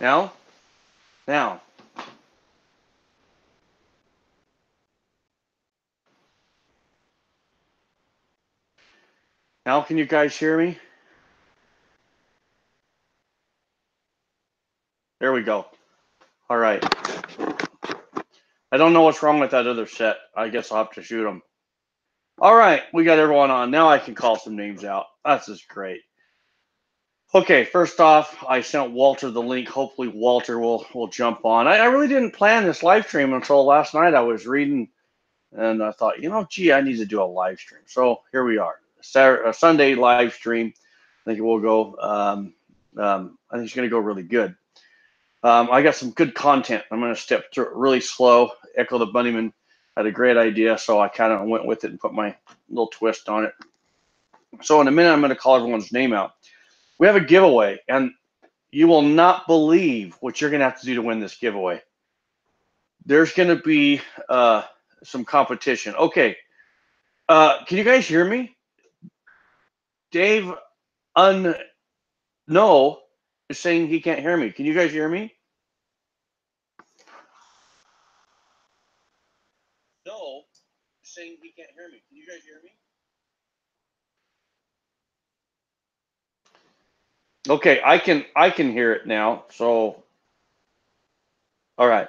Now? Now. Now can you guys hear me? There we go. All right. I don't know what's wrong with that other set. I guess I'll have to shoot them. All right, we got everyone on. Now I can call some names out. That's just great. Okay, first off, I sent Walter the link. Hopefully Walter will jump on. I really didn't plan this live stream until last night. I was reading and I thought, gee, I need to do a live stream. So here we are. Sunday live stream. I think it will go. I think it's going to go really good. I got some good content. I'm going to step through it really slow. Echo the Bunnyman had a great idea, so I kind of went with it and put my little twist on it. So in a minute, I'm going to call everyone's name out. We have a giveaway, and you will not believe what you're going to have to do to win this giveaway. There's going to be some competition. Okay. Can you guys hear me? Dave No is saying he can't hear me. Can you guys hear me? No is saying he can't hear me. Can you guys hear me? Okay, I can hear it now. So all right.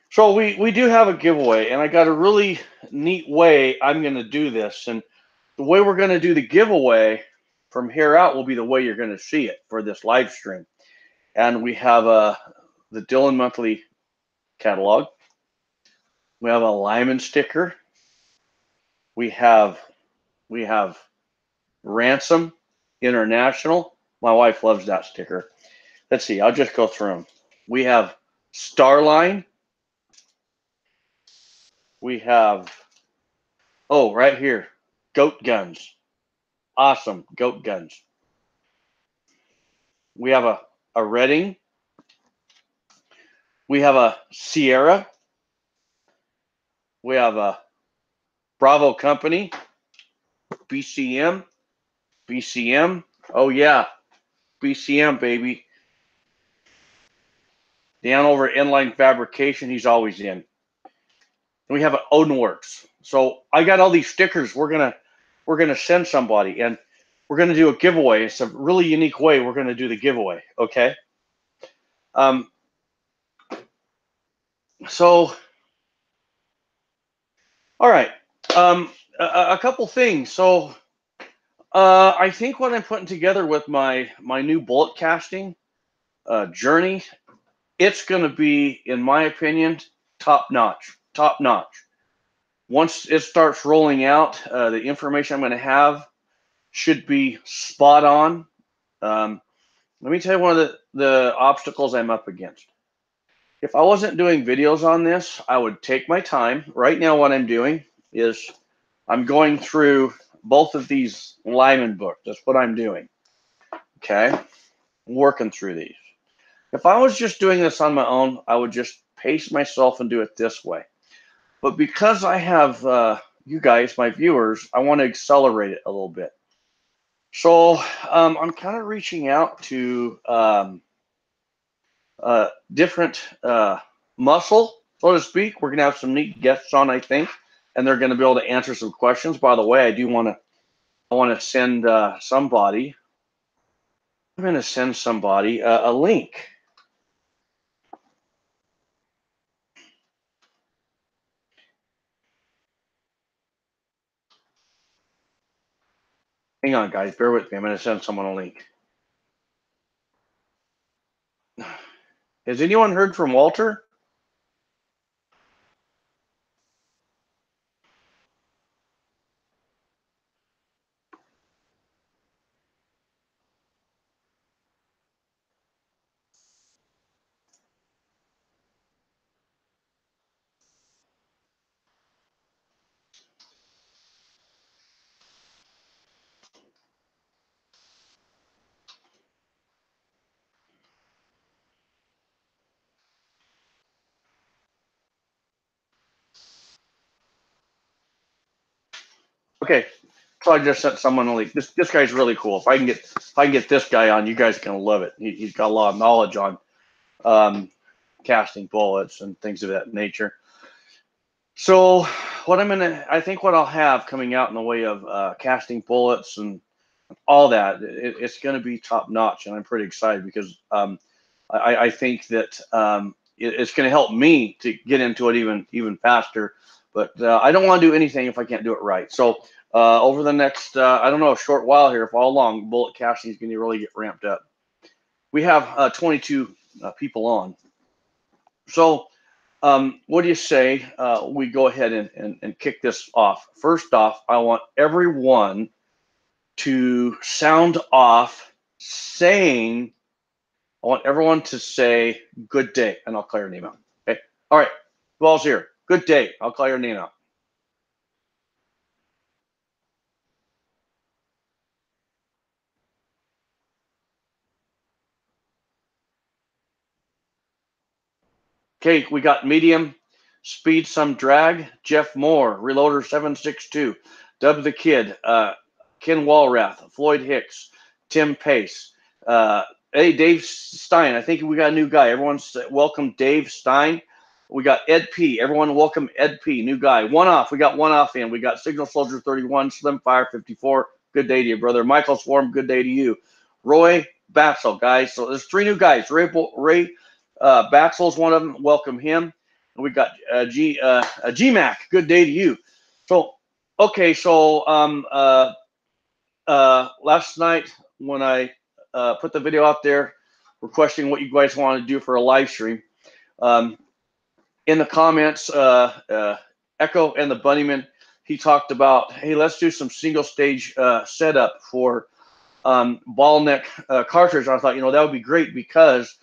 So we do have a giveaway, and I got a really neat way I'm going to do this. And the way we're going to do the giveaway from here out will be the way you're going to see it for this live stream. And we have the Dylan Monthly catalog. We have a Lyman sticker. We have Ransom International. My wife loves that sticker. Let's see. I'll just go through them. We have Starline. We have, oh, right here, Goat Guns. Awesome, Goat Guns. We have a Redding. We have a Sierra. We have a Bravo Company. BCM. BCM. Oh, yeah. BCM, baby. Down over Inline Fabrication, he's always in. And we have an Odenworks. So I got all these stickers we're gonna send somebody, and we're gonna do a giveaway. It's a really unique way we're gonna do the giveaway, okay? So all right, a couple things. So I think what I'm putting together with my new bullet casting journey, it's going to be, in my opinion, top notch. Top notch. Once it starts rolling out, the information I'm going to have should be spot on. Let me tell you one of the obstacles I'm up against. If I wasn't doing videos on this, I would take my time. Right now, what I'm doing is I'm going through both of these Lyman books. That's what I'm doing. Okay? Working through these. If I was just doing this on my own, I would just pace myself and do it this way. But because I have you guys, my viewers, I want to accelerate it a little bit. So I'm kind of reaching out to different muscle, so to speak. We're going to have some neat guests on, I think, and they're going to be able to answer some questions. By the way, I want to send somebody. I'm going to send somebody a link. Hang on, guys. Bear with me. I'm going to send someone a link. Has anyone heard from Walter? Okay. so I just sent someone a link. This guy's really cool. If I can get this guy on, you guys are gonna love it. He's got a lot of knowledge on casting bullets and things of that nature. So I think what I'll have coming out in the way of casting bullets and all that, it's going to be top notch, and I'm pretty excited because I think that it's going to help me to get into it even faster. But I don't want to do anything if I can't do it right. So over the next, I don't know, a short while here, if all long, bullet casting is going to really get ramped up. We have 22 people on. So what do you say we go ahead and kick this off? First off, I want everyone to sound off saying, I want everyone to say good day, and I'll call your name out. Okay. All right. Who all's here? Good day. I'll call your name out. Okay, we got medium, speed some drag, Jeff Moore, Reloader 762, Dub the Kid, Ken Walrath, Floyd Hicks, Tim Pace, hey, Dave Stein. I think we got a new guy. Everyone's welcome Dave Stein. We got Ed P. Everyone welcome Ed P. New guy. One off. We got one off in. We got Signal Soldier 31, Slim Fire 54. Good day to you, brother. Michael Swarm, good day to you. Roy Batzel, guys. So there's 3 new guys. Ray Batzel's one of them. Welcome him. And we got GMAC. Good day to you. So, okay. So last night when I put the video out there requesting what you guys want to do for a live stream, in the comments, Echo and the Bunnyman, he talked about, hey, let's do some single stage setup for ball neck cartridge. I thought, that would be great because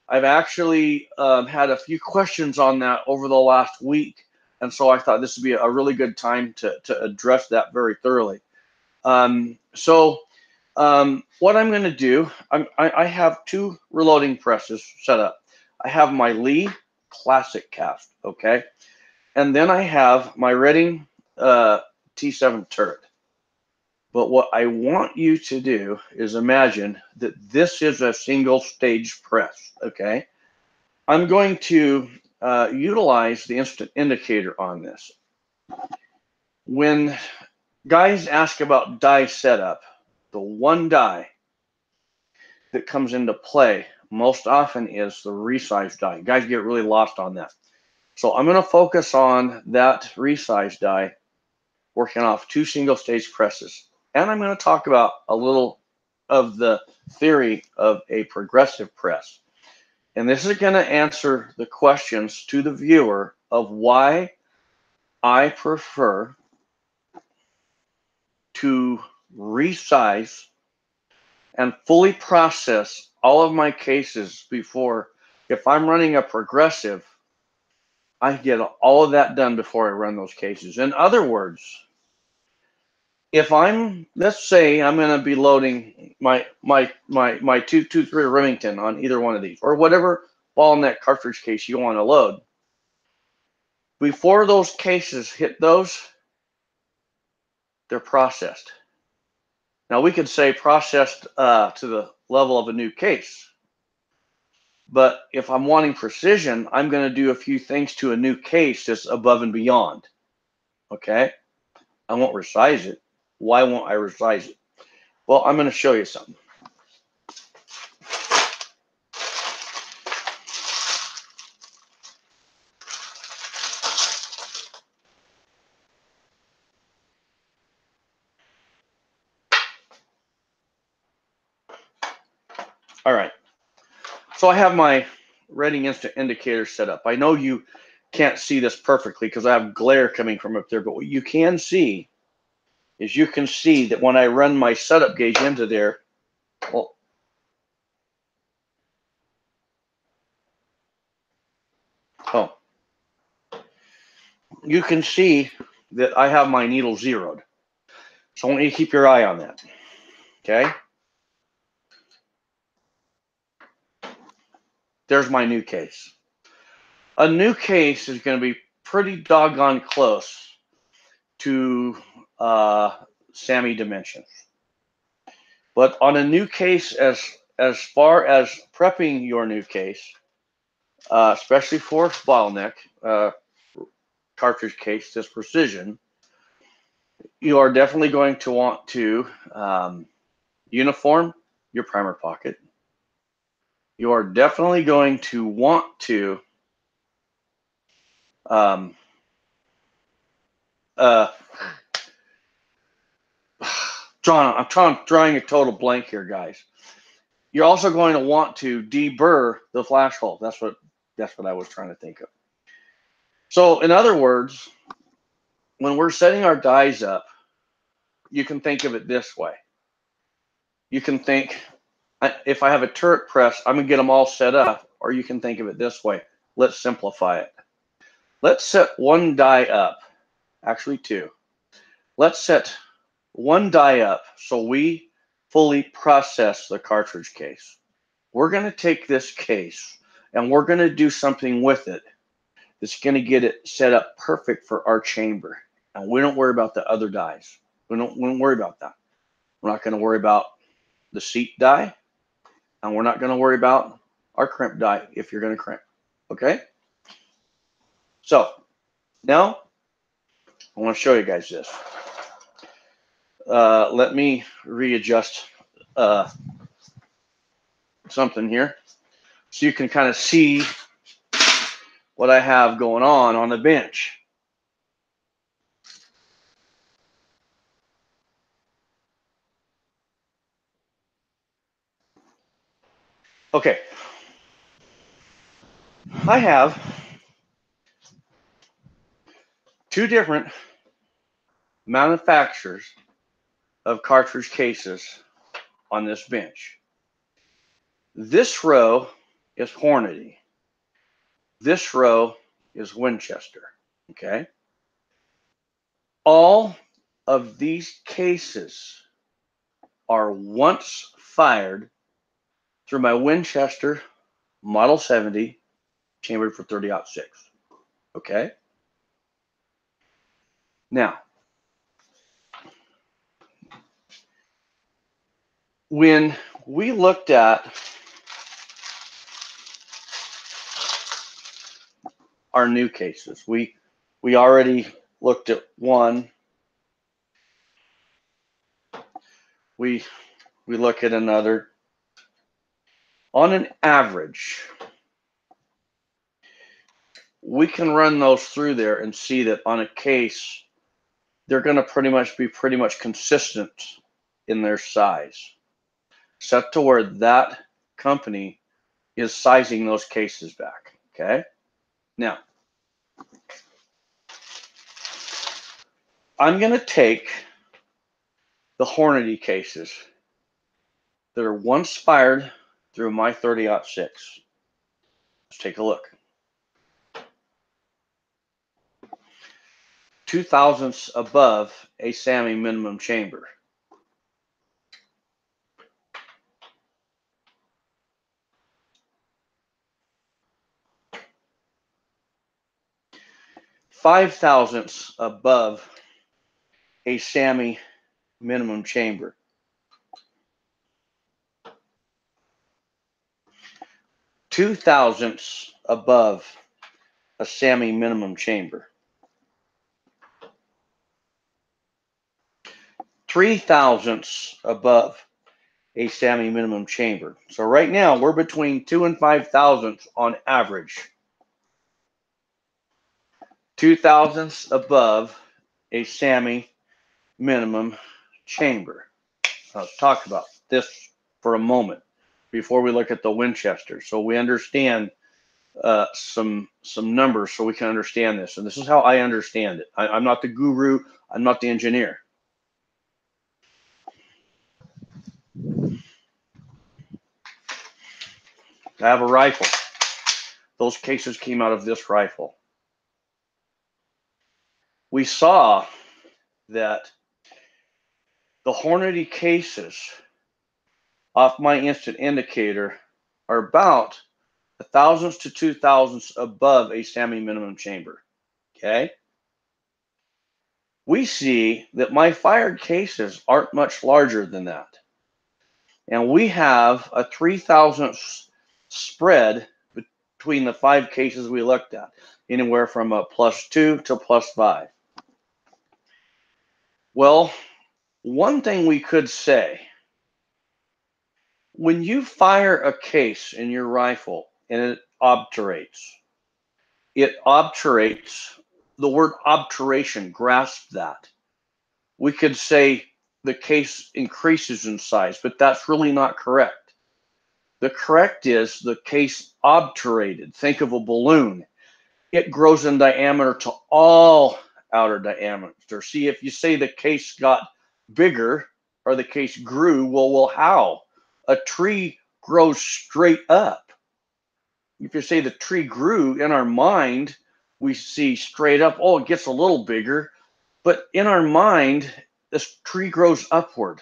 I've actually had a few questions on that over the last week. And so I thought this would be a really good time to address that very thoroughly. So what I'm going to do, I have 2 reloading presses set up. I have my Lee Classic Cast, okay? And then I have my Redding T7 turret. But what I want you to do is imagine that this is a single stage press, okay? I'm going to utilize the instant indicator on this. When guys ask about die setup, the one die that comes into play most often is the resize die. Guys get really lost on that. So I'm going to focus on that resize die, working off 2 single stage presses. And I'm going to talk about a little of the theory of a progressive press. And this is going to answer the questions to the viewer of why I prefer to resize and fully process all of my cases before. If I'm running a progressive, I get all of that done before I run those cases. In other words, if let's say I'm going to be loading my 223 Remington on either one of these, or whatever ball neck cartridge case you want to load, before those cases hit those, they're processed. Now we could say processed to the level of a new case. But if I'm wanting precision, I'm going to do a few things to a new case that's above and beyond. Okay? I won't resize it. Why won't I resize it? Well, I'm going to show you something. All right. So I have my Redding instant indicator set up. I know you can't see this perfectly because I have glare coming from up there, but what you can see is you can see that when I run my setup gauge into there, well, you can see that I have my needle zeroed. So I want you to keep your eye on that. Okay? There's my new case. A new case is going to be pretty doggone close to SAMI dimensions. But on a new case, as far as prepping your new case, especially for bottleneck cartridge case, this precision, you are definitely going to want to uniform your primer pocket. You are definitely going to want to drawing a total blank here, guys. You're also going to want to deburr the flash hole. That's what I was trying to think of. So in other words, when we're setting our dies up, you can think of it this way. You can think, if I have a turret press, I'm going to get them all set up. Or you can think of it this way. Let's simplify it. Let's set one die up, actually two. Let's set one die up so we fully process the cartridge case. We're going to take this case and we're going to do something with it that's going to get it set up perfect for our chamber. And we don't worry about the other dies. We don't worry about that. We're not going to worry about the seat die, and we're not going to worry about our crimp die if you're going to crimp. Okay? So now I want to show you guys this. Let me readjust something here so you can kind of see what I have going on the bench. Okay. I have two different manufacturers of cartridge cases on this bench. This row is Hornady. This row is Winchester. Okay. All of these cases are once fired through my Winchester Model 70 chambered for 30-06. Okay. Now, when we looked at our new cases, we already looked at one. We look at another. On an average, we can run those through there and see that on a case, they're going to pretty much consistent in their size, except to where that company is sizing those cases back. Okay. Now, I'm going to take the Hornady cases that are once fired through my 30-06. Let's take a look. 2 thousandths above a SAMI minimum chamber. Five thousandths above a SAMI minimum chamber. 2 thousandths above a SAMI minimum chamber. 3 thousandths above a SAMI minimum chamber. So right now we're between 2 and 5 thousandths on average. 2 thousandths above a SAMI minimum chamber. Now let's talk about this for a moment before we look at the Winchester, so we understand some numbers, so we can understand this. And this is how I understand it. I'm not the guru. I'm not the engineer. I have a rifle. Those cases came out of this rifle. We saw that the Hornady cases off my instant indicator are about 1 thousandths to 2 thousandths above a SAMI minimum chamber. Okay. we see that my fired cases aren't much larger than that. And we have a 3,000th spread between the 5 cases we looked at, anywhere from a +2 to +5. Well, one thing we could say, when you fire a case in your rifle and it obturates, the word obturation, grasp that. We could say the case increases in size, but that's really not correct. The correct is the case obturated. Think of a balloon. It grows in diameter to all outer diameter. See, if you say the case got bigger or the case grew, well, how? A tree grows straight up. If you say the tree grew, in our mind, we see straight up, oh, it gets a little bigger. But in our mind, this tree grows upward.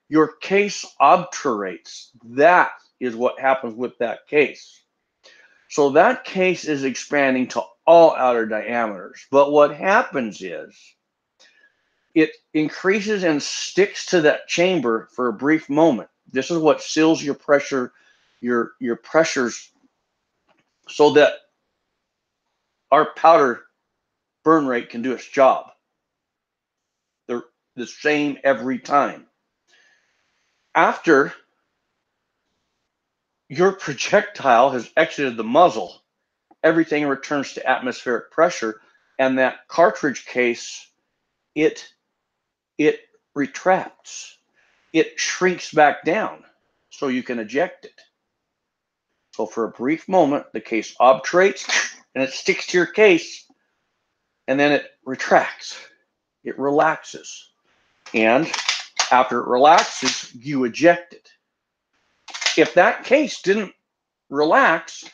Your case obturates. That is what happens with that case. So that case is expanding to all outer diameters. But what happens is it increases and sticks to that chamber for a brief moment. This is what seals your pressure, your pressures, so that our powder burn rate can do its job. They're the same every time. After your projectile has exited the muzzle, everything returns to atmospheric pressure, and that cartridge case, it retracts. It shrinks back down so you can eject it. So for a brief moment, the case obturates and it sticks to your case, and then it retracts. It relaxes. And after it relaxes, you eject it. If that case didn't relax,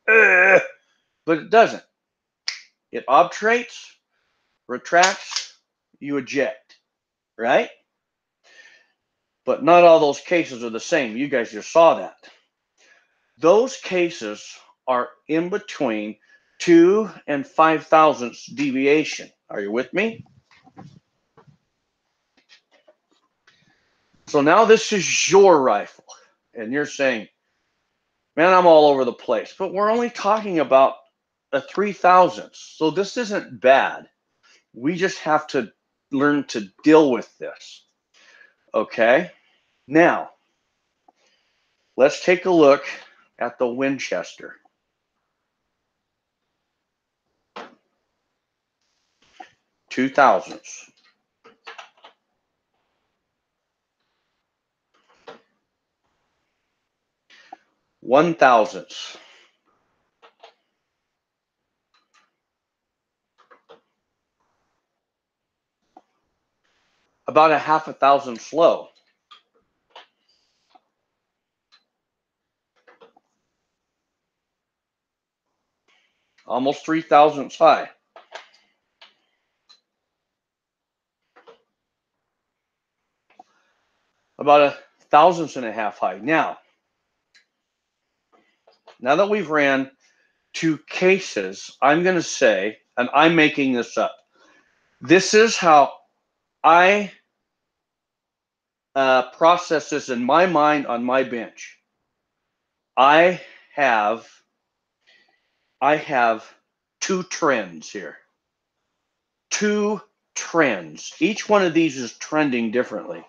but it doesn't. It obturates, retracts, you eject, right? But not all those cases are the same. You guys just saw that. Those cases are in between 2 and 5,000ths deviation. Are you with me? So now this is your rifle, and you're saying, man, I'm all over the place. But we're only talking about a 3,000th. So this isn't bad. We just have to learn to deal with this. Okay? Now, let's take a look at the Winchester. 2,000ths. 1,000ths. About a 0.5 low. Almost 3,000ths high. About 1,500ths high. Now that we've ran 2 cases, I'm going to say, and I'm making this up, this is how I process this in my mind on my bench. I have 2 trends here. 2 trends. Each one of these is trending differently.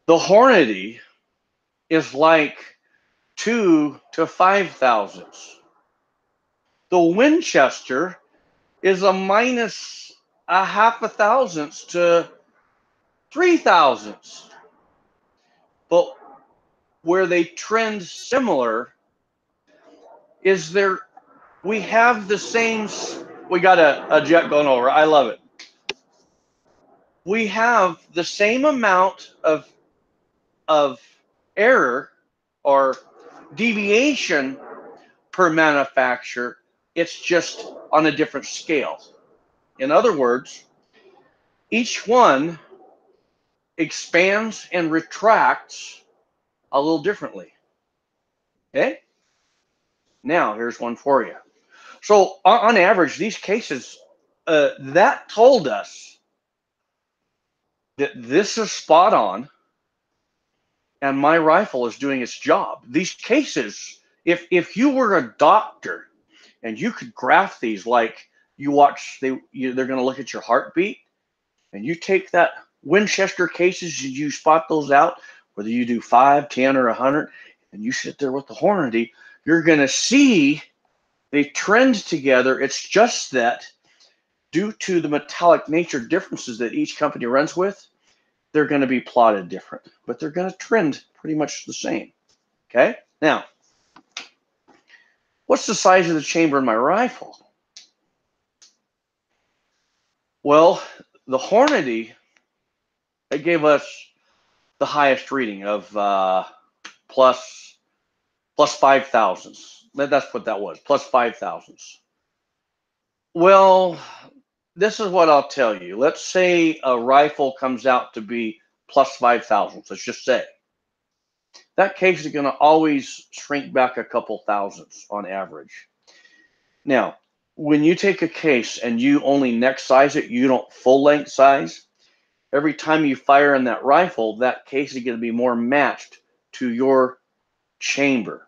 The Hornady is like 2 to 5,000ths. The Winchester is a minus a 0.5 to 3,000ths. But where they trend similar is we have the same, we got a jet going over. I love it. We have the same amount of error or deviation per manufacturer. It's just on a different scale. In other words, each one expands and retracts a little differently. Okay? Now, here's one for you. So on average, these cases that told us that this is spot on, and my rifle is doing its job. These cases, if you were a doctor and you could graph these, like you watch, they're going to look at your heartbeat, and you take that Winchester cases, you spot those out, whether you do 5, 10, or 100, and you sit there with the Hornady, you're going to see they trend together. It's just that due to the metallic nature differences that each company runs with, they're going to be plotted different, but they're going to trend pretty much the same. Okay? Now, what's the size of the chamber in my rifle? Well, the Hornady, it gave us the highest reading of plus 5,000s. That's what that was, plus 5,000s. Well, this is what I'll tell you. Let's say a rifle comes out to be plus 5,000. Let's just say. That case is going to always shrink back a couple thousandths on average. Now, when you take a case and you only neck size it, you don't full length size, every time you fire in that rifle, that case is going to be more matched to your chamber.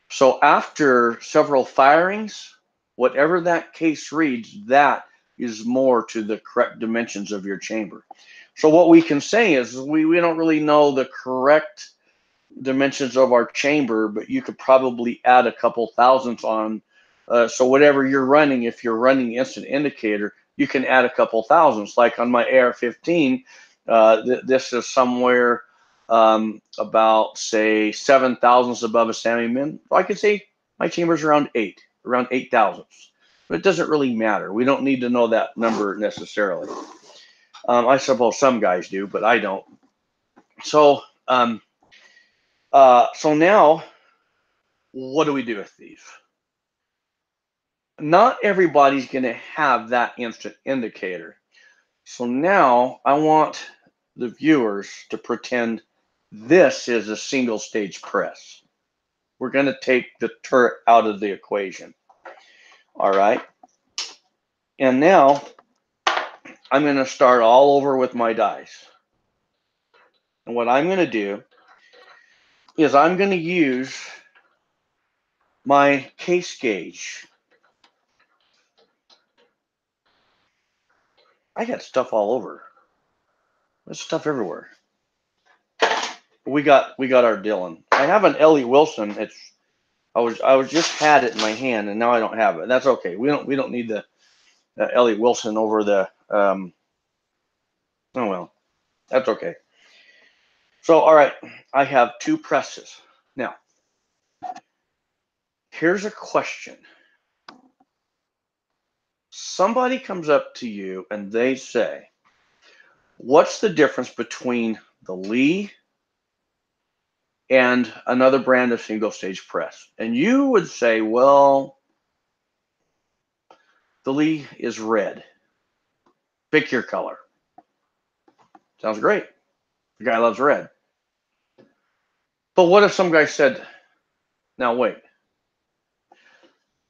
So after several firings, whatever that case reads, that is more to the correct dimensions of your chamber. So what we can say is we don't really know the correct dimensions of our chamber, but you could probably add a couple thousandths on. So whatever you're running, if you're running instant indicator, you can add a couple thousandths. Like on my AR-15, this is somewhere about, say, 7 thousandths above a semi-min. I could say my chamber's around 8 thousandths. But it doesn't really matter. We don't need to know that number necessarily. I suppose some guys do, but I don't. So, so now, what do we do with these? Not everybody's going to have that instant indicator. So now I want the viewers to pretend this is a single stage press. We're going to take the turret out of the equation. All right. And now I'm going to start all over with my dice. And what I'm going to do is I'm going to use my case gauge. I got stuff all over. There's stuff everywhere. We got our Dillon. I have an Ellie Wilson. I was just had it in my hand, and now I don't have it. That's okay. We don't need the Ellie Wilson over the. Oh well, that's okay. So all right, I have 2 presses now. Here's a question. Somebody comes up to you and they say, "What's the difference between the Lee and another brand of single stage press?" And you would say, "Well, the Lee is red. Pick your color." Sounds great. The guy loves red. But what if some guy said, "Now wait,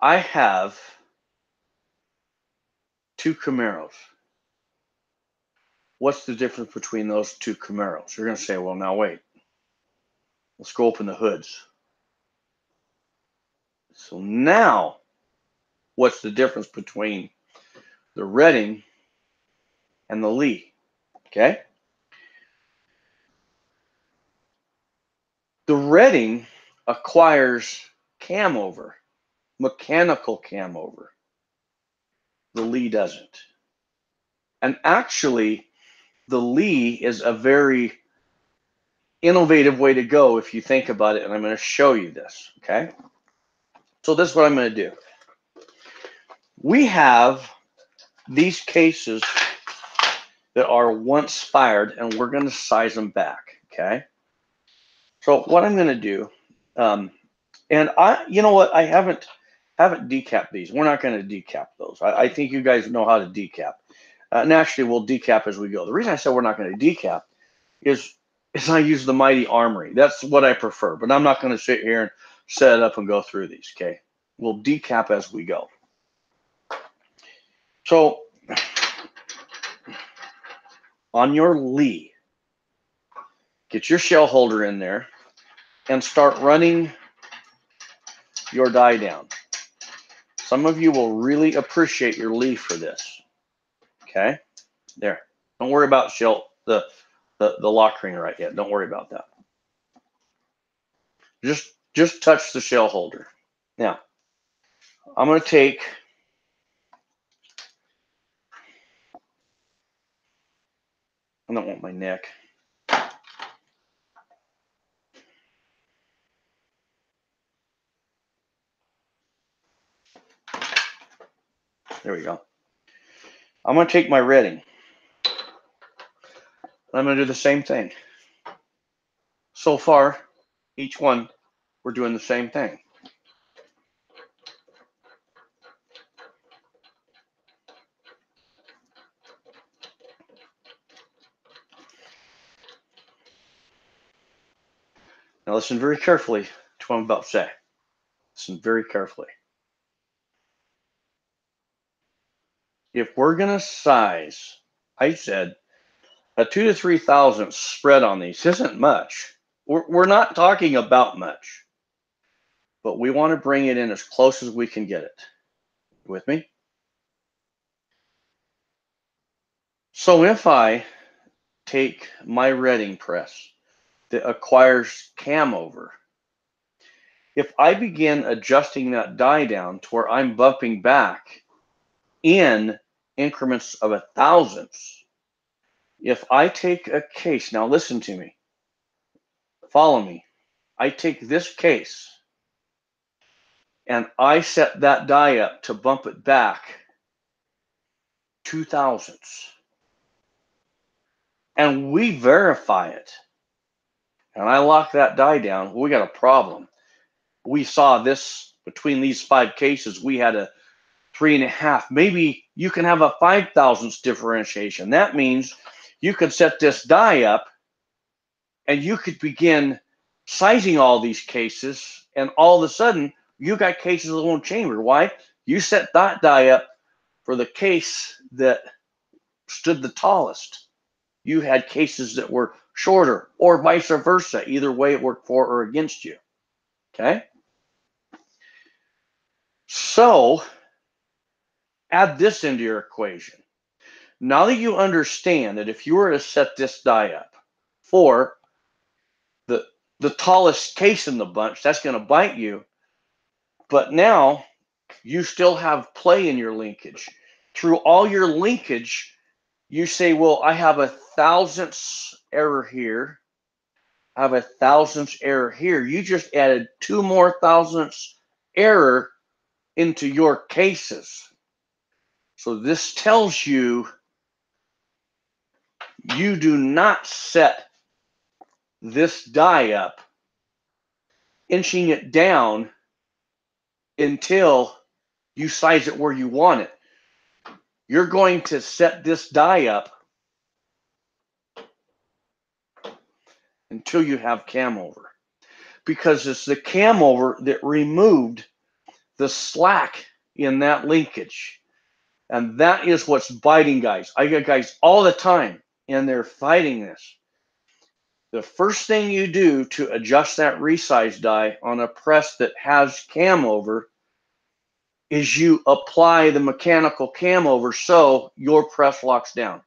I have 2 Camaros. What's the difference between those 2 Camaros?" You're going to say, "Well, now wait. Let's go open the hoods." So now, what's the difference between the Redding and the Lee? Okay. The Redding acquires cam over, mechanical cam over. The Lee doesn't. And actually, the Lee is a very innovative way to go if you think about it, and I'm going to show you this, okay? So this is what I'm going to do. We have these cases that are once fired, and we're going to size them back, okay? So what I'm going to do, and you know what, I haven't decapped these. We're not going to decap those. I think you guys know how to decap. And actually, we'll decap as we go. The reason I said we're not going to decap is I use the Mighty Armory. That's what I prefer. But I'm not going to sit here and set it up and go through these, okay? We'll decap as we go. So on your Lee, get your shell holder in there and start running your die down. Some of you will really appreciate your Lee for this. Okay, there. Don't worry about the lock ring right yet. Don't worry about that. Just touch the shell holder. Now, I'm going to take I don't want my neck. There we go. I'm going to take my redding. I'm going to do the same thing. So far, each one, we're doing the same thing. Now listen very carefully to what I'm about to say. Listen very carefully. If we're going to size, I said, a 2 to 3 thousandths spread on these isn't much. We're not talking about much. But we want to bring it in as close as we can get it. You with me? So if I take my redding press that acquires cam over, if I begin adjusting that die down to where I'm bumping back in increments of 1/1000ths, if I take a case, now listen to me, follow me, I take this case and I set that die up to bump it back 2/1000ths, and we verify it, and I lock that die down, we got a problem. We saw this between these 5 cases, we had a 3.5. Maybe you can have a 5/1000ths differentiation. That means you could set this die up and you could begin sizing all these cases, and all of a sudden you got cases that won't chamber. Why? You set that die up for the case that stood the tallest. You had cases that were shorter, or vice versa. Either way, it worked for or against you. Okay? So add this into your equation. Now that you understand that if you were to set this die up for the tallest case in the bunch, that's going to bite you. But now you still have play in your linkage. Through all your linkage, you say, well, I have a 1/1000ths error here. I have a 1/1000ths error here. You just added 2 more 1/1000ths error into your cases. So this tells you you do not set this die up, inching it down until you size it where you want it. You're going to set this die up until you have cam over, because it's the cam over that removed the slack in that linkage. And that is what's biting guys. I get guys all the time and they're fighting this. The first thing you do to adjust that resize die on a press that has cam over is you apply the mechanical cam over so your press locks down.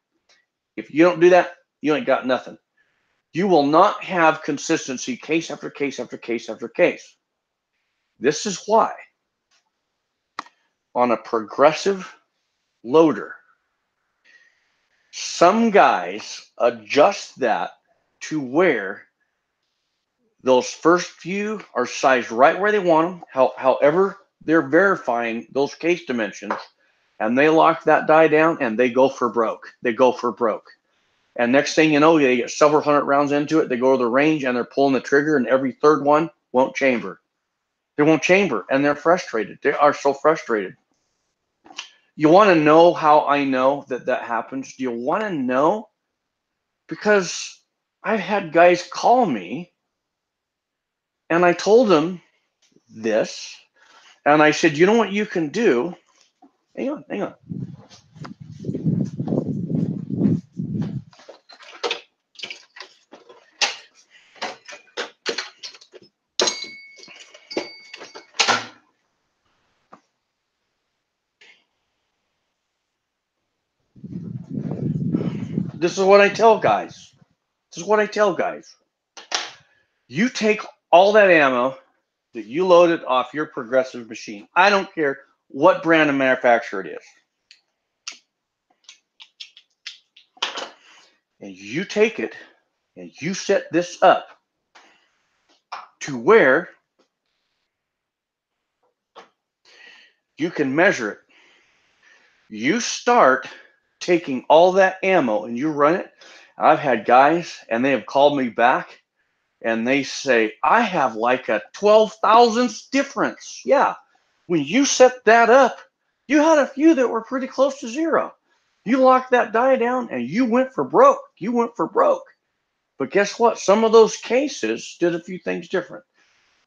If you don't do that, you ain't got nothing. You will not have consistency case after case after case after case. This is why on a progressive loader, some guys adjust that to where those first few are sized right where they want them, however they're verifying those case dimensions, and they lock that die down and they go for broke. They go for broke. And next thing you know, they get several hundred rounds into it, they go to the range and they're pulling the trigger, and every third one won't chamber. They won't chamber, and they're frustrated. They are so frustrated. You want to know how I know that that happens? Do you want to know? Because I've had guys call me, and I told them this, and I said, you know what you can do? Hang on. This is what I tell guys. This is what I tell guys. You take all that ammo that you loaded off your progressive machine. I don't care what brand and manufacturer it is. And you take it and you set this up to where you can measure it. You start taking all that ammo and you run it. I've had guys and they have called me back and they say, I have like a 12 thousandths difference. Yeah. When you set that up, you had a few that were pretty close to zero. You locked that die down and you went for broke. You went for broke. But guess what? Some of those cases did a few things different.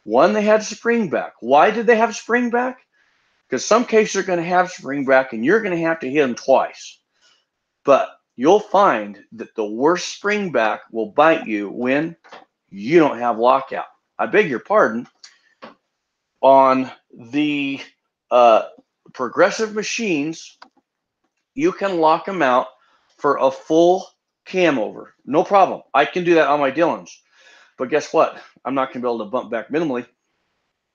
One, they had spring back. Why did they have spring back? Because some cases are going to have spring back and you're going to have to hit them twice. But you'll find that the worst spring back will bite you when you don't have lockout. I beg your pardon. On the progressive machines, you can lock them out for a full cam over. No problem. I can do that on my Dillons. But guess what? I'm not going to be able to bump back minimally.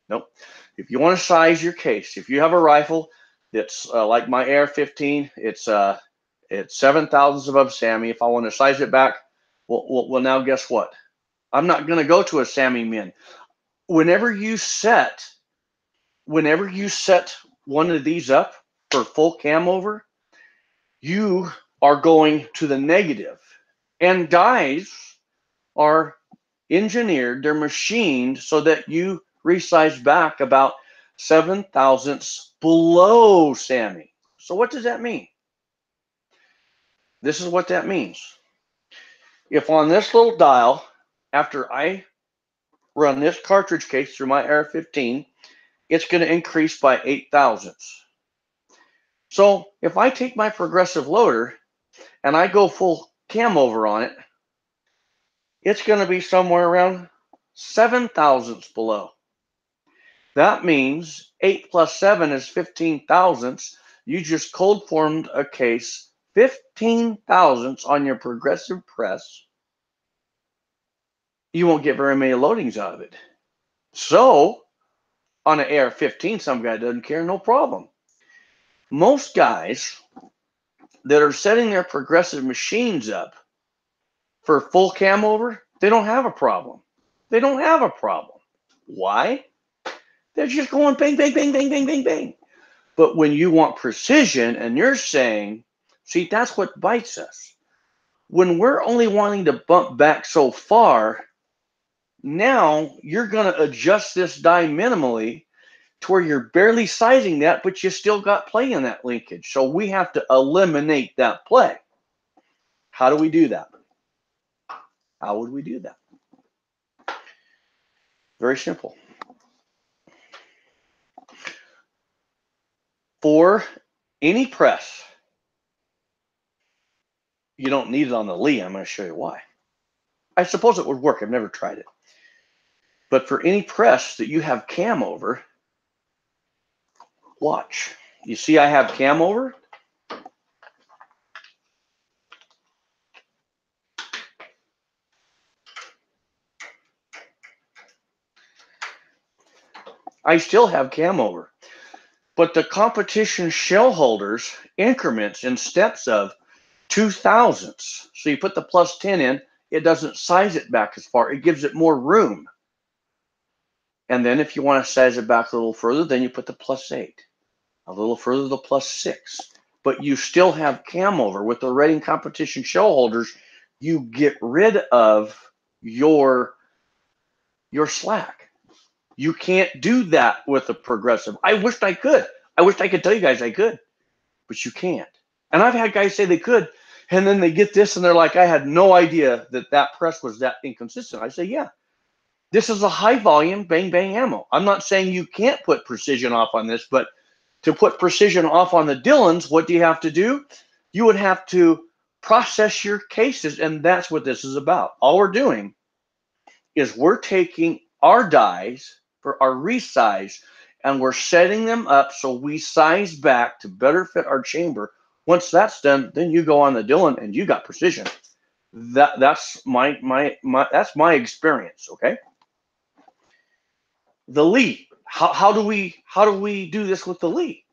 Nope. If you want to size your case, if you have a rifle that's like my AR-15, it's 7 thousandths above SAMI. If I want to size it back, well, now guess what? I'm not going to go to a SAMI min. Whenever you set one of these up for full cam over, you are going to the negative. And dies are engineered, they're machined so that you resize back about 7 thousandths below SAMI. So what does that mean? This is what that means. If on this little dial, after I run this cartridge case through my AR-15, it's going to increase by 8 thousandths. So if I take my progressive loader and I go full cam over on it, it's going to be somewhere around 7 thousandths below. That means 8 plus 7 is 15 thousandths. You just cold formed a case 15 thousandths on your progressive press. You won't get very many loadings out of it. So on an AR-15, some guy doesn't care, no problem. Most guys that are setting their progressive machines up for full cam over, they don't have a problem. They don't have a problem. Why? They're just going bang, bang, bang, bang, bang, bang, bang. But when you want precision and you're saying, see, that's what bites us. When we're only wanting to bump back so far, now you're going to adjust this die minimally to where you're barely sizing that, but you still got play in that linkage. So we have to eliminate that play. How do we do that? How would we do that? Very simple. For any press, you don't need it on the Lee. I'm going to show you why. I suppose it would work. I've never tried it. But for any press that you have cam over, watch. You see I have cam over? I still have cam over. But the competition shell holders increments in steps of 2 thousandths. So you put the plus 10 in, it doesn't size it back as far. It gives it more room. And then if you want to size it back a little further, then you put the plus 8. A little further, the plus 6. But you still have cam over. With the Reading competition shell holders, you get rid of your slack. You can't do that with a progressive. I wished I could. I wished I could tell you guys I could, but you can't. And I've had guys say they could, and then they get this and they're like, I had no idea that that press was that inconsistent. I say, yeah, this is a high volume bang bang ammo. I'm not saying you can't put precision off on this, but to put precision off on the Dillons, what do you have to do? You would have to process your cases, and that's what this is about. All we're doing is we're taking our dies for our resize, and we're setting them up so we size back to better fit our chamber Once that's done, then you go on the Dillon and you got precision. That's my that's my experience. Okay. The Lee. How do we do this with the Lee?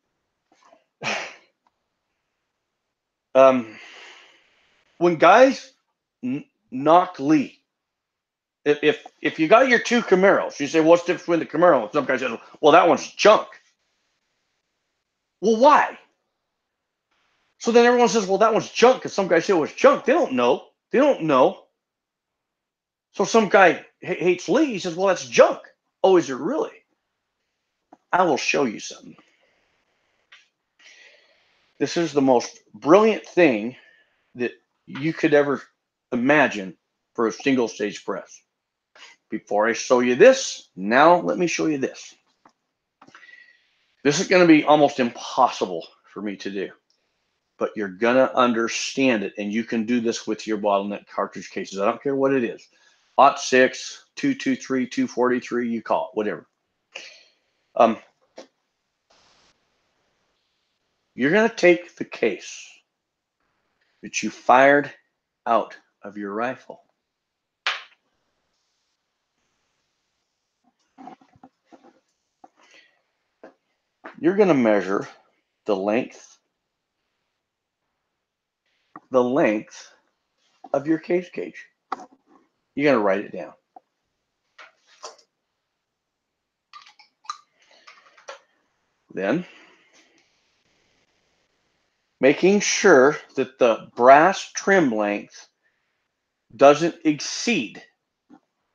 When guys knock Lee, if you got your two Camaros, you say, what's the difference between the Camaro? Some guy says, well, that one's junk. Well, why? So then everyone says, well, that one's junk because some guy said it was junk. They don't know. They don't know. So some guy hates Lee. He says, well, that's junk. Oh, is it really? I will show you something. This is the most brilliant thing that you could ever imagine for a single stage press. Before I show you this, now let me show you this. This is going to be almost impossible for me to do, but you're going to understand it, and you can do this with your bottleneck cartridge cases. I don't care what it is. Ot 6, 223, 243, you call it, whatever. You're going to take the case that you fired out of your rifle. You're going to measure the length of your case gauge. You're going to write it down. Then, making sure that the brass trim length doesn't exceed.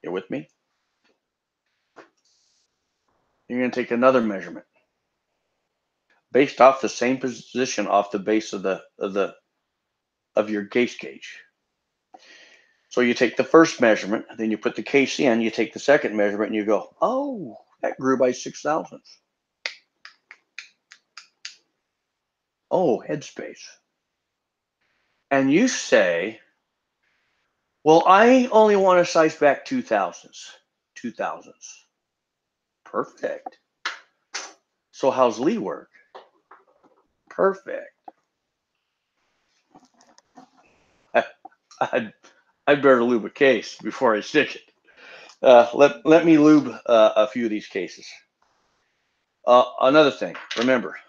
You with me? You're going to take another measurement based off the same position off the base of your case gauge. So you take the first measurement, then you put the case in, you take the second measurement, and you go, oh, that grew by 6 thousandths. Oh, headspace. And you say, well, I only want to size back 2 thousandths. 2 thousandths. Perfect. So how's Lee work? Perfect. I'd better lube a case before I stick it. Let me lube a few of these cases. Another thing, remember,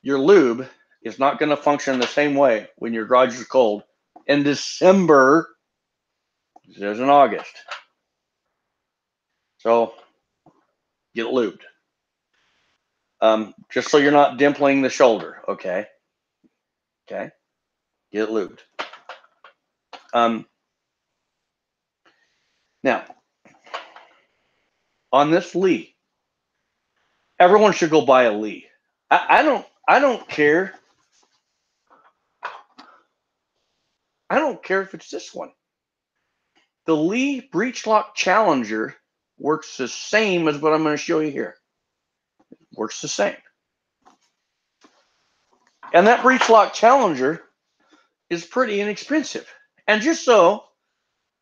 your lube is not going to function the same way when your garage is cold in December as in August. So get lubed. Just so you're not dimpling the shoulder, okay? Okay, get lubed. Now, on this Lee, everyone should go buy a Lee. I don't care. I don't care if it's this one. The Lee Breech Lock Challenger works the same as what I'm going to show you here. Works the same. And that Breech Lock Challenger is pretty inexpensive. And just so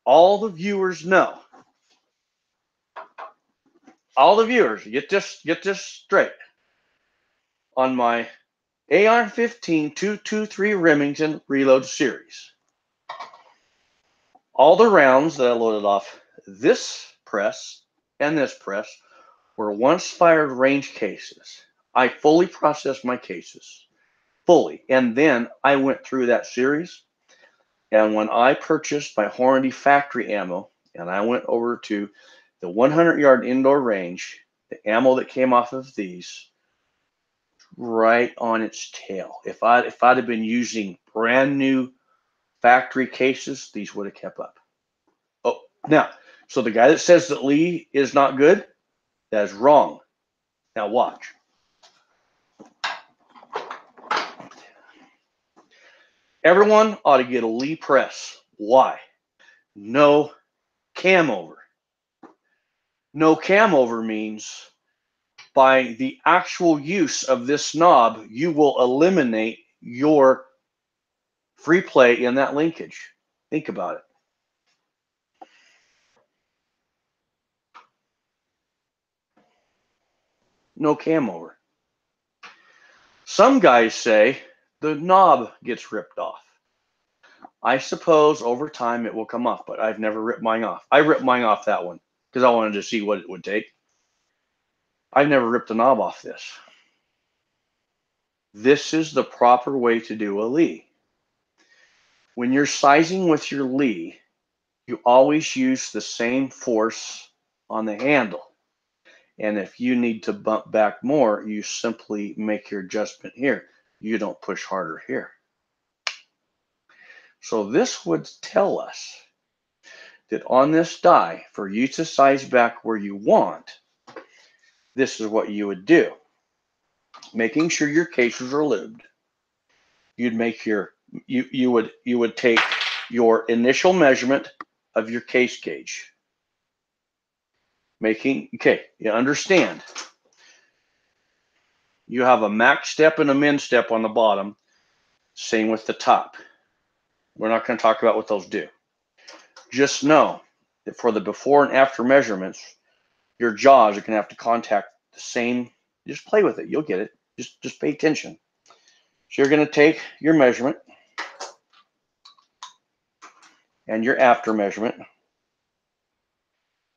all the viewers know, all the viewers, get this straight. On my AR-15 223 Remington Reload Series, all the rounds that I loaded off this press and this press were once fired range cases. I fully processed my cases, fully. And then I went through that series. And when I purchased my Hornady factory ammo, and I went over to the 100-yard indoor range, the ammo that came off of these, right on its tail. If I'd have been using brand new factory cases, these would have kept up. Oh, now, so the guy that says that Lee is not good, that is wrong. Now watch. Everyone ought to get a Lee press. Why? No cam over. No cam over means by the actual use of this knob, you will eliminate your free play in that linkage. Think about it. No cam over. Some guys say the knob gets ripped off. I suppose over time it will come off, but I've never ripped mine off. I ripped mine off that one because I wanted to see what it would take. I've never ripped the knob off this. This is the proper way to do a Lee. When you're sizing with your Lee, you always use the same force on the handle. And if you need to bump back more, you simply make your adjustment here. You don't push harder here. So this would tell us that on this die, for you to size back where you want, this is what you would do. Making sure your cases are lubed. You'd make your you would take your initial measurement of your case gauge. You understand. You have a max step and a min step on the bottom. Same with the top. We're not going to talk about what those do. Just know that for the before and after measurements, your jaws are going to have to contact the same. Just play with it. You'll get it. Just pay attention. So you're going to take your measurement and your after measurement,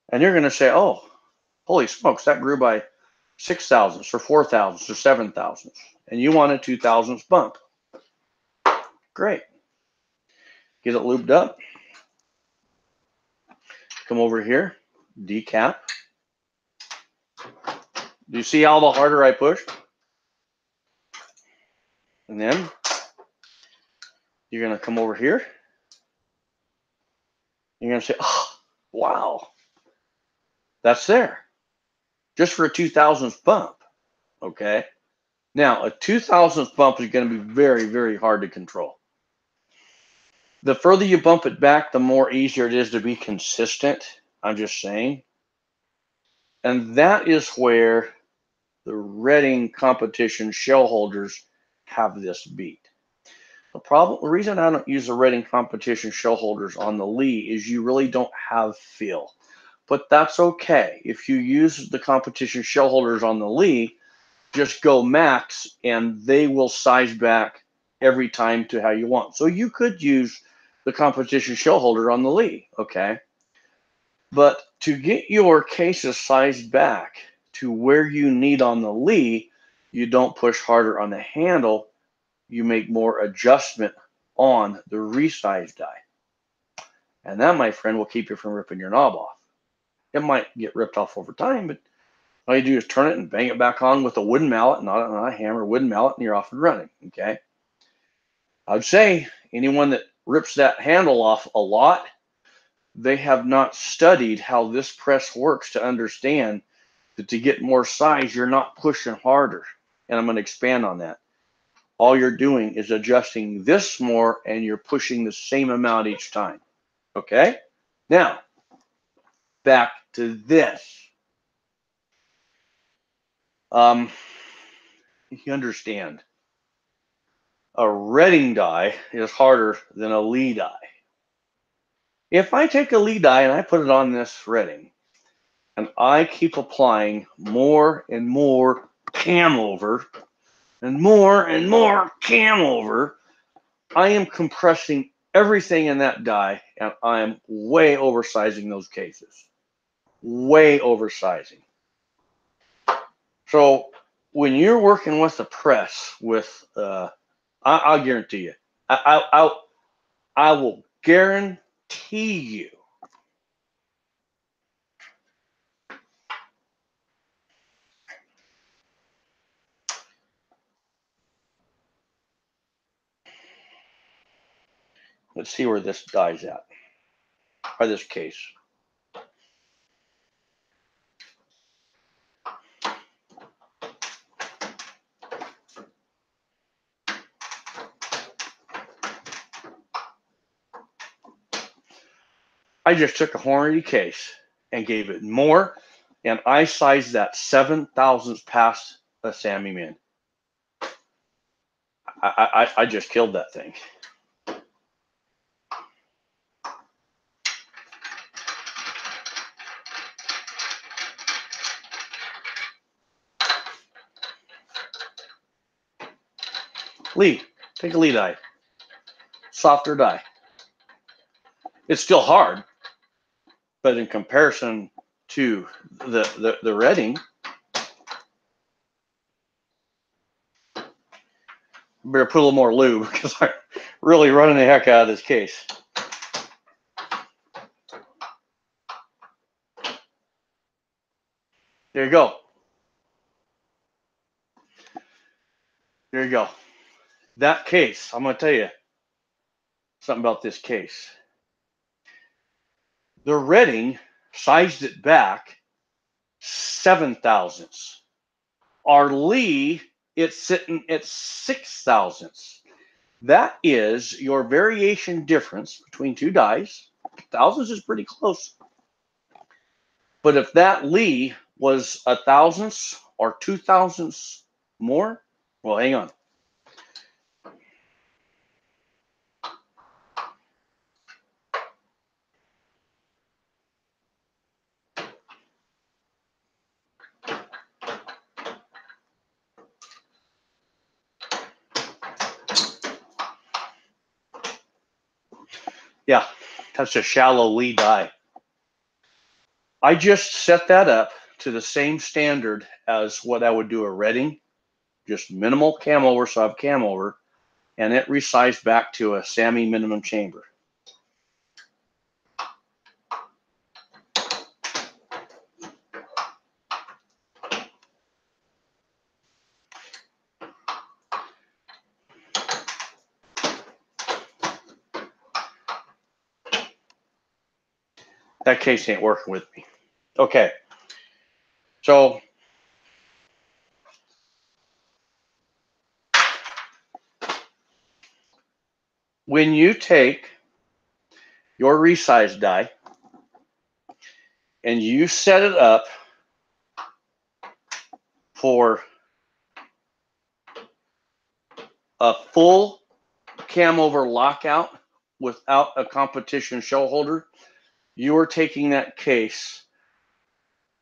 and you're going to say, oh, holy smokes, that grew by 6 thousandths or 4 thousandths or 7 thousandths, and you want a 2 thousandths bump. Great. Get it lubed up. Come over here, decap. Do you see how the harder I push? And then you're going to come over here. You're going to say, oh, wow, that's there. Just for a 2 thousandths bump, okay? Now, a 2 thousandths bump is going to be very, very hard to control. The further you bump it back, the more easier it is to be consistent. I'm just saying. And that is where the Redding competition shell holders have this beat. The reason I don't use the Redding competition shell holders on the Lee is you really don't have feel. But that's okay. If you use the competition shell holders on the Lee, just go max and they will size back every time to how you want. So you could use the competition shell holder on the Lee, okay? But to get your cases sized back to where you need on the Lee, you don't push harder on the handle. You make more adjustment on the resize die. And that, my friend, will keep you from ripping your knob off. It might get ripped off over time, but all you do is turn it and bang it back on with a wooden mallet, not a hammer, wooden mallet, and you're off and running, okay? I would say anyone that rips that handle off a lot, they have not studied how this press works to understand that to get more size, you're not pushing harder. And I'm going to expand on that. All you're doing is adjusting this more and you're pushing the same amount each time. Okay? Now, back to this. You understand. A Redding die is harder than a Lee die. If I take a Lee die and I put it on this Redding, and I keep applying more and more cam over, and more cam over, I am compressing everything in that die, and I am way oversizing those cases. Way oversizing. So when you're working with a press, I'll guarantee you, I will guarantee you, let's see where this die's at, or this case. I just took a Hornady case and gave it more, and I sized that 7 thousandths past a Sammy Min. I just killed that thing. Lee, Take a Lee die. Softer die. It's still hard, but in comparison to the Redding, better put a little more lube because I'm really running the heck out of this case. There you go. There you go. That case, I'm going to tell you something about this case. The Redding sized it back 7 thousandths. Our Lee, it's sitting at 6 thousandths. That is your variation difference between two dies. Thousandths is pretty close. But if that Lee was 1 thousandths or 2 thousandths more, well, hang on. Yeah, that's a shallow Lee die. I just set that up to the same standard as what I would do a Redding, just minimal cam over, so I have cam over, and it resized back to a SAMI minimum chamber. That case ain't working with me. Okay, so when you take your resize die and you set it up for a full cam over lockout without a competition show holder, you are taking that case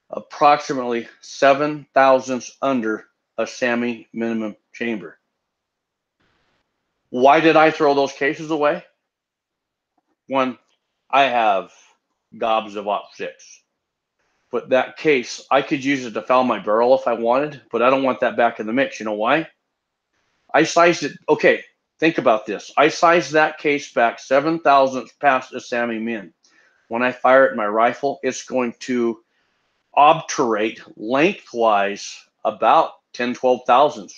approximately 7 thousandths under a SAMI minimum chamber. Why did I throw those cases away? One, I have gobs of Op 6. But that case, I could use it to foul my barrel if I wanted, but I don't want that back in the mix. You know why? I sized it. Okay, think about this. I sized that case back 7 thousandths past a SAMI min. When I fire it in my rifle, it's going to obturate lengthwise about 10, 12 thousandths.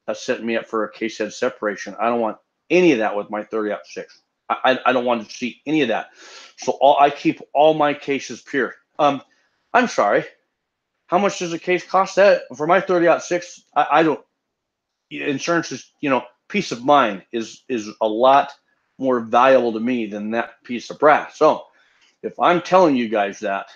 That's setting me up for a case head separation. I don't want any of that with my 30-06. I don't want to see any of that. So I keep all my cases pure. I'm sorry. How much does a case cost? That for my 30-06, I don't. Insurance is, peace of mind is a lot more valuable to me than that piece of brass. So if I'm telling you guys that,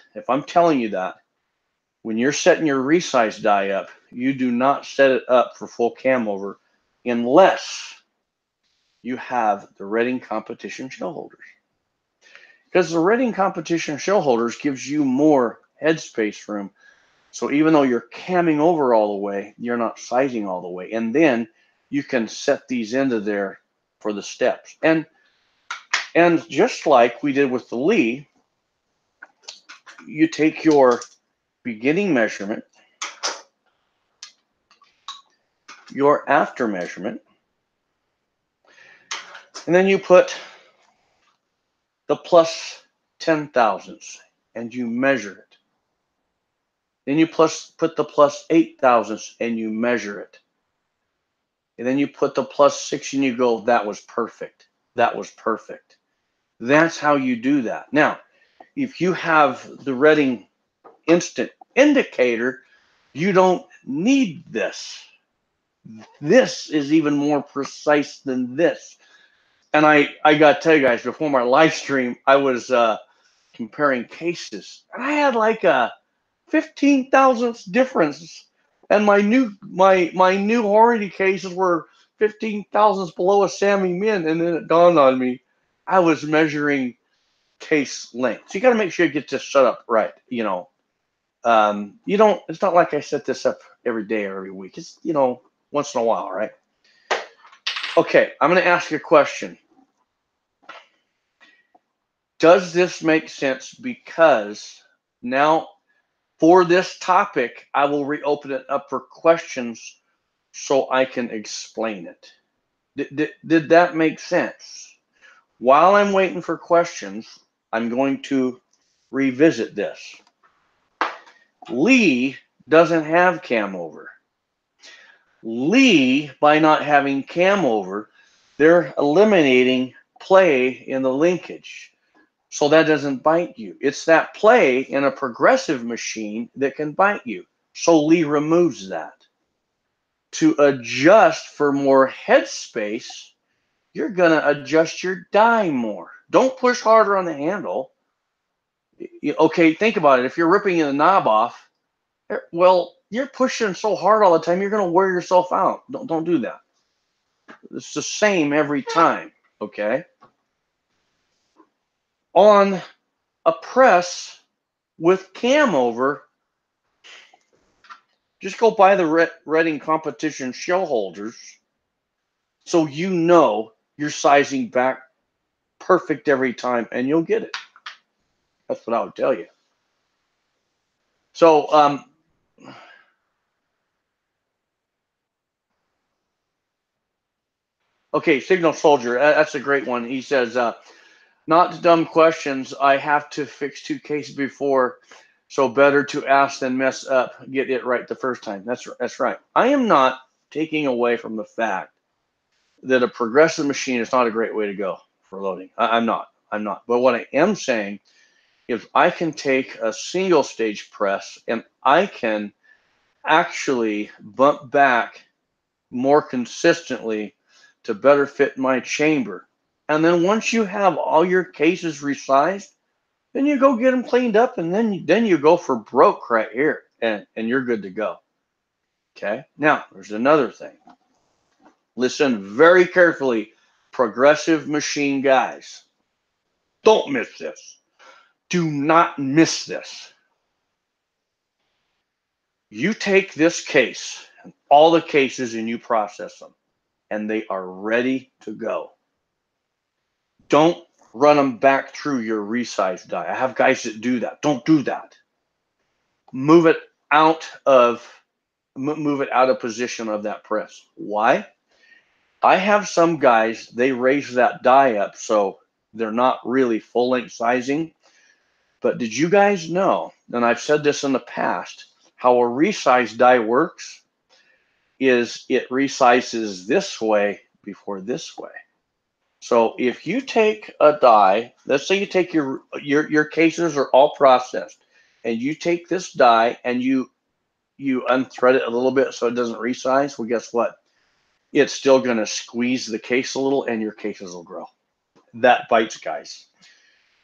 when you're setting your resize die up, you do not set it up for full cam over unless you have the Redding competition shell holders. Because the Redding competition shell holders gives you more headspace room. So even though you're camming over all the way, you're not sizing all the way. And then you can set these into there for the steps. And just like we did with the Lee, you take your beginning measurement, your after measurement, and then you put the plus 10 thousandths and you measure it. Then you put the plus 8 thousandths and you measure it. And then you put the plus 6 and you go, that was perfect. That was perfect. That's how you do that. Now, if you have the Redding instant indicator, you don't need this. This is even more precise than this. And I got to tell you guys, before my live stream, I was comparing cases. And I had like a 15 thousandths difference. And my new Hornady cases were 15 thousandths below a SAMI min. And then it dawned on me, I was measuring case length. So you got to make sure you get this set up right. You don't, it's not like I set this up every day or every week. It's, once in a while, right? Okay, I'm going to ask you a question. Does this make sense? Because now for this topic, I will reopen it up for questions so I can explain it. Did that make sense? While I'm waiting for questions, I'm going to revisit this. Lee doesn't have cam over. Lee, by not having cam over, they're eliminating play in the linkage. So that doesn't bite you. It's that play in a progressive machine that can bite you. So Lee removes that. To adjust for more headspace, you're going to adjust your die more. Don't push harder on the handle. Okay, think about it. If you're ripping the knob off, well, you're pushing so hard all the time, you're going to wear yourself out. Don't do that. It's the same every time, okay? On a press with cam over, just go buy the Reading competition shell holders so you know you're sizing back perfect every time and you'll get it. That's what I would tell you. So, okay, Signal Soldier, that's a great one. He says, not dumb questions. I have to fix 2 cases before, so better to ask than mess up, get it right the first time. That's right. I am not taking away from the fact that a progressive machine is not a great way to go for loading. I'm not. But what I am saying is I can take a single stage press and I can actually bump back more consistently to better fit my chamber. And then once you have all your cases resized, then you go get them cleaned up, and then you go for broke right here, and you're good to go. Okay. Now there's another thing. Listen very carefully, progressive machine guys. Don't miss this. Do not miss this. You take this case, all the cases, and you process them, and they are ready to go. Don't run them back through your resize die. I have guys that do that. Don't do that. Move it out of position of that press. Why? I have some guys, they raise that die up so they're not really full length sizing. But did you guys know, and I've said this in the past, how a resize die works is it resizes this way before this way. So if you take a die, let's say you take your cases are all processed, and you take this die and you unthread it a little bit so it doesn't resize, well, guess what? It's still going to squeeze the case a little and your cases will grow. That bites, guys.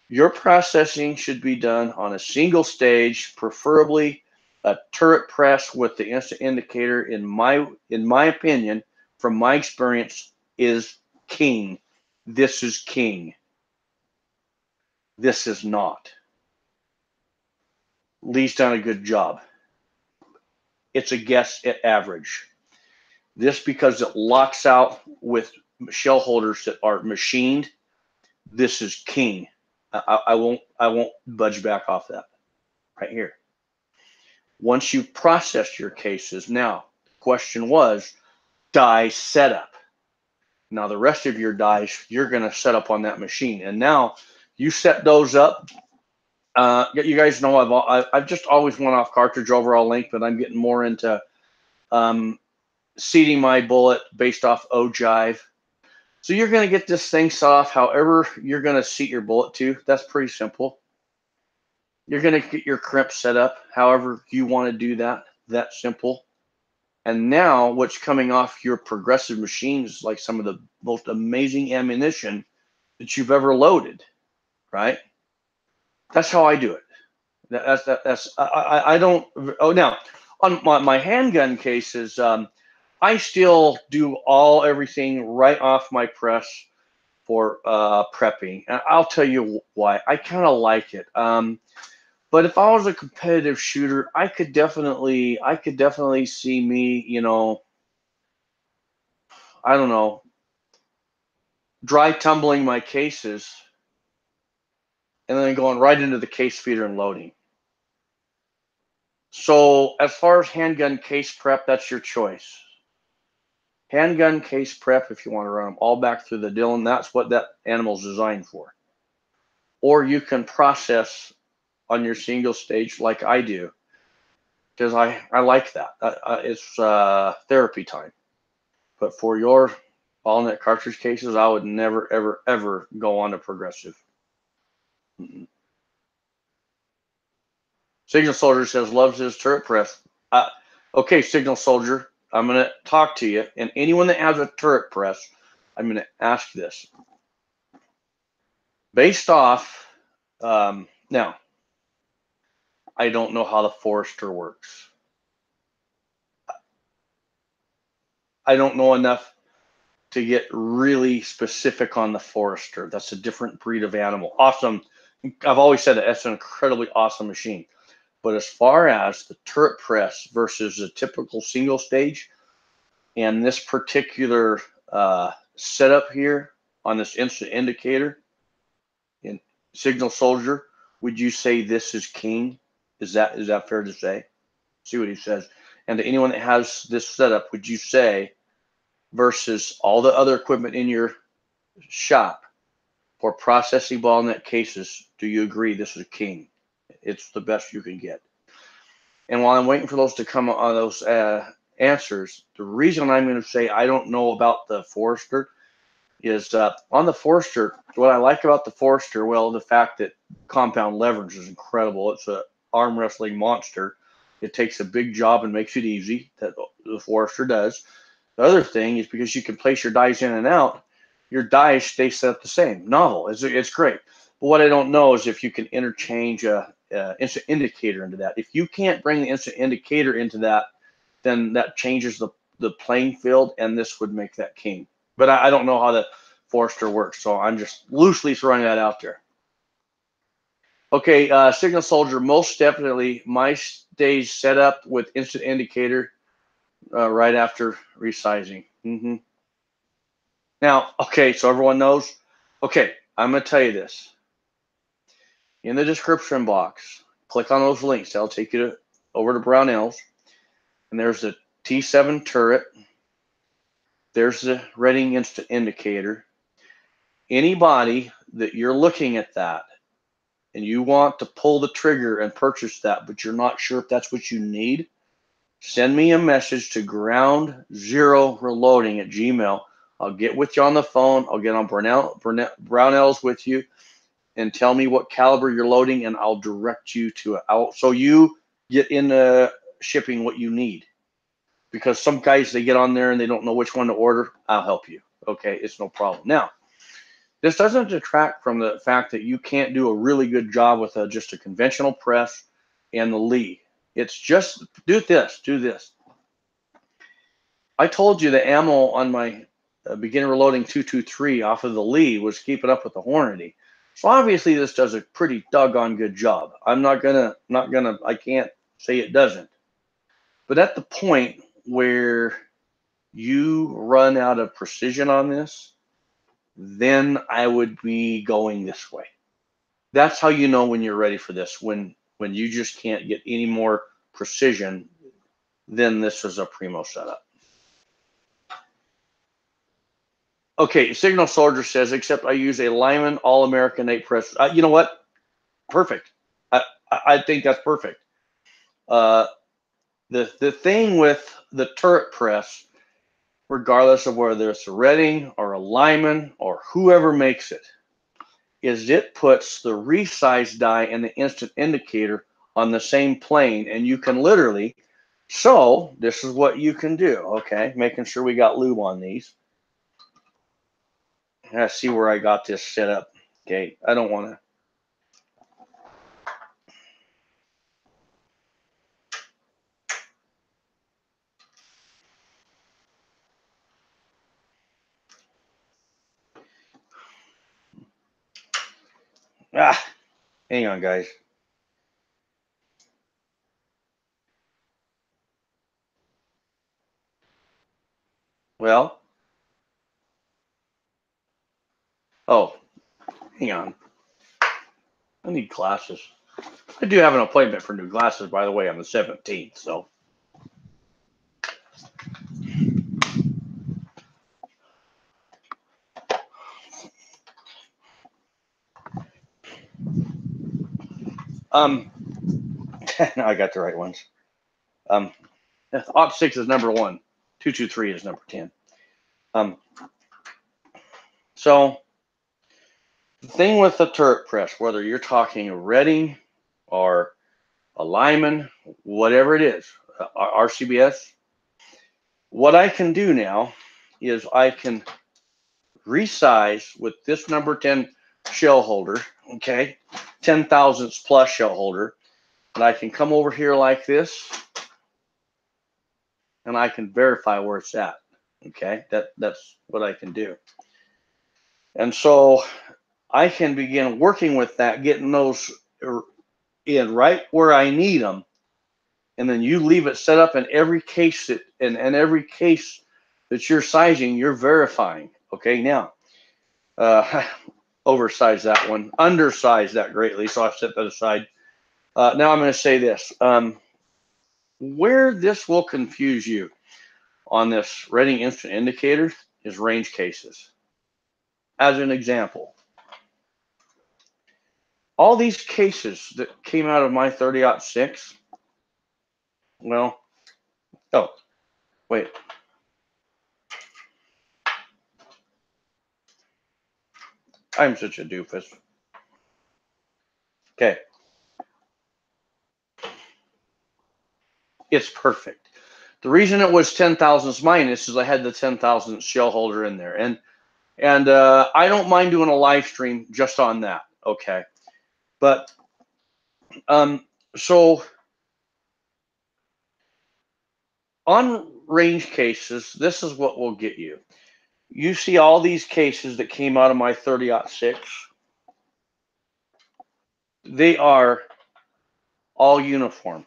Your processing should be done on a single stage, preferably a turret press with the instant indicator, in my opinion, from my experience, is king. This is king. This is not. Lee's done a good job. It's a guess at average. This, because it locks out with shell holders that are machined, this is king. I won't budge back off that right here. Once you've processed your cases, now the question was die setup. Now the rest of your dies you're going to set up on that machine, and now you set those up. You guys know I've just always went off cartridge overall length, but I'm getting more into seating my bullet based off ogive. So you're going to get this thing set off however you're going to seat your bullet to. That's pretty simple. You're going to get your crimp set up however you want to do that. That's simple. And now what's coming off your progressive machines is like some of the most amazing ammunition that you've ever loaded, right? That's how I do it. I don't. Oh, now on my handgun cases, I still do everything right off my press for prepping, and I'll tell you why. I kind of like it. But if I was a competitive shooter, I could definitely see me, I don't know, dry tumbling my cases, and then going right into the case feeder and loading. So as far as handgun case prep, that's your choice. Handgun case prep, if you want to run them all back through the Dillon, that's what that animal's designed for. Or you can process on your single stage like I do, because I like that. It's therapy time. But for your ball-net cartridge cases, I would never, ever, ever go on to progressive. Mm-mm. Signal Soldier says loves his turret press. Okay, Signal Soldier, I'm going to talk to you. And anyone that has a turret press, I'm going to ask this. Based off, now, I don't know how the Forester works. I don't know enough to get really specific on the Forester. That's a different breed of animal. Awesome. I've always said that that's an incredibly awesome machine. But as far as the turret press versus a typical single stage, and this particular setup here on this instant indicator in Signal Soldier, would you say this is king? Is that fair to say? See what he says. And to anyone that has this setup, would you say versus all the other equipment in your shop for processing ball-net cases, do you agree this is king? It's the best you can get. And while I'm waiting for those to come on those answers, the reason I'm going to say I don't know about the Forester is on the Forester, what I like about the Forester, well, the fact that compound leverage is incredible. It's an arm wrestling monster. It takes a big job and makes it easy. That the Forester does. The other thing is because you can place your dies in and out, your dies stay set the same. Novel. It's great. But what I don't know is if you can interchange a instant indicator into that. If you can't bring the instant indicator into that, then that changes the playing field, and this would make that king. But I don't know how the Forester works, so I'm just loosely throwing that out there. Okay, Signal Soldier, most definitely my stage set up with instant indicator right after resizing. Now, okay, so everyone knows. Okay, I'm going to tell you this. In the description box, click on those links. That'll take you over to Brownells. And there's the T7 turret. There's the Reading instant indicator. Anybody that you're looking at that and you want to pull the trigger and purchase that, but you're not sure if that's what you need, send me a message to ground0reloading@gmail.com. I'll get with you on the phone. I'll get on Brownells with you and tell me what caliber you're loading, and I'll direct you to it. So you get into shipping what you need. Because some guys, they get on there and they don't know which one to order. I'll help you. Okay, it's no problem. Now, this doesn't detract from the fact that you can't do a really good job with just a conventional press and the Lee. It's just do this. I told you the ammo on my beginner reloading 223 off of the Lee was keeping up with the Hornady. So obviously this does a pretty doggone good job. I can't say it doesn't. But at the point where you run out of precision on this, then I would be going this way. That's how you know when you're ready for this, when you just can't get any more precision, then this is a primo setup. Okay, Signal Soldier says, except I use a Lyman All-American 8 press. You know what? Perfect. I think that's perfect. The thing with the turret press, regardless of whether it's a Reading or a Lyman or whoever makes it, is it puts the resize die and the instant indicator on the same plane, and you can literally, so this is what you can do, okay? Making sure we got lube on these. I see where I got this set up. Okay, I don't want to. Hang on, guys. Well, Oh, hang on. I need glasses. I do have an appointment for new glasses, by the way, on the 17th. So, now I got the right ones. Op 6 is number 1. 223 is number 10. So the thing with the turret press, whether you're talking a Redding or a Lyman, whatever it is, RCBS, what I can do now is I can resize with this number 10 shell holder, okay, 10 thousandths plus shell holder, and I can come over here like this, and I can verify where it's at, okay? That's what I can do. And so I can begin working with that, getting those in right where I need them, and then you leave it set up in every case that, and every case that you're sizing, you're verifying. Okay, now oversize that one, undersize that greatly, so I've set that aside. Now I'm going to say this. Where this will confuse you on this Reading instant indicator is range cases. As an example, all these cases that came out of my 30-06, well, oh, wait. I'm such a doofus. Okay. It's perfect. The reason it was 10 thousandths minus is I had the 10 thousandths shell holder in there. And I don't mind doing a live stream just on that. Okay. But so on range cases, this is what will get you. You see all these cases that came out of my 30-06. They are all uniform.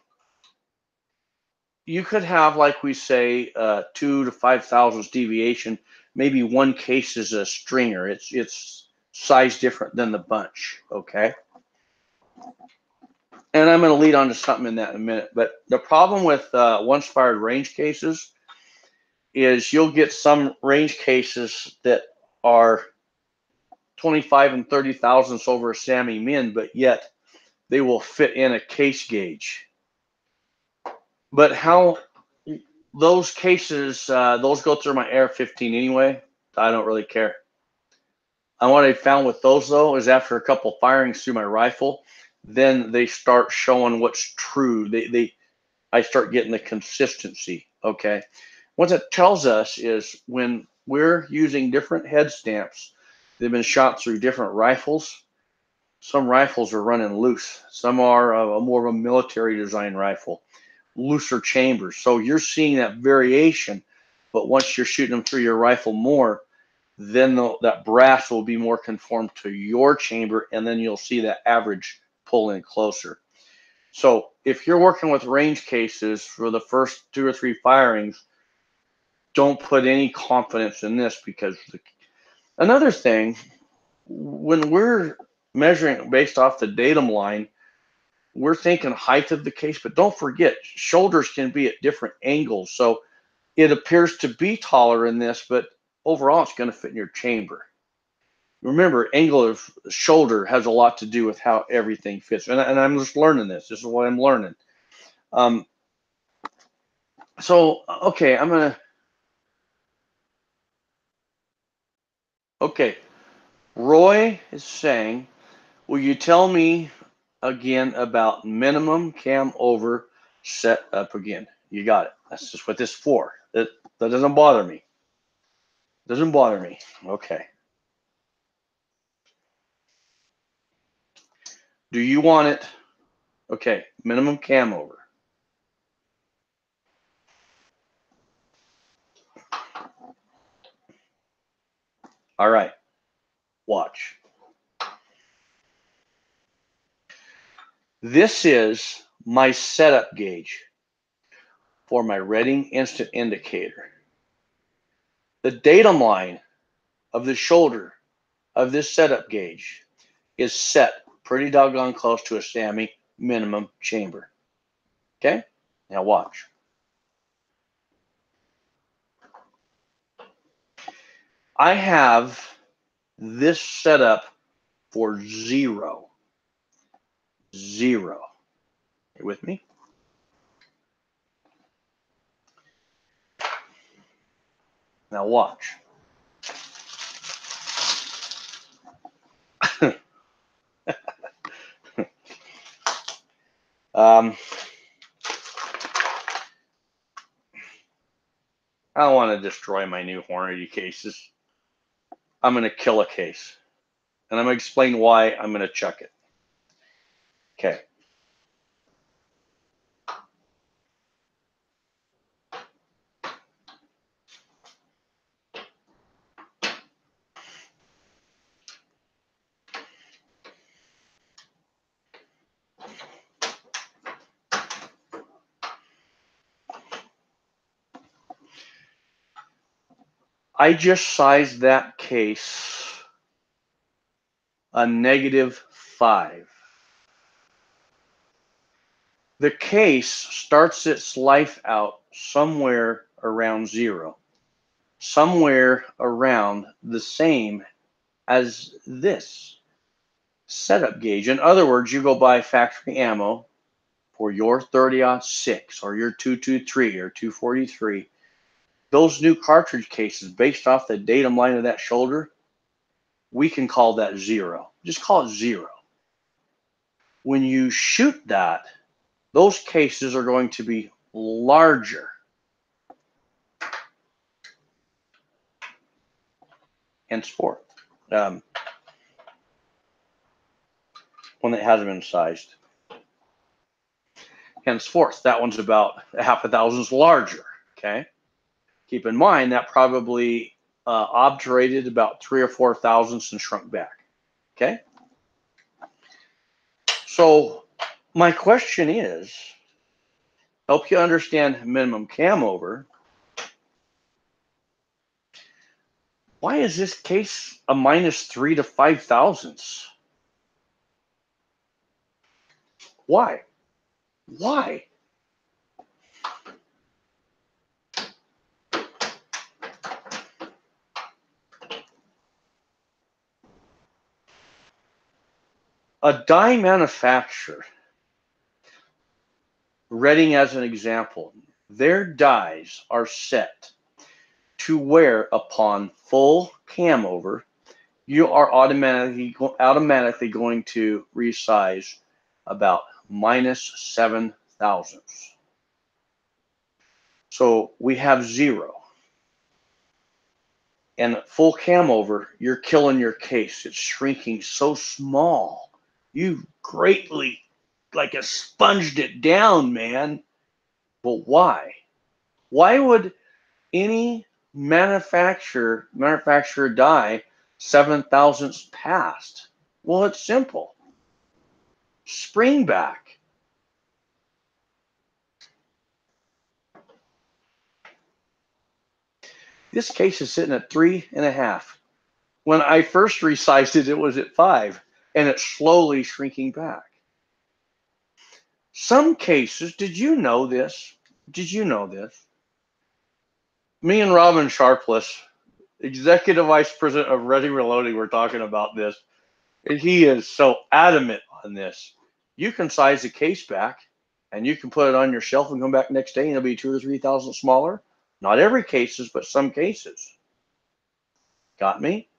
You could have, like we say, 2 to 5 thousandths deviation. Maybe one case is a stringer. It's size different than the bunch. Okay. And I'm going to lead on to something in that in a minute. But the problem with once fired range cases is you'll get some range cases that are 25 and 30 thousandths over a Sammy Min, but yet they will fit in a case gauge. But how those cases, those go through my AR-15 anyway. I don't really care. And what I found with those, though, is after a couple firings through my rifle, then they start showing what's true. I start getting the consistency, okay? What that tells us is when we're using different head stamps, they've been shot through different rifles. Some rifles are running loose. Some are more of a military design rifle, looser chambers. So you're seeing that variation, but once you're shooting them through your rifle more, then that brass will be more conformed to your chamber, and then you'll see that average pull in closer. So if you're working with range cases for the first 2 or 3 firings, don't put any confidence in this, because another thing, when we're measuring based off the datum line, we're thinking height of the case, but don't forget shoulders can be at different angles. So it appears to be taller in this, but overall it's going to fit in your chamber. Remember, angle of shoulder has a lot to do with how everything fits. And I'm just learning this. This is what I'm learning. So, okay, okay. Roy is saying, will you tell me again about minimum cam over set up again? You got it. That's just what this is for. That doesn't bother me. Doesn't bother me. Okay. Do you want it? Okay, minimum cam over. All right. Watch. This is my setup gauge for my Reading instant indicator. The datum line of the shoulder of this setup gauge is set pretty doggone close to a SAMI minimum chamber. Okay? Now watch. I have this set up for 0. 0. You with me? Now watch. I don't want to destroy my new Hornady cases. I'm going to kill a case. And I'm going to explain why I'm going to chuck it. Okay. I just sized that case a -5. The case starts its life out somewhere around 0, somewhere around the same as this setup gauge. In other words, you go buy factory ammo for your 30-06 or your 223 or 243. Those new cartridge cases, based off the datum line of that shoulder, we can call that 0. Just call it 0. When you shoot that, those cases are going to be larger. Henceforth, when it hasn't been sized. Henceforth, that one's about half a thousandths larger. Okay. Keep in mind that probably obturated about 3 or 4 thousandths and shrunk back. Okay. So my question is, help you understand minimum cam over. Why is this case a -3 to 5 thousandths? Why? Why? A die manufacturer, Reading as an example, their dies are set to where upon full cam over, you are automatically going to resize about -7 thousandths. So we have 0. And at full cam over, you're killing your case. It's shrinking so small. You greatly like sponged it down, man. Well, why? Why would any manufacturer die 7 thousandths past? Well, it's simple. Spring back. This case is sitting at 3.5. When I first resized it, it was at 5, and it's slowly shrinking back. Some cases, did you know this? Did you know this? Me and Robin Sharpless, Executive Vice President of Ready Reloading, were talking about this. And he is so adamant on this. You can size the case back, and you can put it on your shelf and come back next day, and it'll be 2 or 3 thousandths smaller. Not every cases, but some cases. Got me?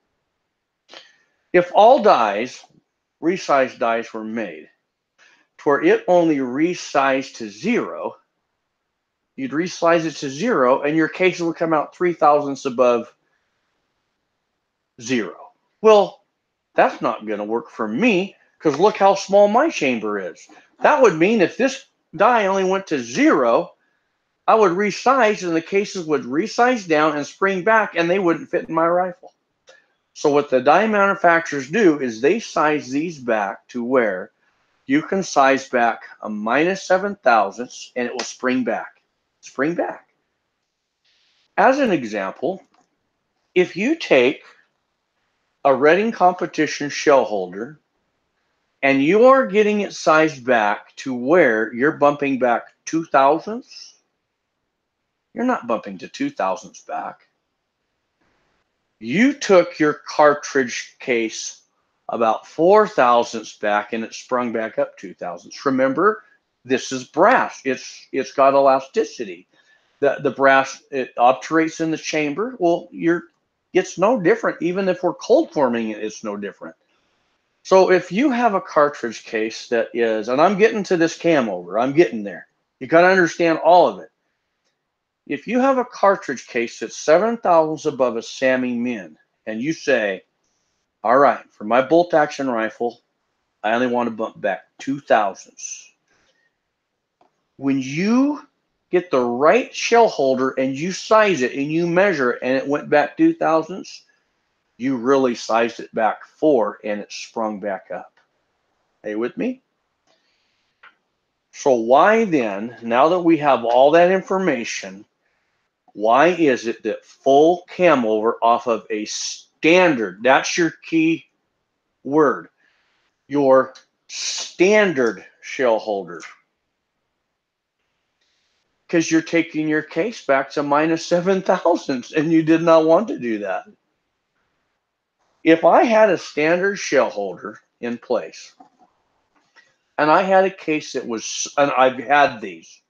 If all dies, resized dies were made, to where it only resized to 0, you'd resize it to 0, and your case would come out 3 thousandths above 0. Well, that's not going to work for me, because look how small my chamber is. That would mean if this die only went to 0, I would resize, and the cases would resize down and spring back, and they wouldn't fit in my rifle. So what the die manufacturers do is they size these back to where you can size back a -7 thousandths, and it will spring back. Spring back. As an example, if you take a Reading competition shell holder and you are getting it sized back to where you're bumping back 2,000ths, you're not bumping to 2,000ths back. You took your cartridge case about 4,000ths back and it sprung back up 2,000ths. Remember, this is brass. It's got elasticity. The brass, it obturates in the chamber. Well, it's no different. Even if we're cold forming it, it's no different. So if you have a cartridge case that is, and I'm getting to this cam over, I'm getting there. You got to understand all of it. If you have a cartridge case that's 7,000ths above a Sammy Min, and you say, all right, for my bolt action rifle, I only want to bump back 2,000ths. When you get the right shell holder and you size it and you measure it and it went back 2,000ths, you really sized it back 4 and it sprung back up. Are you with me? So why then, now that we have all that information, why is it that full cam over off of a standard, that's your key word, your standard shell holder? Because you're taking your case back to minus 7,000ths and you did not want to do that. If I had a standard shell holder in place and I had a case that was, and I've had these,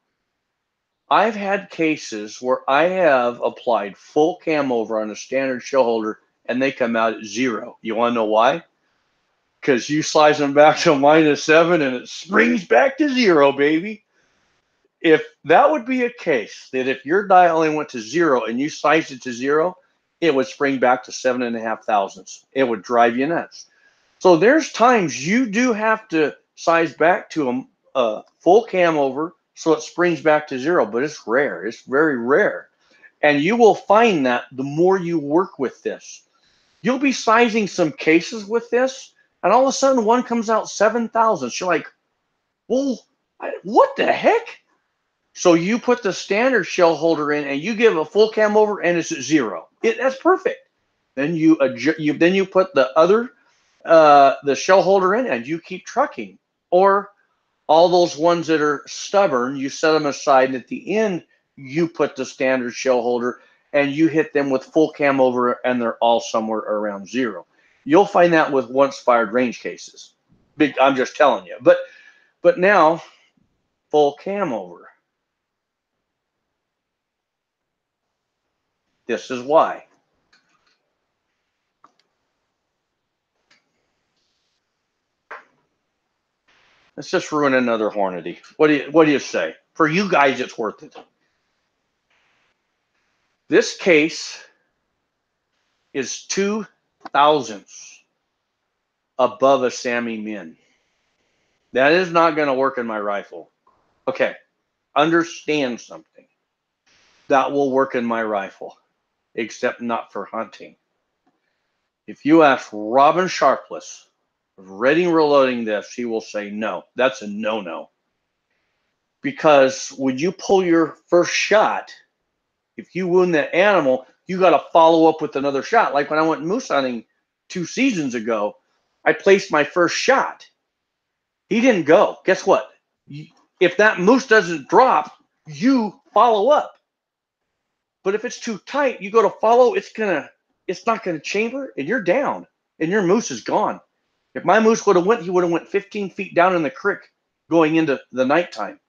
I've had cases where I have applied full cam over on a standard shell holder and they come out at 0. You want to know why? Because you slice them back to minus 7 and it springs back to 0, baby. If that would be a case that if your die only went to 0 and you sized it to 0, it would spring back to 7,500ths. It would drive you nuts. So there's times you do have to size back to a full cam over so it springs back to 0, but it's rare. It's very rare. And you will find that the more you work with this. You'll be sizing some cases with this, and all of a sudden one comes out 7,000. You're like, well, what the heck? So you put the standard shell holder in and you give a full cam over and it's at 0. That's perfect. Then you put the other the shell holder in and you keep trucking. Or all those ones that are stubborn, you set them aside, and at the end you put the standard shell holder and you hit them with full cam over and they're all somewhere around 0. You'll find that with once fired range cases. I'm just telling you. But now full cam over. This is why. Let's just ruin another Hornady. What do you say? For you guys, it's worth it. This case is 2,000ths above a Sammy Min. That is not going to work in my rifle. Okay, understand something. That will work in my rifle, except not for hunting. If you ask Robin Sharpless, Reading Reloading this, he will say no. That's a no-no. Because when you pull your first shot, if you wound that animal, you got to follow up with another shot. Like when I went moose hunting 2 seasons ago, I placed my first shot. He didn't go. Guess what? If that moose doesn't drop, you follow up. But if it's too tight, you go to follow, it's not gonna chamber, and you're down, and your moose is gone. If my moose would have went, he would have went 15 feet down in the creek going into the nighttime.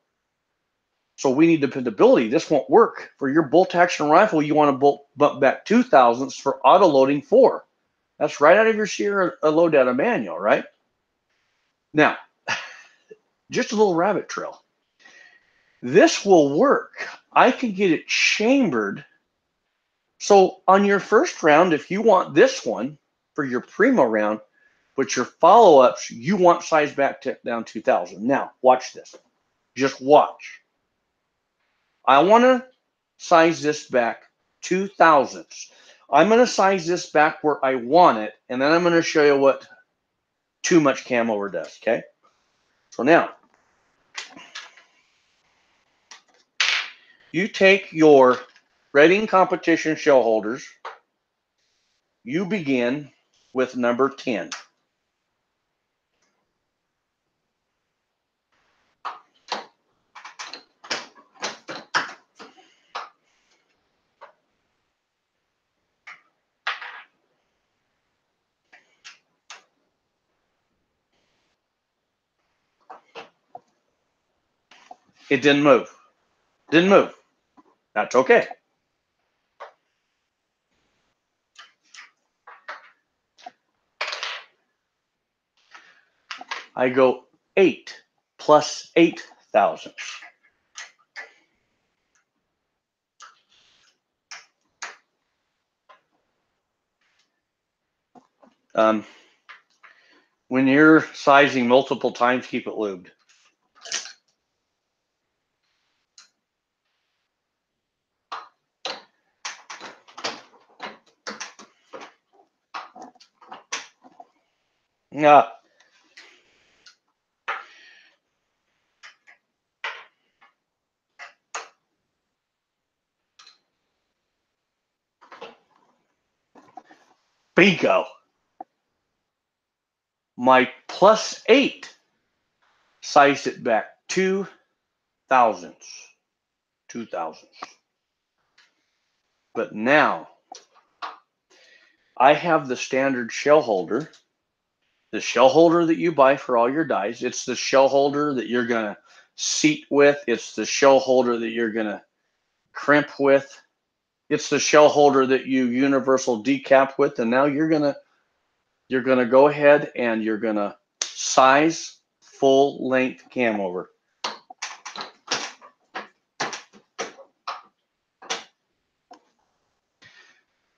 So we need dependability. This won't work. For your bolt action rifle, you want to bump back 2,000ths for auto loading 4. That's right out of your Sierra loadout manual, right? Now, just a little rabbit trail. This will work. I can get it chambered. So on your first round, if you want this one for your primo round, but your follow-ups, you want size back down 2,000. Now, watch this. Just watch. I want to size this back 2,000ths. I'm going to size this back where I want it, and then I'm going to show you what too much cam over does, okay? So now, you take your Reading competition shell holders, you begin with number 10. It didn't move. Didn't move. That's okay. I go 8 plus 8 thousandths. When you're sizing multiple times, keep it lubed. Yeah. Bingo. My plus 8 sized it back 2 thousandths. 2 thousandths. But now I have the standard shell holder. The shell holder that you buy for all your dies. It's the shell holder that you're going to seat with. It's the shell holder that you're going to crimp with. It's the shell holder that you universal decap with. And now you're going to go ahead and you're going to size full length cam over.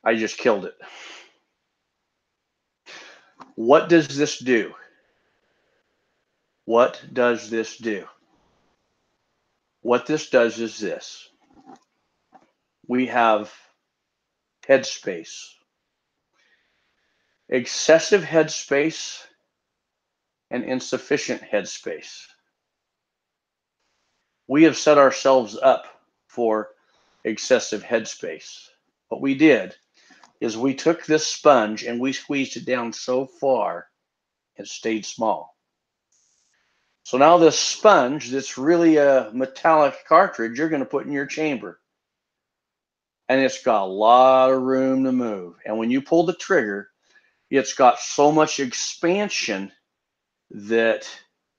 I just killed it. What does this do? What does this do? What this does is this. We have headspace. Excessive headspace and insufficient headspace. We have set ourselves up for excessive headspace. What we did is we took this sponge and we squeezed it down so far it stayed small. So now this sponge that's really a metallic cartridge you're going to put in your chamber. And it's got a lot of room to move. And when you pull the trigger, it's got so much expansion that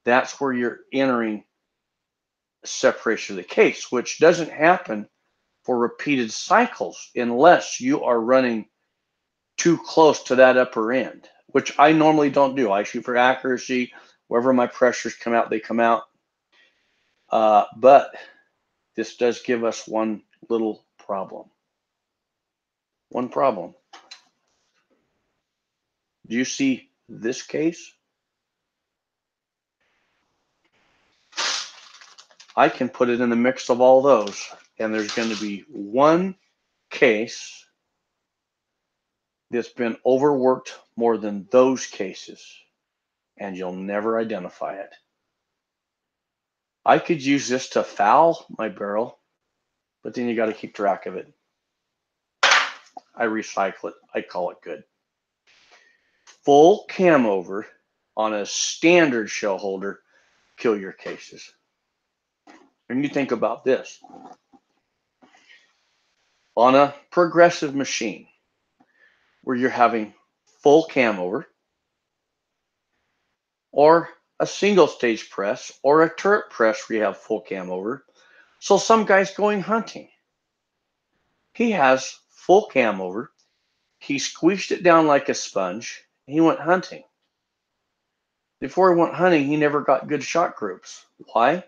that's where you're entering separation of the case, which doesn't happen for repeated cycles unless you are running too close to that upper end, which I normally don't do. I shoot for accuracy. Wherever my pressures come out, they come out. But this does give us one little problem. One problem. Do you see this case? I can put it in the mix of all those, and there's going to be one case that's been overworked more than those cases, and you'll never identify it. I could use this to foul my barrel, but then you got to keep track of it. I recycle it. I call it good. Full cam over on a standard shell holder, kill your cases. And you think about this. On a progressive machine where you're having full cam over, or a single stage press, or a turret press where you have full cam over. So some guy's going hunting. He has full cam over. He squeezed it down like a sponge. And he went hunting. Before he went hunting, he never got good shot groups. Why?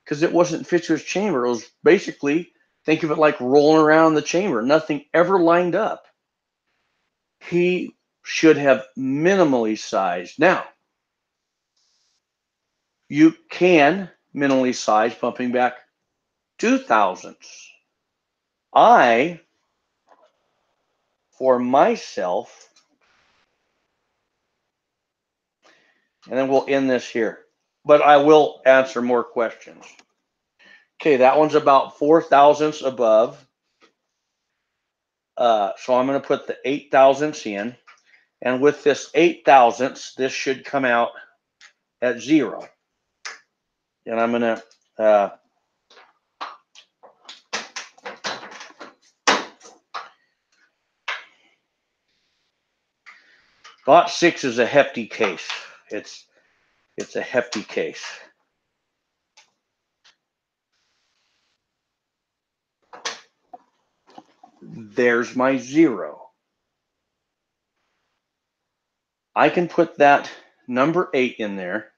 Because it wasn't fit to his chamber. It was basically, think of it like rolling around the chamber. Nothing ever lined up. He should have minimally sized. Now, you can minimally size bumping back 2 thousandths. I, for myself, and then we'll end this here, but I will answer more questions. Okay, that one's about 4 thousandths above. So I'm going to put the 8 thousandths in, And with this 8/1000ths, this should come out at 0. And I'm going to Lot 6 is a hefty case. It's a hefty case. There's my 0. I can put that number 8 in there,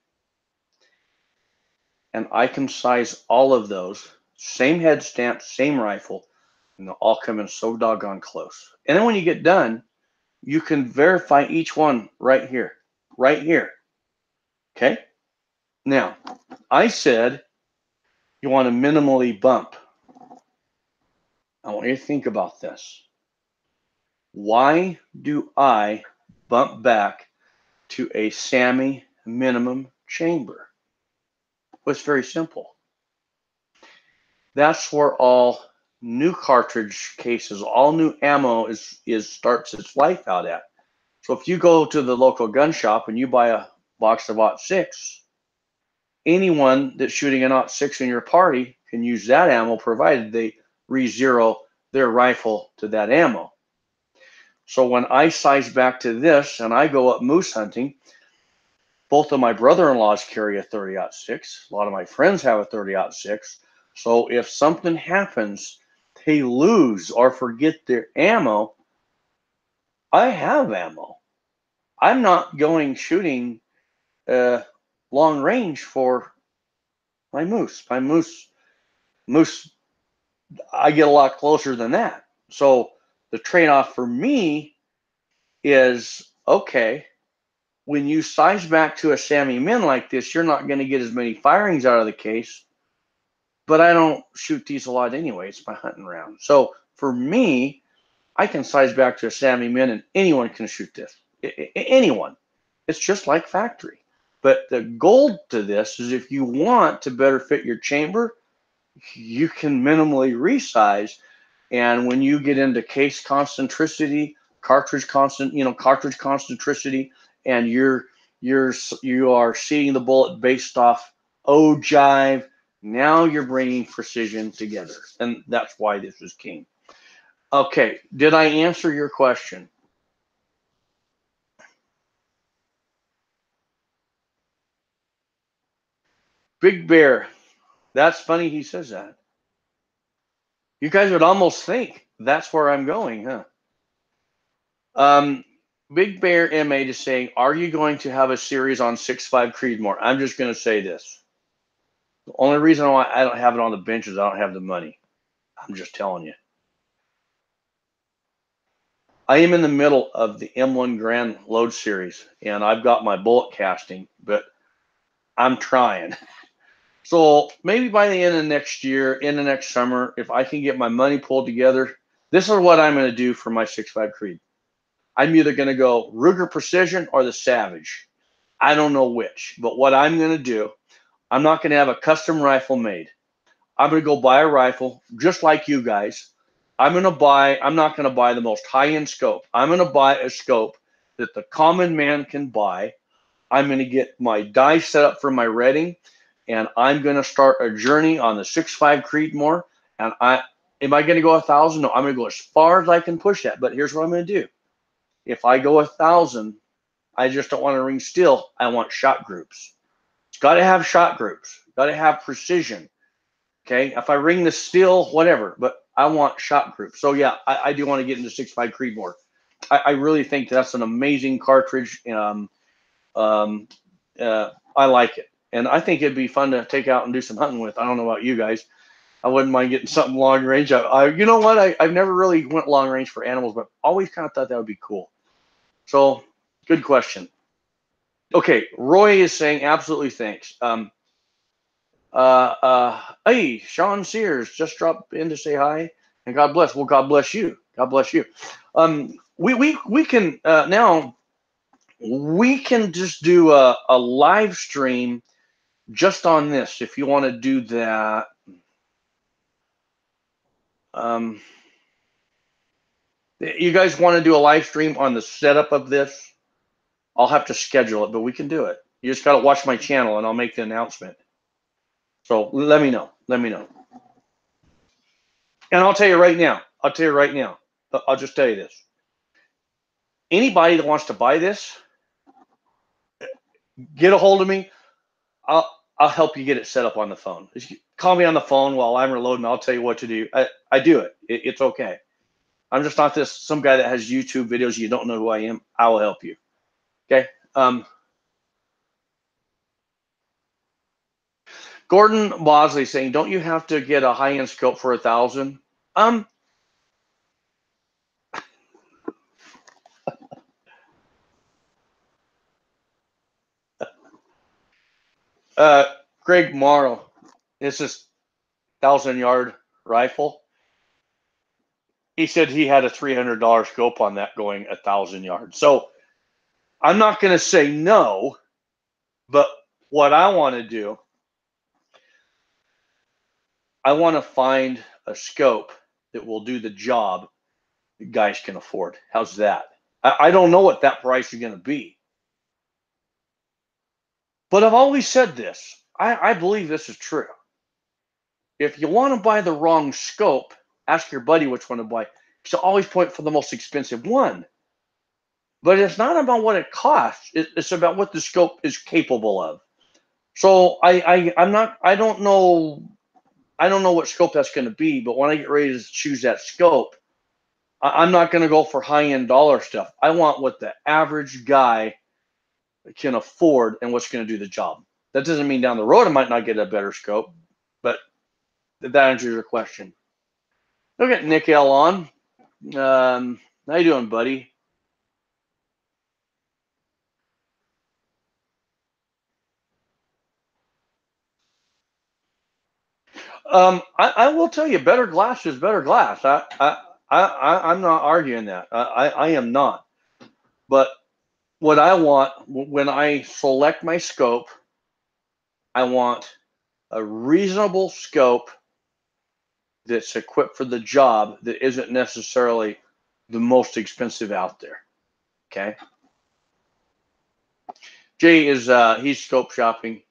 and I can size all of those. Same head stamp, same rifle, and they'll all come in so doggone close. And then when you get done, you can verify each one right here. Right here. Okay? Now, I said you want to minimally bump. I want you to think about this. Why do I bump back to a SAMI minimum chamber? Well, it's very simple. That's where all new cartridge cases, all new ammo starts its life out at. So if you go to the local gun shop and you buy a box of .6, anyone that's shooting an .6 in your party can use that ammo, provided they re-zero their rifle to that ammo. So when I size back to this and I go up moose hunting, both of my brother-in-laws carry a 30-06. A lot of my friends have a 30-06. So if something happens, they lose or forget their ammo, I have ammo. I'm not going shooting long range for my moose. My moose, I get a lot closer than that. So the trade-off for me is, okay, when you size back to a SAMI min like this, you're not going to get as many firings out of the case, but I don't shoot these a lot anyway. It's my hunting round. So for me, I can size back to a SAMI min and anyone can shoot this. Anyone. It's just like factory. But the goal to this is if you want to better fit your chamber, you can minimally resize. And when you get into case concentricity, cartridge concentricity, and you are seeing the bullet based off ogive, now you're bringing precision together, and that's why this is king. Okay, did I answer your question? Big Bear, that's funny he says that. You guys would almost think that's where I'm going, huh? Big Bear MA is saying, are you going to have a series on 6.5 Creedmoor? I'm just going to say this. The only reason why I don't have it on the bench is I don't have the money. I'm just telling you. I am in the middle of the M1 Grand Load series, and I've got my bullet casting, but I'm trying. So maybe by the end of next year, in the next summer, if I can get my money pulled together, this is what I'm going to do for my 6.5 Creed. I'm either going to go Ruger Precision or the Savage. I don't know which, but what I'm going to do, I'm not going to have a custom rifle made. I'm going to go buy a rifle just like you guys. I'm not going to buy the most high-end scope. I'm going to buy a scope that the common man can buy. I'm going to get my dice set up for my reading, and I'm going to start a journey on the 6.5 Creedmoor. And am I going to go 1,000? No, I'm going to go as far as I can push that. But here's what I'm going to do. If I go 1,000, I just don't want to ring steel. I want shot groups. It's got to have shot groups. Got to have precision. Okay, if I ring the steel, whatever, but I want shot groups. So yeah, I do want to get into 6.5 Creedmoor. I really think that's an amazing cartridge. I like it, and I think it'd be fun to take out and do some hunting with. I don't know about you guys. I wouldn't mind getting something long range. You know what? I've never really went long range for animals, but always kind of thought that would be cool. So, good question. Okay, Roy is saying absolutely thanks. Hey, Sean Sears just dropped in to say hi, and God bless. Well, God bless you. God bless you. We can now we can just do a live stream just on this if you want to do that. You guys want to do a live stream on the setup of this? I'll have to schedule it, but we can do it. You just got to watch my channel, and I'll make the announcement. So let me know. Let me know. And I'll tell you right now. I'll tell you right now. I'll just tell you this. Anybody that wants to buy this, get a hold of me. I'll help you get it set up on the phone. Call me on the phone while I'm reloading. I'll tell you what to do. I do it. It's okay. I'm just not some guy that has YouTube videos. You don't know who I am. I will help you. Okay. Gordon Bosley saying, don't you have to get a high-end scope for $1,000? Greg Morrow, this is 1,000-yard rifle. He said he had a $300 scope on that going 1,000 yards. So I'm not going to say no, but what I want to do, I want to find a scope that will do the job that guys can afford. How's that? I don't know what that price is going to be. But I've always said this. I believe this is true. If you want to buy the wrong scope, ask your buddy which one to buy. So always point for the most expensive one. But it's not about what it costs. It's about what the scope is capable of. So I don't know what scope that's going to be. But when I get ready to choose that scope, I'm not going to go for high-end dollar stuff. I want what the average guy can afford and what's going to do the job. That doesn't mean down the road I might not get a better scope, but that answers your question. Look at Nick L on. How you doing, buddy? I will tell you, better glass is better glass. I'm not arguing that. I am not. But what I want when I select my scope, I want a reasonable scope that's equipped for the job that isn't necessarily the most expensive out there. Okay. Jay is he's scope shopping.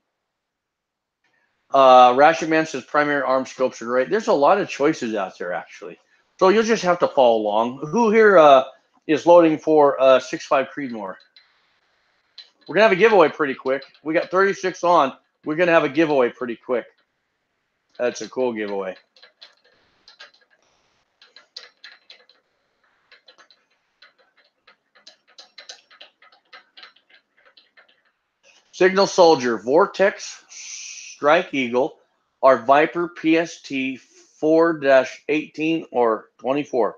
Ration Man says primary arm scopes are great. There's a lot of choices out there actually. So you'll just have to follow along. Who here is loading for 6.5 Creedmoor? We're gonna have a giveaway pretty quick. We got 36 on. We're gonna have a giveaway pretty quick. That's a cool giveaway. Signal Soldier, Vortex, Strike Eagle, or Viper PST 4-18 or 24.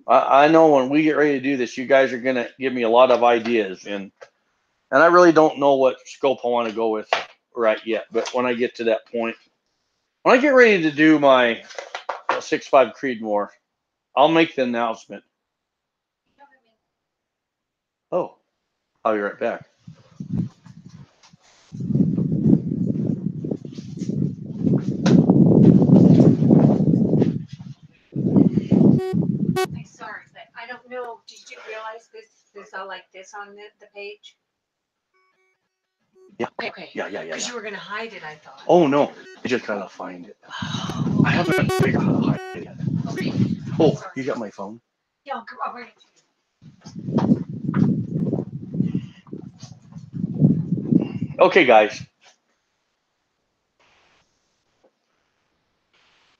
I know when we get ready to do this, you guys are gonna give me a lot of ideas, and I really don't know what scope I want to go with right yet. But when I get to that point, when I get ready to do my 6.5 Creedmoor, I'll make the announcement. Oh, I'll be right back. I'm sorry, but I don't know. Did you realize this all like this on the page? Yeah. Okay. Yeah. Because you were gonna hide it, I thought. Oh no, I just gotta find it. Oh, I haven't figured out how to hide it yet. okay. Oh, you got my phone? Yeah, I'll bring it to you. Okay, guys.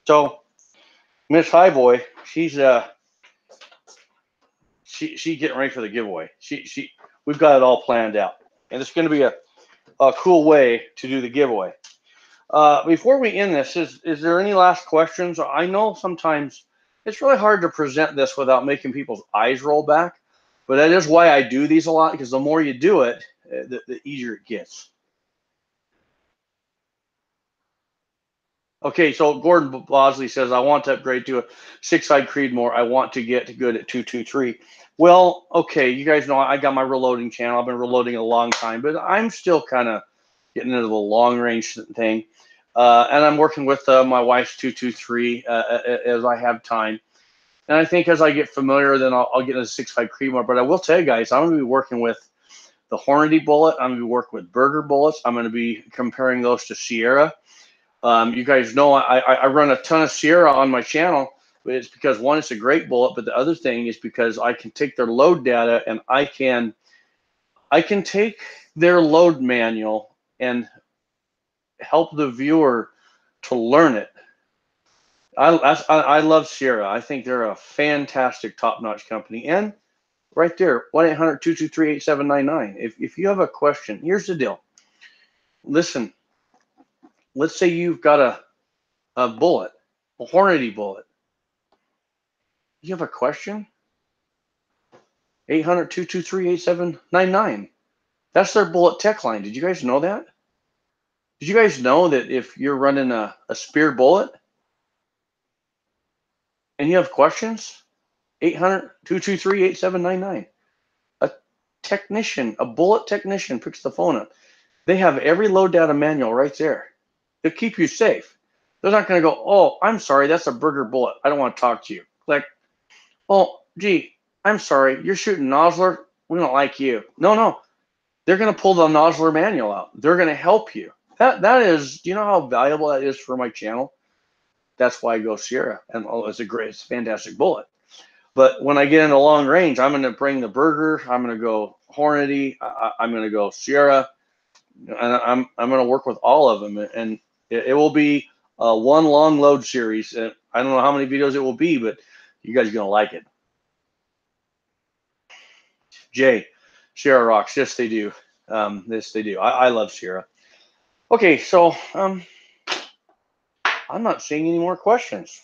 So Miss Highboy, she's she getting ready for the giveaway. We've got it all planned out, and it's going to be a cool way to do the giveaway. Before we end this, is there any last questions? I know sometimes it's really hard to present this without making people's eyes roll back, but that is why I do these a lot, because the more you do it, the easier it gets. Okay, so Gordon Bosley says, I want to upgrade to a 6.5 Creedmoor. I want to get good at 223. Well, okay, you guys know I got my reloading channel. I've been reloading a long time, but I'm still kind of getting into the long range thing. And I'm working with my wife's 223 as I have time. And I think as I get familiar, then I'll get into the 6.5 Creedmoor. But I will tell you guys, I'm going to be working with the Hornady bullet. I'm going to be working with Burger bullets. I'm going to be comparing those to Sierra. You guys know I run a ton of Sierra on my channel, but it's because, one, it's a great bullet, but the other thing is because I can take their load data and I can take their load manual and help the viewer to learn it. I love Sierra. I think they're a fantastic, top-notch company. And right there, 1-800-223-8799. If you have a question, here's the deal. Listen, let's say you've got a bullet, a Hornady bullet. You have a question? 800-223-8799. That's their bullet tech line. Did you guys know that? Did you guys know that if you're running a Spear bullet and you have questions, 800-223-8799. A technician, a bullet technician picks the phone up. They have every load data manual right there. They'll keep you safe. They're not going to go, oh, I'm sorry, that's a Burger bullet. I don't want to talk to you. Like, oh, gee, I'm sorry, you're shooting Nosler. We don't like you. No. They're going to pull the Nosler manual out. They're going to help you. That is, do you know how valuable that is for my channel? That's why I go Sierra. And it's a fantastic bullet. But when I get into long range, I'm going to bring the Burger. I'm going to go Hornady. I'm going to go Sierra. And I'm going to work with all of them. And it will be one long load series. And I don't know how many videos it will be, but you guys are going to like it. Jay, Sierra rocks. Yes, they do. Yes, they do. I love Sierra. Okay, so I'm not seeing any more questions.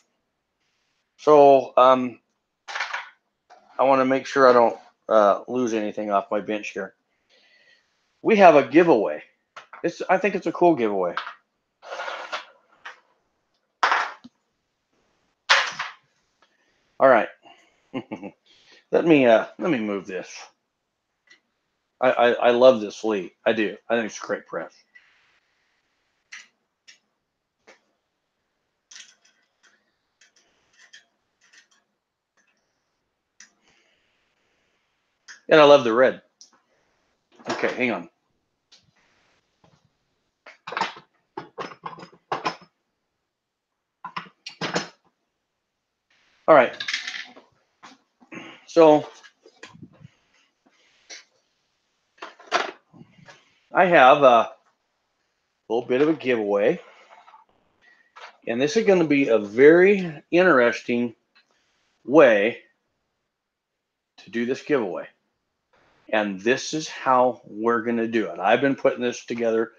So I want to make sure I don't lose anything off my bench here. We have a giveaway. I think it's a cool giveaway. All right. Let me move this. I love this Lee. I do. I think it's a great press. And I love the red. Okay, hang on. All right. So I have a little bit of a giveaway. And this is going to be a very interesting way to do this giveaway. And this is how we're going to do it. I've been putting this together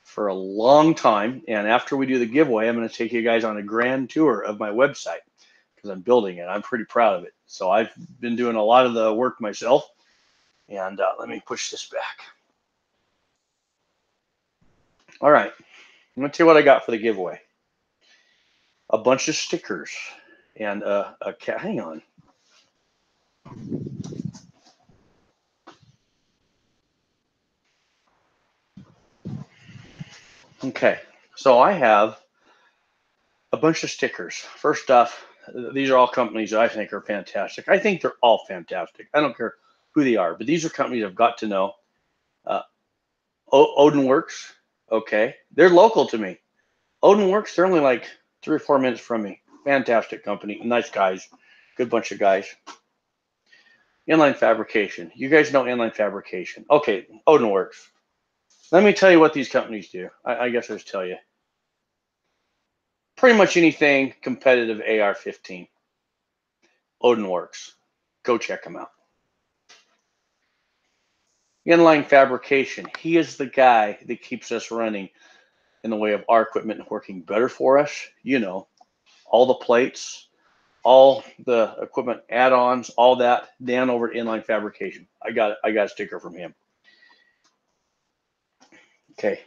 for a long time. And after we do the giveaway, I'm going to take you guys on a grand tour of my website because I'm building it. I'm pretty proud of it. So I've been doing a lot of the work myself. And let me push this back. All right. I'm going to tell you what I got for the giveaway. A bunch of stickers and a cat. Hang on. Okay, so I have a bunch of stickers. First off, these are all companies that I think are fantastic. I think they're all fantastic. I don't care who they are, but these are companies I've got to know. Odin Works, okay. They're local to me. Odin Works, they're only like 3 or 4 minutes from me. Fantastic company, nice guys, good bunch of guys. Inline Fabrication. You guys know Inline Fabrication. Okay, Odin Works. Let me tell you what these companies do. I guess I'll just tell you. Pretty much anything competitive AR-15. Odin Works. Go check him out. Inline Fabrication. He is the guy that keeps us running in the way of our equipment working better for us. You know, all the plates, all the equipment add-ons, all that. Dan over at Inline Fabrication. I got a sticker from him. Okay.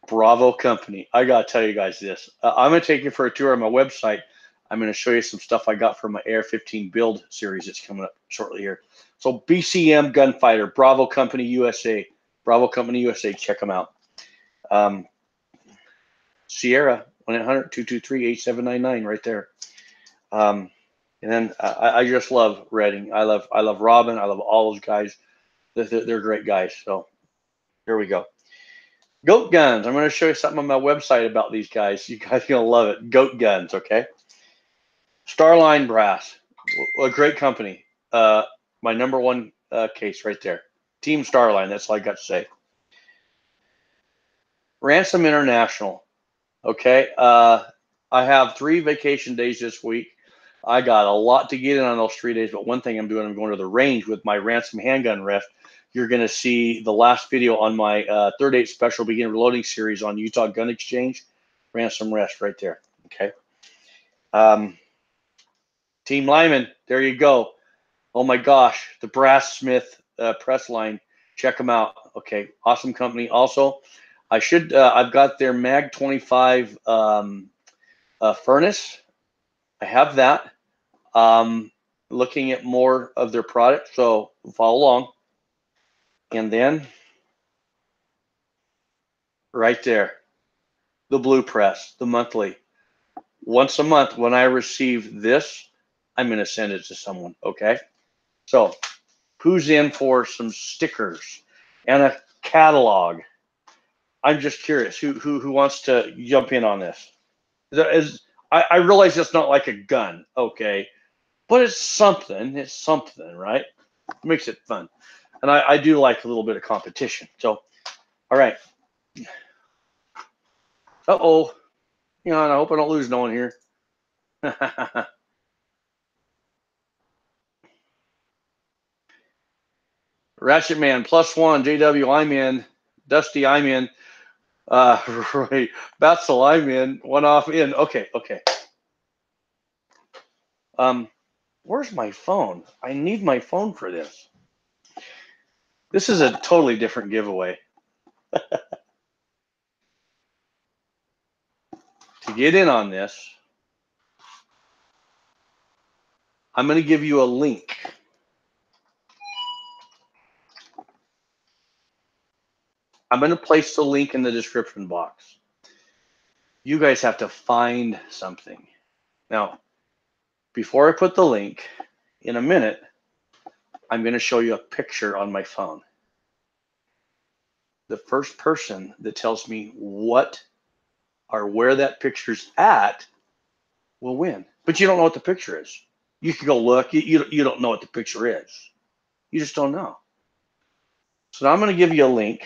Bravo Company. I got to tell you guys this. I'm going to take you for a tour on my website. I'm going to show you some stuff I got from my AR-15 build series that's coming up shortly here. So BCM Gunfighter, Bravo Company USA. Bravo Company USA, check them out. Sierra, 1-800-223-8799 right there. And then I just love Redding. I love Robin. I love all those guys. They're great guys. So here we go. Goat guns. I'm going to show you something on my website about these guys. You guys are going to love it. Goat guns, okay? Starline Brass, a great company. My number one case right there. Team Starline, that's all I got to say. Ransom International, okay? I have 3 vacation days this week. I got a lot to get in on those 3 days, but one thing I'm doing, I'm going to the range with my Ransom handgun ref. You're going to see the last video on my 38 Special Beginner Reloading Series on Utah Gun Exchange. Ransom rest right there, okay? Team Lyman, there you go. Oh my gosh, the Brass Smith press line. Check them out. Okay, awesome company. Also, I've got their Mag 25 furnace. I have that. Looking at more of their product, so follow along. And then right there, the Blue Press, the monthly. Once a month, when I receive this, I'm going to send it to someone. Okay, so who's in for some stickers and a catalog? I'm just curious who wants to jump in on this. I realize it's not like a gun, okay, but it's something. It's something, right? It makes it fun, and I do like a little bit of competition. So, all right. Uh-oh. You know, and I hope I don't lose no one here. Ratchet Man +1, JW, I'm in. Dusty, I'm in. Right. Batzel, I'm in. One off in. Okay. Where's my phone? I need my phone for this. This is a totally different giveaway. To get in on this, I'm going to give you a link. I'm going to place the link in the description box. You guys have to find something. Now, before I put the link, in a minute, I'm going to show you a picture on my phone. The first person that tells me what or where that picture's at will win. But you don't know what the picture is. You can go look. You don't know what the picture is. You just don't know. So now I'm going to give you a link,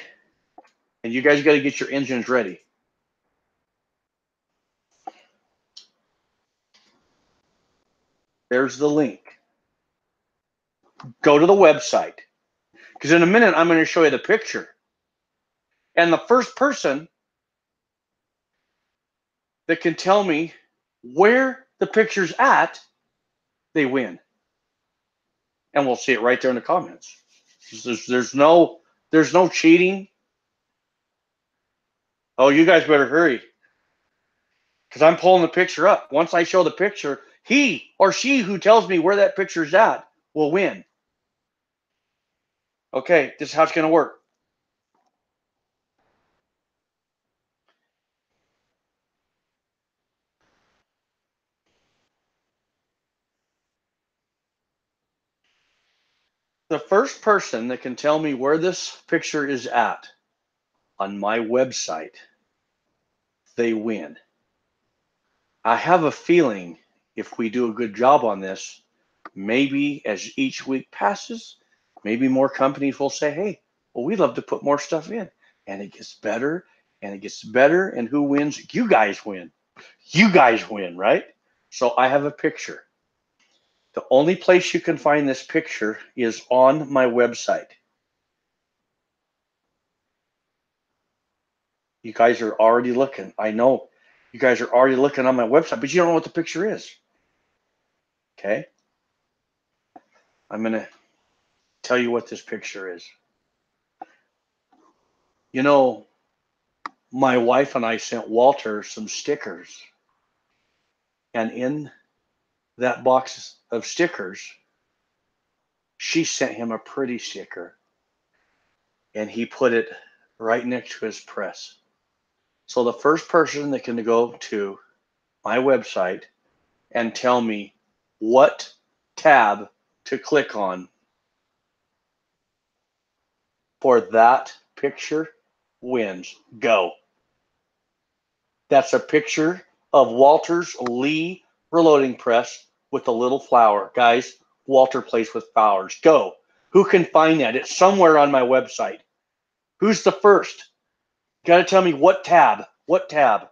and you guys got to get your engines ready. There's the link. Go to the website, because in a minute I'm going to show you the picture. And the first person that can tell me where the picture's at, they win. And we'll see it right there in the comments. There's no cheating. Oh, you guys better hurry, because I'm pulling the picture up. Once I show the picture, he or she who tells me where that picture's at will win. Okay, this is how it's going to work. The first person that can tell me where this picture is at on my website, they win. I have a feeling if we do a good job on this, maybe as each week passes, maybe more companies will say, hey, well, we'd love to put more stuff in. And it gets better and it gets better. And who wins? You guys win. You guys win, right? So I have a picture. The only place you can find this picture is on my website. You guys are already looking. I know you guys are already looking on my website, but you don't know what the picture is. Okay? I'm going to tell you what this picture is. You know, my wife and I sent Walter some stickers. And in that box of stickers, she sent him a pretty sticker. And he put it right next to his press. So the first person that can go to my website and tell me what tab to click on for that picture wins. Go. That's a picture of Walter's Lee reloading press with a little flower. Guys, Walter plays with flowers. Go. Who can find that? It's somewhere on my website. Who's the first? You got to tell me what tab. What tab?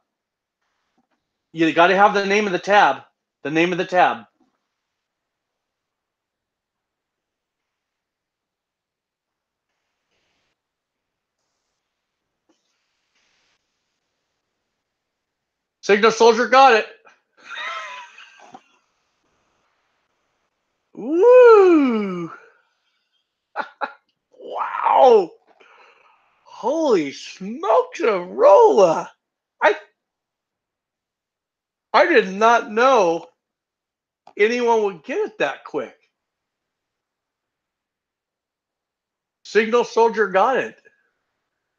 You got to have the name of the tab. The name of the tab. Signal Soldier got it. Woo! Wow! Holy smokes, Arola! I did not know anyone would get it that quick. Signal Soldier got it.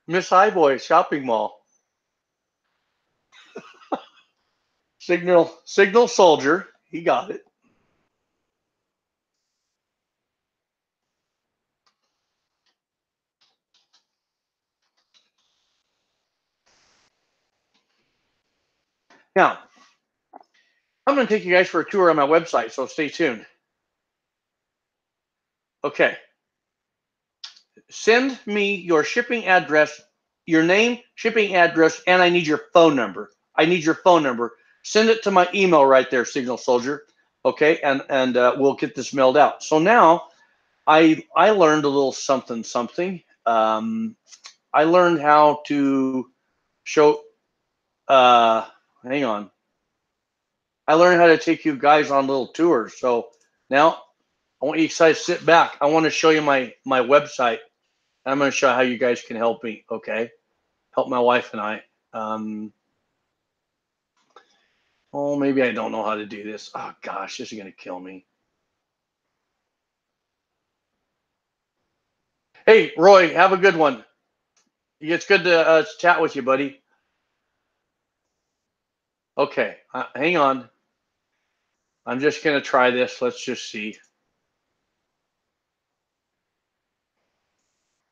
Miss Highboy Shopping Mall. Signal Soldier, he got it. Now, I'm going to take you guys for a tour on my website, so stay tuned. Okay. Send me your shipping address, your name, shipping address, and I need your phone number. I need your phone number. Send it to my email right there, Signal Soldier. Okay, and we'll get this mailed out. So now I learned a little something. I learned how to show. Hang on. I learned how to take you guys on little tours. So now I want you guys to sit back. I want to show you my website. I'm going to show how you guys can help me. Okay, help my wife and I. Oh, maybe I don't know how to do this. Oh gosh, this is going to kill me. Hey, Roy, have a good one. It's good to chat with you, buddy. Okay, hang on. I'm just going to try this. Let's just see.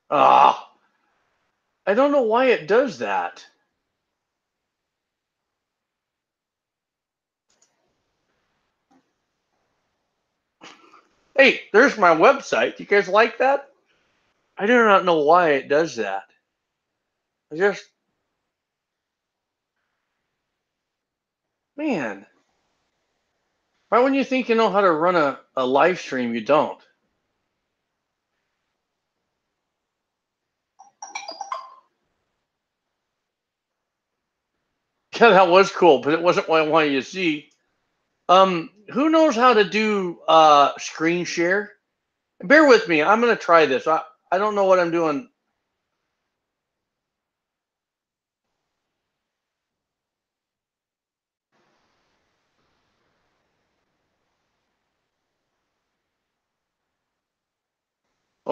Ah, I don't know why it does that. Hey, there's my website. You guys like that? I do not know why it does that. Man, why wouldn't you think you know how to run a live stream? You don't. Yeah, that was cool, but it wasn't what I wanted you to see. Who knows how to do screen share? Bear with me. I'm gonna try this. I don't know what I'm doing.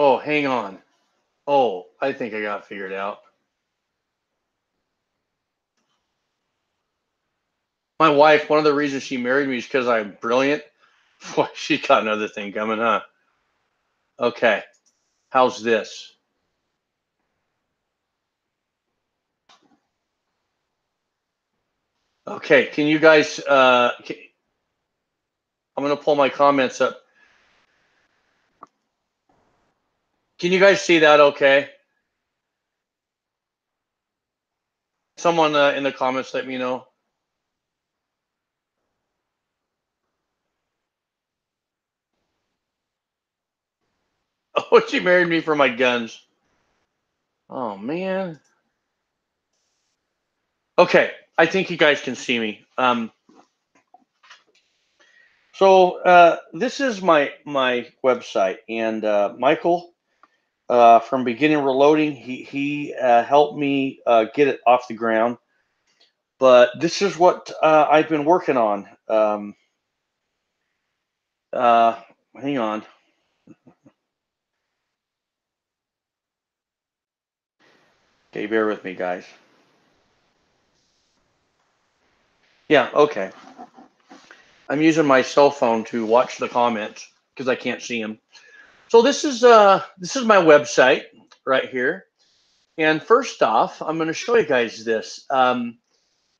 Oh, hang on. Oh, I think I got it figured out. My wife, one of the reasons she married me is because I'm brilliant. Boy, she got another thing coming, huh? Okay. How's this? Okay, can you guys, I'm going to pull my comments up. Can you guys see that okay? Someone in the comments let me know. Oh, she married me for my guns. Oh, man. Okay, I think you guys can see me. So this is my website, and Michael from Beginning Reloading, he helped me get it off the ground. But this is what I've been working on. Hang on. Okay, bear with me, guys. Yeah, okay. I'm using my cell phone to watch the comments because I can't see them. So this is my website right here. And first off, I'm going to show you guys this.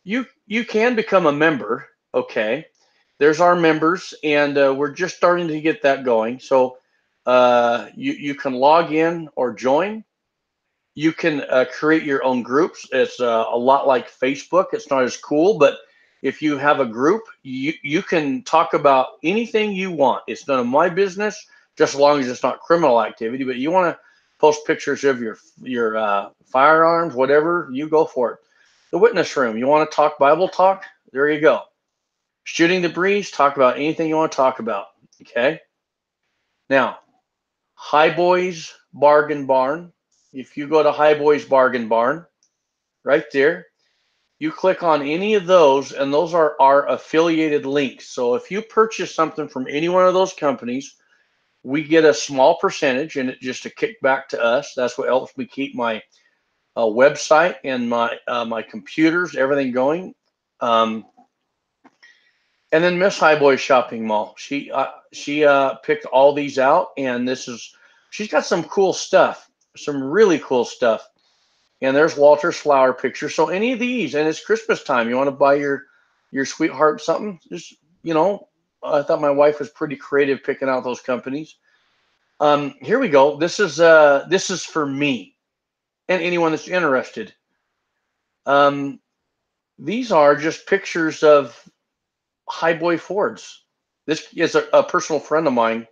You can become a member. Okay, there's our members, and we're just starting to get that going. So you can log in or join. You can create your own groups. It's a lot like Facebook. It's not as cool, but if you have a group, you can talk about anything you want. It's none of my business, just as long as it's not criminal activity. But you want to post pictures of your firearms, whatever, you go for it. The witness room, you want to talk Bible talk? There you go. Shooting the breeze, talk about anything you want to talk about. Okay. Now, High Boys Bargain Barn. If you go to High Boys Bargain Barn, right there, you click on any of those, and those are our affiliated links. So if you purchase something from any one of those companies, we get a small percentage, and it just a kickback to us. That's what helps me keep my website and my computers, everything going. And then Miss High Boy Shopping Mall, she picked all these out, and she's got some cool stuff, some really cool stuff. And there's Walter's flower picture. So any of these, and it's Christmas time, you want to buy your sweetheart something, just, I thought my wife was pretty creative picking out those companies. Here we go. This is for me and anyone that's interested. These are just pictures of High Boy Fords. This is a personal friend of mine.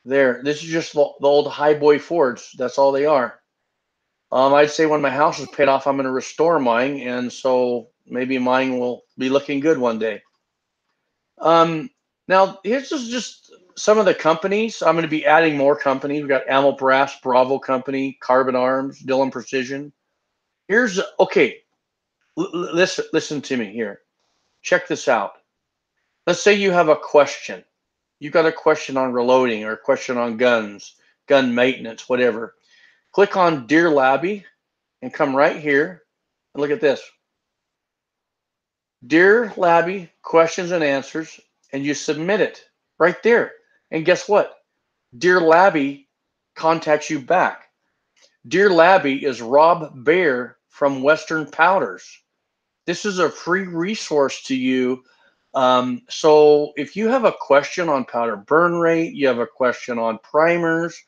There, this is just the old High Boy Fords. That's all they are. I'd say when my house is paid off, I'm going to restore mine, and so maybe mine will be looking good one day. Now, here's just some of the companies. I'm going to be adding more companies. We've got Ammo Brass, Bravo Company, Carbon Arms, Dillon Precision. Okay, listen to me here. Check this out. Let's say you have a question. You've got a question on reloading or a question on guns, gun maintenance, whatever. Click on Dear Labby and come right here and look at this. Dear Labby, questions and answers, and you submit it right there. And guess what? Dear Labby contacts you back. Dear Labby is Rob Baer from Western Powders. This is a free resource to you. So if you have a question on powder burn rate, you have a question on primers,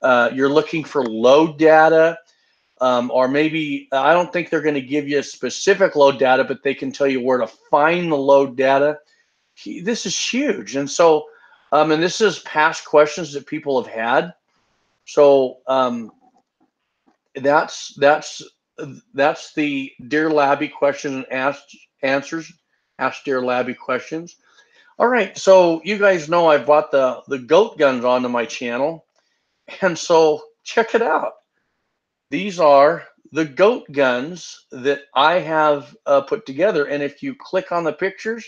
you're looking for load data, or maybe I don't think they're going to give you a specific load data, but they can tell you where to find the load data. This is huge. And so, and this is past questions that people have had. So that's the Dear Labby questions and answers. Ask Dear Labby questions. All right, so you guys know I bought the goat guns onto my channel, and so check it out. These are the goat guns that I have put together, and if you click on the pictures,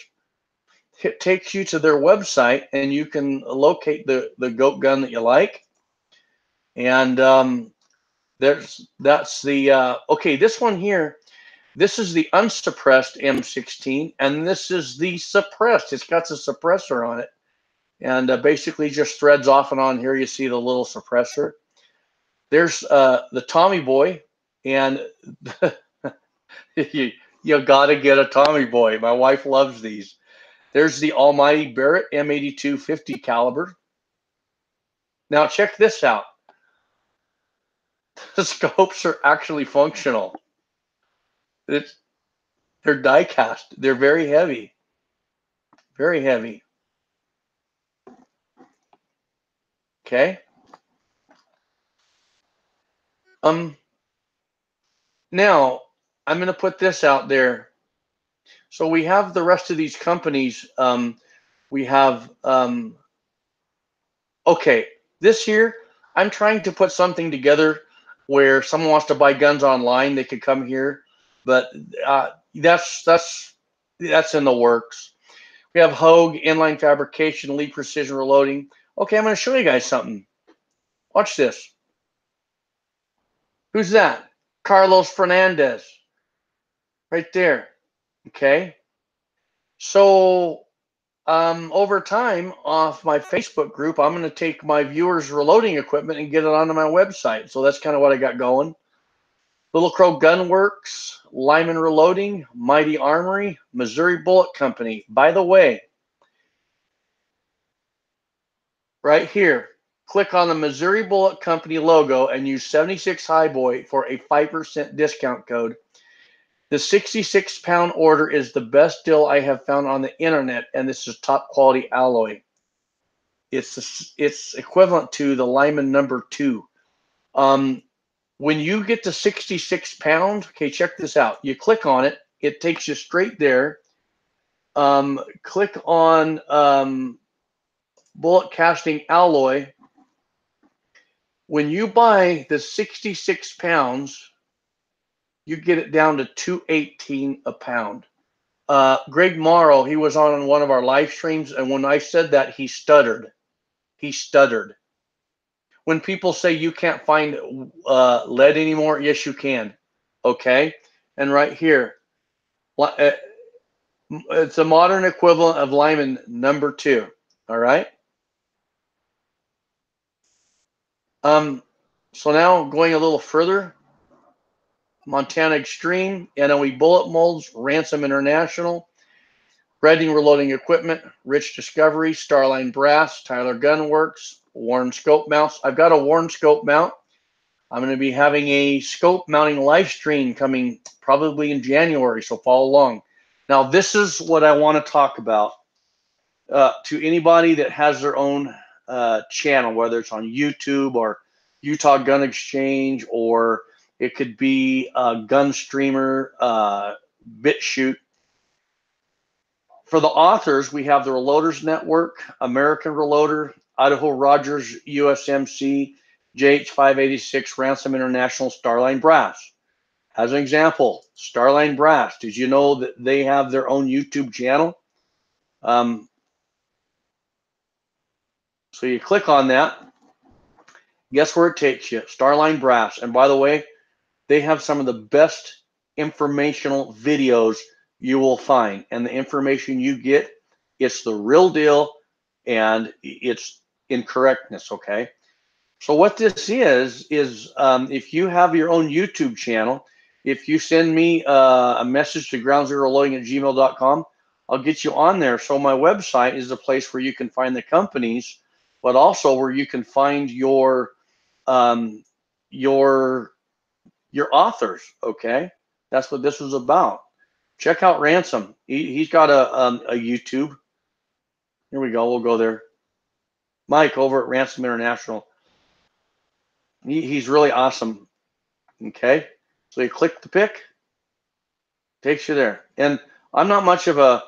it takes you to their website, and you can locate the goat gun that you like. And that's the okay. This one here. This is the unsuppressed M16, and this is the suppressed. It's got the suppressor on it, and basically just threads off and on. Here you see the little suppressor. There's the Tommy Boy, and you got to get a Tommy Boy. My wife loves these. There's the Almighty Barrett M82 50 caliber. Now check this out. The scopes are actually functional. They're die cast. They're very heavy. Very heavy. Okay. Now I'm going to put this out there. So we have the rest of these companies. We have okay. This here, I'm trying to put something together where someone wants to buy guns online, they could come here, but that's in the works. We have Hogue, inline fabrication, Lee precision reloading. Okay, I'm going to show you guys something. Watch this. Who's that? Carlos Fernandez. Right there. Okay. So over time off my Facebook group, I'm going to take my viewers' reloading equipment and get it onto my website. So that's kind of what I got going. Little Crow Gun Works, Lyman Reloading, Mighty Armory, Missouri Bullet Company. By the way, right here, click on the Missouri Bullet Company logo and use 76 Highboy for a 5% discount code. The 66-pound order is the best deal I have found on the internet, and this is top quality alloy. It's equivalent to the Lyman number 2. When you get to 66 pound, okay, check this out. You click on it, it takes you straight there. Click on bullet casting alloy. When you buy the 66 pounds, you get it down to $2.18 a pound. Greg Morrow, he was on one of our live streams, and when I said that, he stuttered. He stuttered. When people say you can't find lead anymore, yes, you can. Okay, and right here, it's a modern equivalent of Lyman number 2. All right. So now going a little further, Montana Extreme, NOE Bullet Molds, Ransom International, Redding Reloading Equipment, Rich Discovery, Starline Brass, Tyler Gun Works, Warren Scope Mounts. I've got a Warren Scope mount. I'm going to be having a scope mounting live stream coming probably in January, so follow along. Now, this is what I want to talk about to anybody that has their own channel, whether it's on YouTube or Utah Gun Exchange, or it could be a Gun Streamer, BitChute. For the authors, we have the Reloaders Network, American Reloader, Idaho Rogers, USMC, JH586, Ransom International, Starline Brass. As an example, Starline Brass, did you know that they have their own YouTube channel? So you click on that. Guess where it takes you? Starline Brass. And by the way, they have some of the best informational videos you will find. And the information you get, it's the real deal, and it's incorrectness, okay? So what this is if you have your own YouTube channel, if you send me a message to groundzeroreloading@gmail.com, I'll get you on there. So my website is a place where you can find the companies, but also where you can find your authors, okay? That's what this was about. Check out Ransom. He's got a YouTube. Here we go. We'll go there. Mike over at Ransom International. He's really awesome. Okay, so you click the pick, takes you there. And I'm not much of a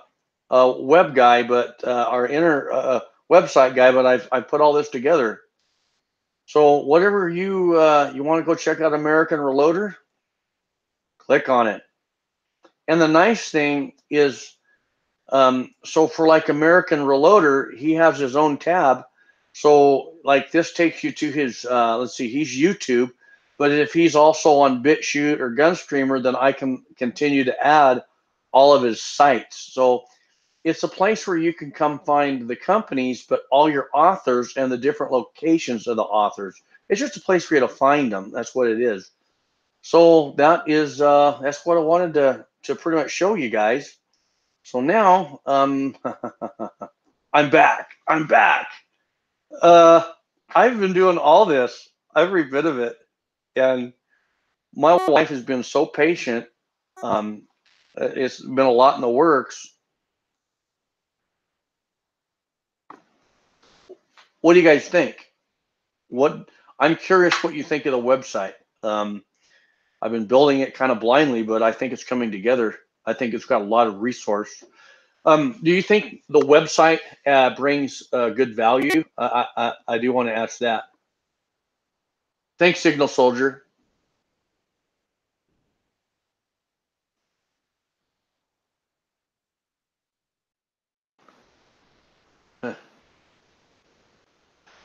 web guy, but our inner website guy, but I've put all this together. So whatever you want to go check out American Reloader, click on it. And the nice thing is, so for like American Reloader, he has his own tab. So like this takes you to his, let's see, he's YouTube. But if he's also on BitChute or Gunstreamer, then I can continue to add all of his sites. So it's a place where you can come find the companies, but all your authors and the different locations of the authors. It's just a place for you to find them. That's what it is. So that is that's what I wanted to pretty much show you guys. So now I'm back. I'm back. I've been doing all this, every bit of it, and my wife has been so patient. It's been a lot in the works. What do you guys think? I'm curious what you think of the website. I've been building it kind of blindly, but I think it's coming together. I think it's got a lot of resource. Do you think the website brings good value? I do want to ask that. Thanks, Signal Soldier.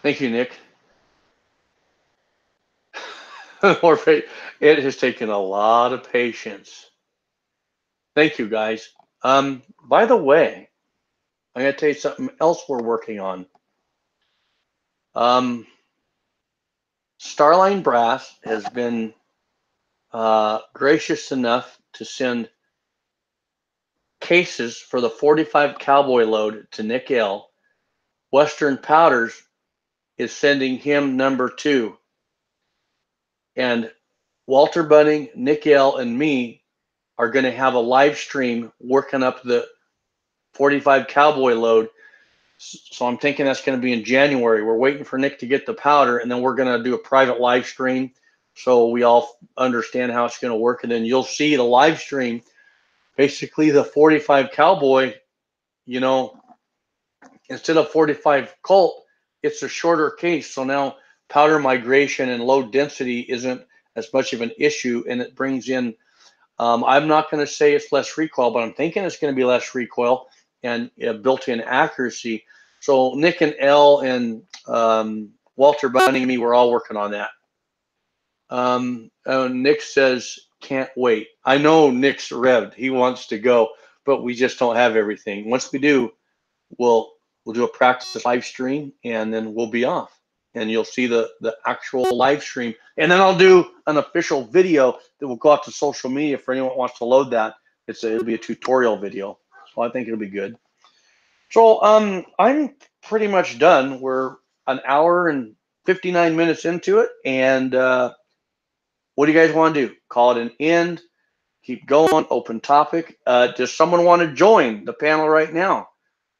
Thank you, Nick. It has taken a lot of patience. Thank you, guys. By the way, I'm going to tell you something else we're working on. Starline Brass has been gracious enough to send cases for the 45 Cowboy load to Nick L. Western Powders is sending him number 2. And Walter Bunning, Nick L., and me are going to have a live stream working up the 45 Cowboy load. So I'm thinking that's going to be in January. We're waiting for Nick to get the powder, and then we're going to do a private live stream so we all understand how it's going to work. And then you'll see the live stream. Basically, the 45 Cowboy, you know, instead of 45 Colt, it's a shorter case. So now powder migration and low density isn't as much of an issue, and it brings in, I'm not going to say it's less recoil, but I'm thinking it's going to be less recoil and built-in accuracy. So Nick and L and Walter Bunning and me, we're all working on that. Nick says, can't wait. I know Nick's revved. He wants to go, but we just don't have everything. Once we do, we'll do a practice live stream, and then we'll be off. And you'll see the actual live stream. And then I'll do an official video that will go out to social media for anyone who wants to load that. It'll be a tutorial video. So I think it'll be good. So I'm pretty much done. We're an hour and 59 minutes into it. And what do you guys want to do? Call it an end? Keep going, open topic. Does someone want to join the panel right now?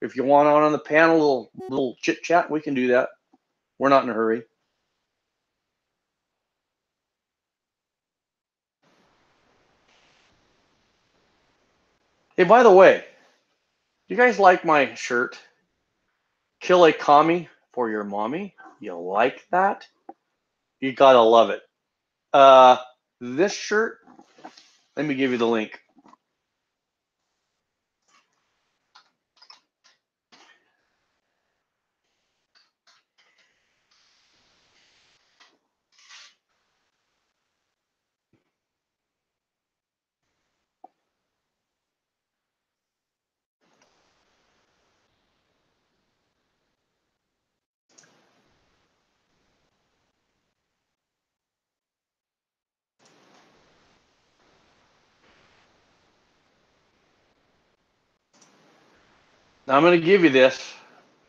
If you want on the panel, little chit chat, we can do that. We're not in a hurry. Hey, by the way, you guys like my shirt? Kill a commie for your mommy. You like that? You gotta love it. This shirt, let me give you the link. Now I'm going to give you this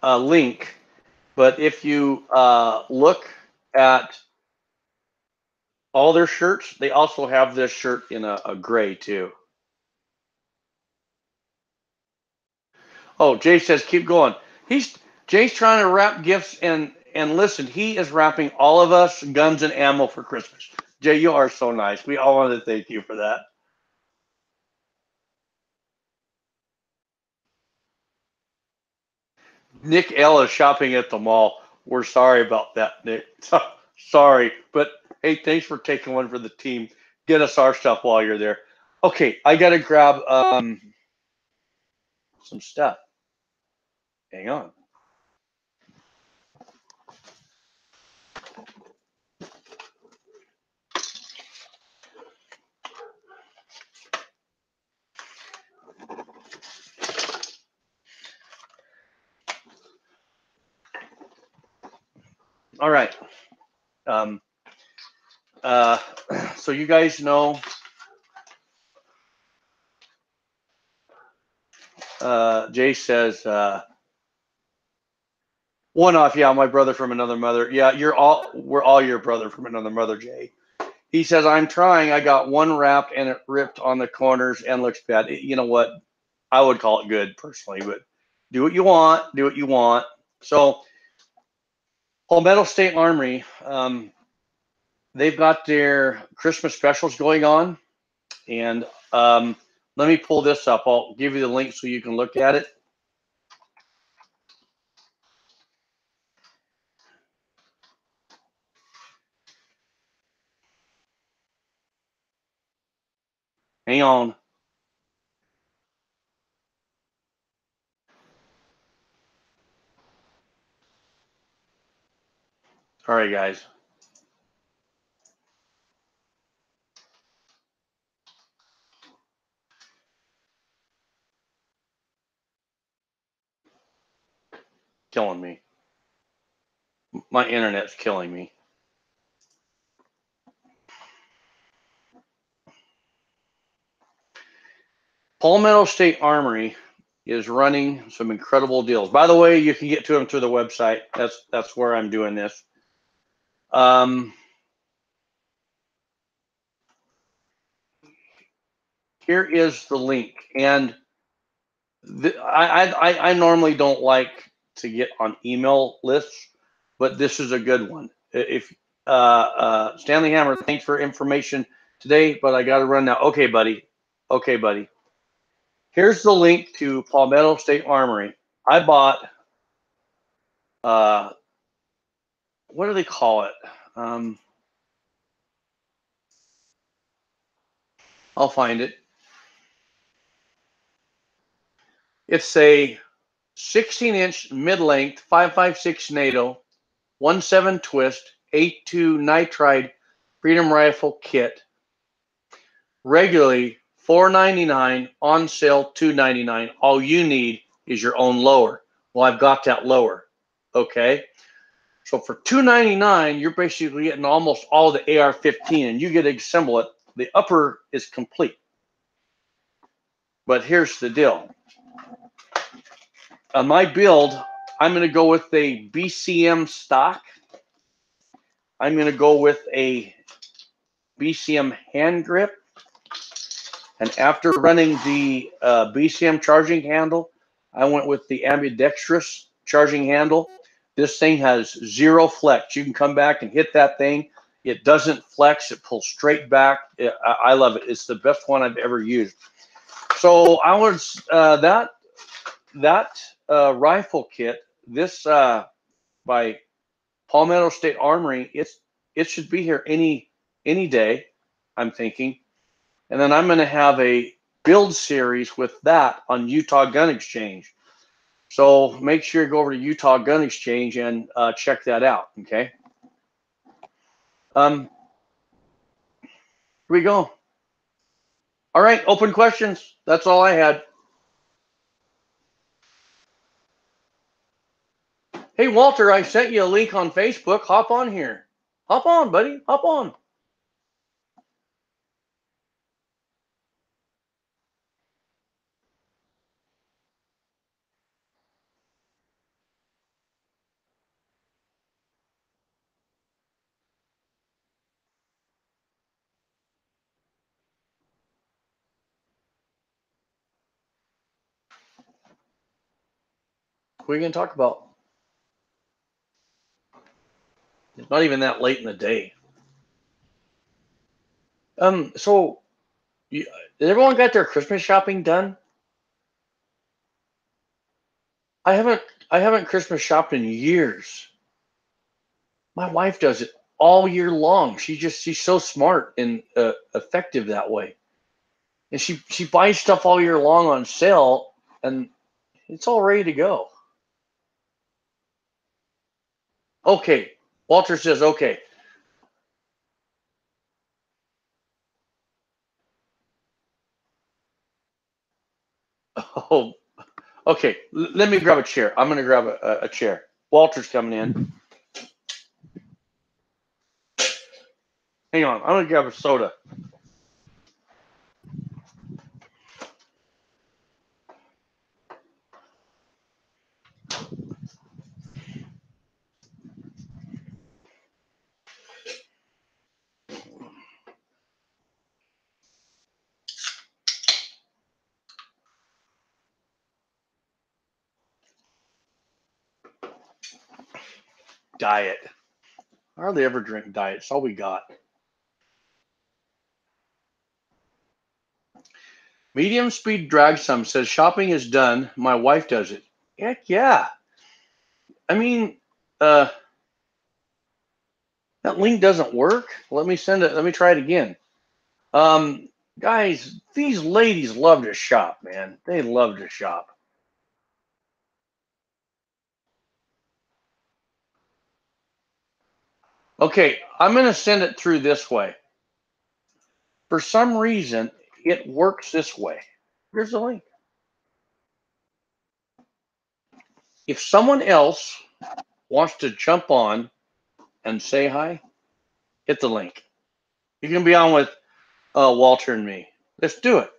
link, but if you look at all their shirts, they also have this shirt in a gray too. Oh, Jay says keep going. Jay's trying to wrap gifts, and listen, he is wrapping all of us guns and ammo for Christmas. Jay, you are so nice. We all want to thank you for that. Nick L is shopping at the mall. We're sorry about that, Nick. Sorry, but hey, thanks for taking one for the team. Get us our stuff while you're there. Okay, I gotta grab some stuff. Hang on. All right. So you guys know Jay says one off. Yeah, my brother from another mother. Yeah, we're all your brother from another mother, Jay. He says, I'm trying. I got one wrapped and it ripped on the corners and looks bad. You know what? I would call it good personally, but do what you want. Do what you want. So, Palmetto State Armory, they've got their Christmas specials going on. And let me pull this up. I'll give you the link so you can look at it. Hang on. All right, guys. killing me. My internet's killing me. Palmetto State Armory is running some incredible deals. By the way, you can get to them through the website. That's where I'm doing this. Here is the link, and I normally don't like to get on email lists, but this is a good one. If Stanley Hammer, thanks for information today, but I got to run now. Okay, buddy. Okay, buddy. Here's the link to Palmetto State Armory. I bought, what do they call it? I'll find it. It's a 16-inch mid-length 5.56 NATO 1.7 twist 8.2 nitride Freedom Rifle kit. Regularly $4.99, on sale $2.99. All you need is your own lower. Well, I've got that lower. Okay. So for $2.99, you're basically getting almost all the AR-15, and you get to assemble it. The upper is complete. But here's the deal. On my build, I'm going to go with a BCM stock. I'm going to go with a BCM hand grip. And after running the BCM charging handle, I went with the ambidextrous charging handle. This thing has zero flex. You can come back and hit that thing. It doesn't flex. It pulls straight back. I love it. It's the best one I've ever used. So I was that rifle kit. This by Palmetto State Armory. It should be here any day, I'm thinking. And then I'm going to have a build series with that on Utah Gun Exchange. So make sure you go over to Utah Gun Exchange and check that out. Okay. Here we go. All right. Open questions. That's all I had. Hey, Walter, I sent you a link on Facebook. Hop on here. Hop on, buddy. Hop on. What are you going to talk about? It's not even that late in the day. So did everyone got their Christmas shopping done? I haven't Christmas shopped in years. My wife does it all year long. She's so smart and effective that way. And she buys stuff all year long on sale, and it's all ready to go. Okay, Walter says okay. Oh, okay. Let me grab a chair. I'm going to grab a chair. Walter's coming in. Hang on. I'm going to grab a soda. Diet. I hardly ever drink diet. It's all we got. Medium speed drag sum says shopping is done. My wife does it. Heck yeah. I mean, that link doesn't work. Let me send it. Let me try it again. Guys, these ladies love to shop, man. They love to shop. Okay, I'm going to send it through this way. For some reason, it works this way. Here's the link. If someone else wants to jump on and say hi, hit the link. You can be on with Walter and me. Let's do it.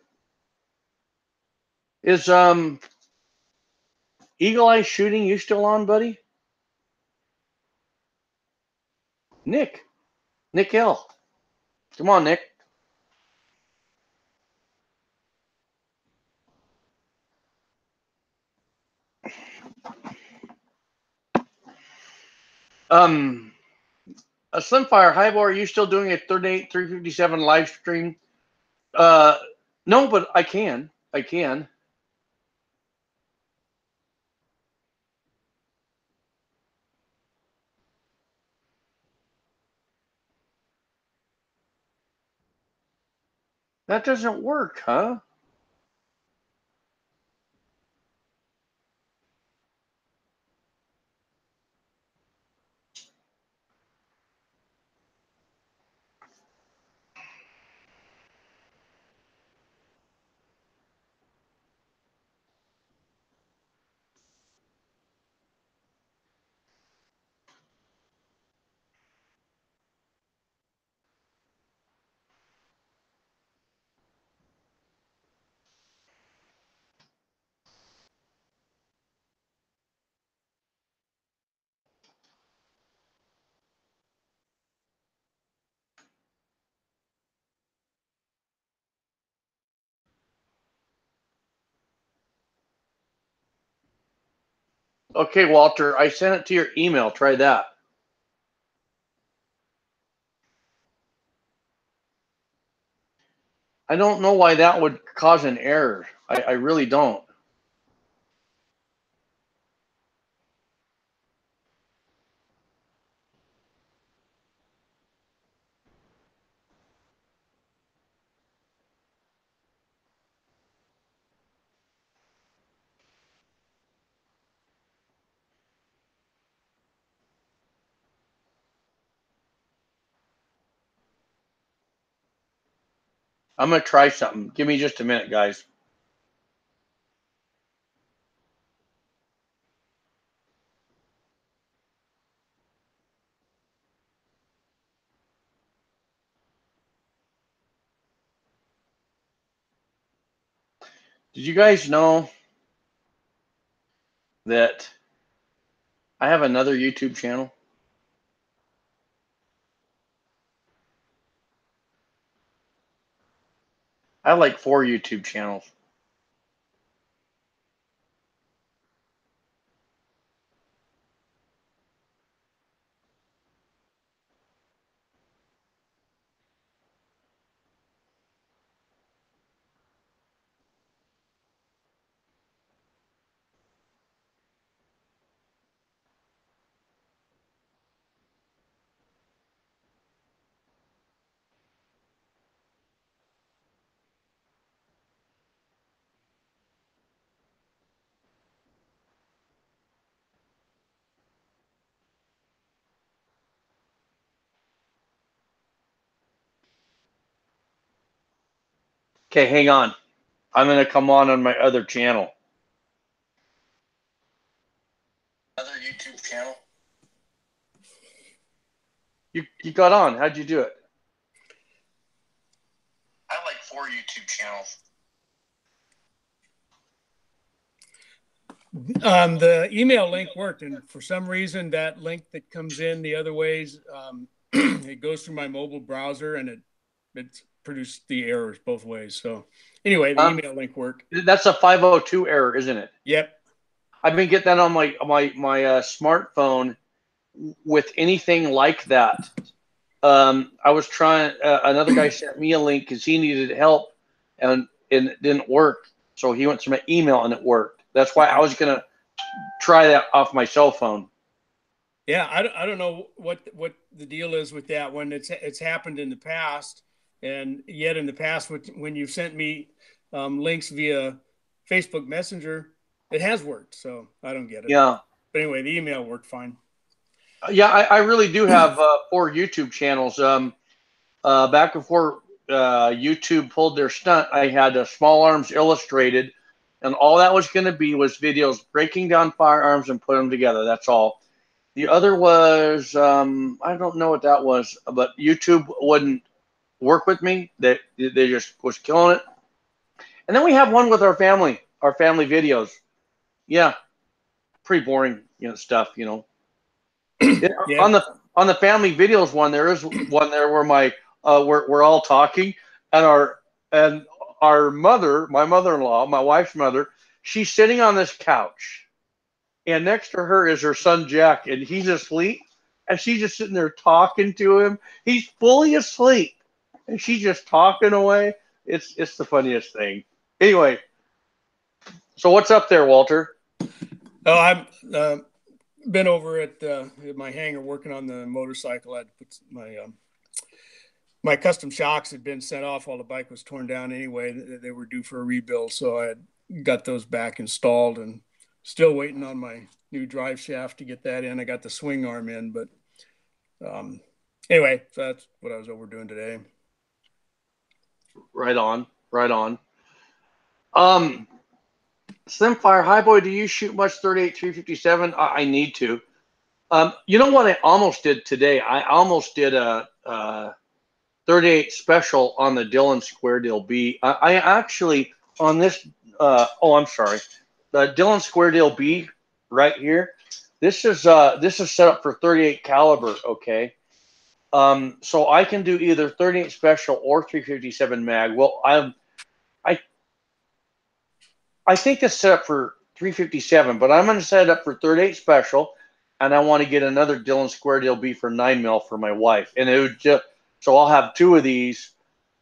Is Eagle Eye Shooting you still on, buddy? Nick L. Come on, Nick. A Slimfire, hi, boy, are you still doing a 38 357 live stream? No, but I can. That doesn't work, huh? Okay, Walter, I sent it to your email. Try that. I don't know why that would cause an error. I really don't. I'm going to try something. Give me just a minute, guys. Did you guys know that I have another YouTube channel? I have like 4 YouTube channels. Okay, hang on. I'm going to come on my other channel. Other YouTube channel? You got on. How'd you do it? I have like 4 YouTube channels. The email link worked, and for some reason, that link that comes in the other ways, it goes through my mobile browser, and it produced the errors both ways. So anyway, the email link worked. That's a 502 error, isn't it? Yep. I've been getting that on my smartphone with anything like that. I was trying. Another guy sent me a link because he needed help, and it didn't work. So he went to my email and it worked. That's why I was gonna try that off my cell phone. Yeah, I don't know what the deal is with that one. It's happened in the past, and yet in the past, when you've sent me links via Facebook Messenger, it has worked. So I don't get it. Yeah. But anyway, the email worked fine. Yeah, I really do have 4 YouTube channels. Back before YouTube pulled their stunt, I had Small Arms Illustrated, and all that was going to be was videos breaking down firearms and put them together. That's all. The other was I don't know what that was, but YouTube wouldn't work with me. They just was killing it. And then we have one with our family videos. Yeah, pretty boring, stuff. Yeah. On the family videos one, there is one there where we're all talking, and our mother, my mother-in-law, my wife's mother, she's sitting on this couch, and next to her is her son Jack, and he's asleep, and she's just sitting there talking to him. He's fully asleep, and she's just talking away. It's the funniest thing. Anyway, so what's up there, Walter? Oh, I've been over at my hangar working on the motorcycle. I put my custom shocks had been sent off while the bike was torn down anyway. They were due for a rebuild, so I had got those back installed and still waiting on my new drive shaft to get that in. I got the swing arm in, but anyway, so that's what I was over doing today. Right on. Slimfire, hi boy, do you shoot much 38 357? I need to. You know what I almost did today? I almost did a 38 special on the Dillon Square Deal B. I actually on this. I'm sorry, the Dillon Square Deal B right here. This is set up for 38 caliber. Okay. So I can do either 38 special or 357 mag. Well, I think it's set up for 357, but I'm going to set it up for 38 special, and I want to get another Dillon Square Deal B for 9mm for my wife, and it would just so I'll have two of these.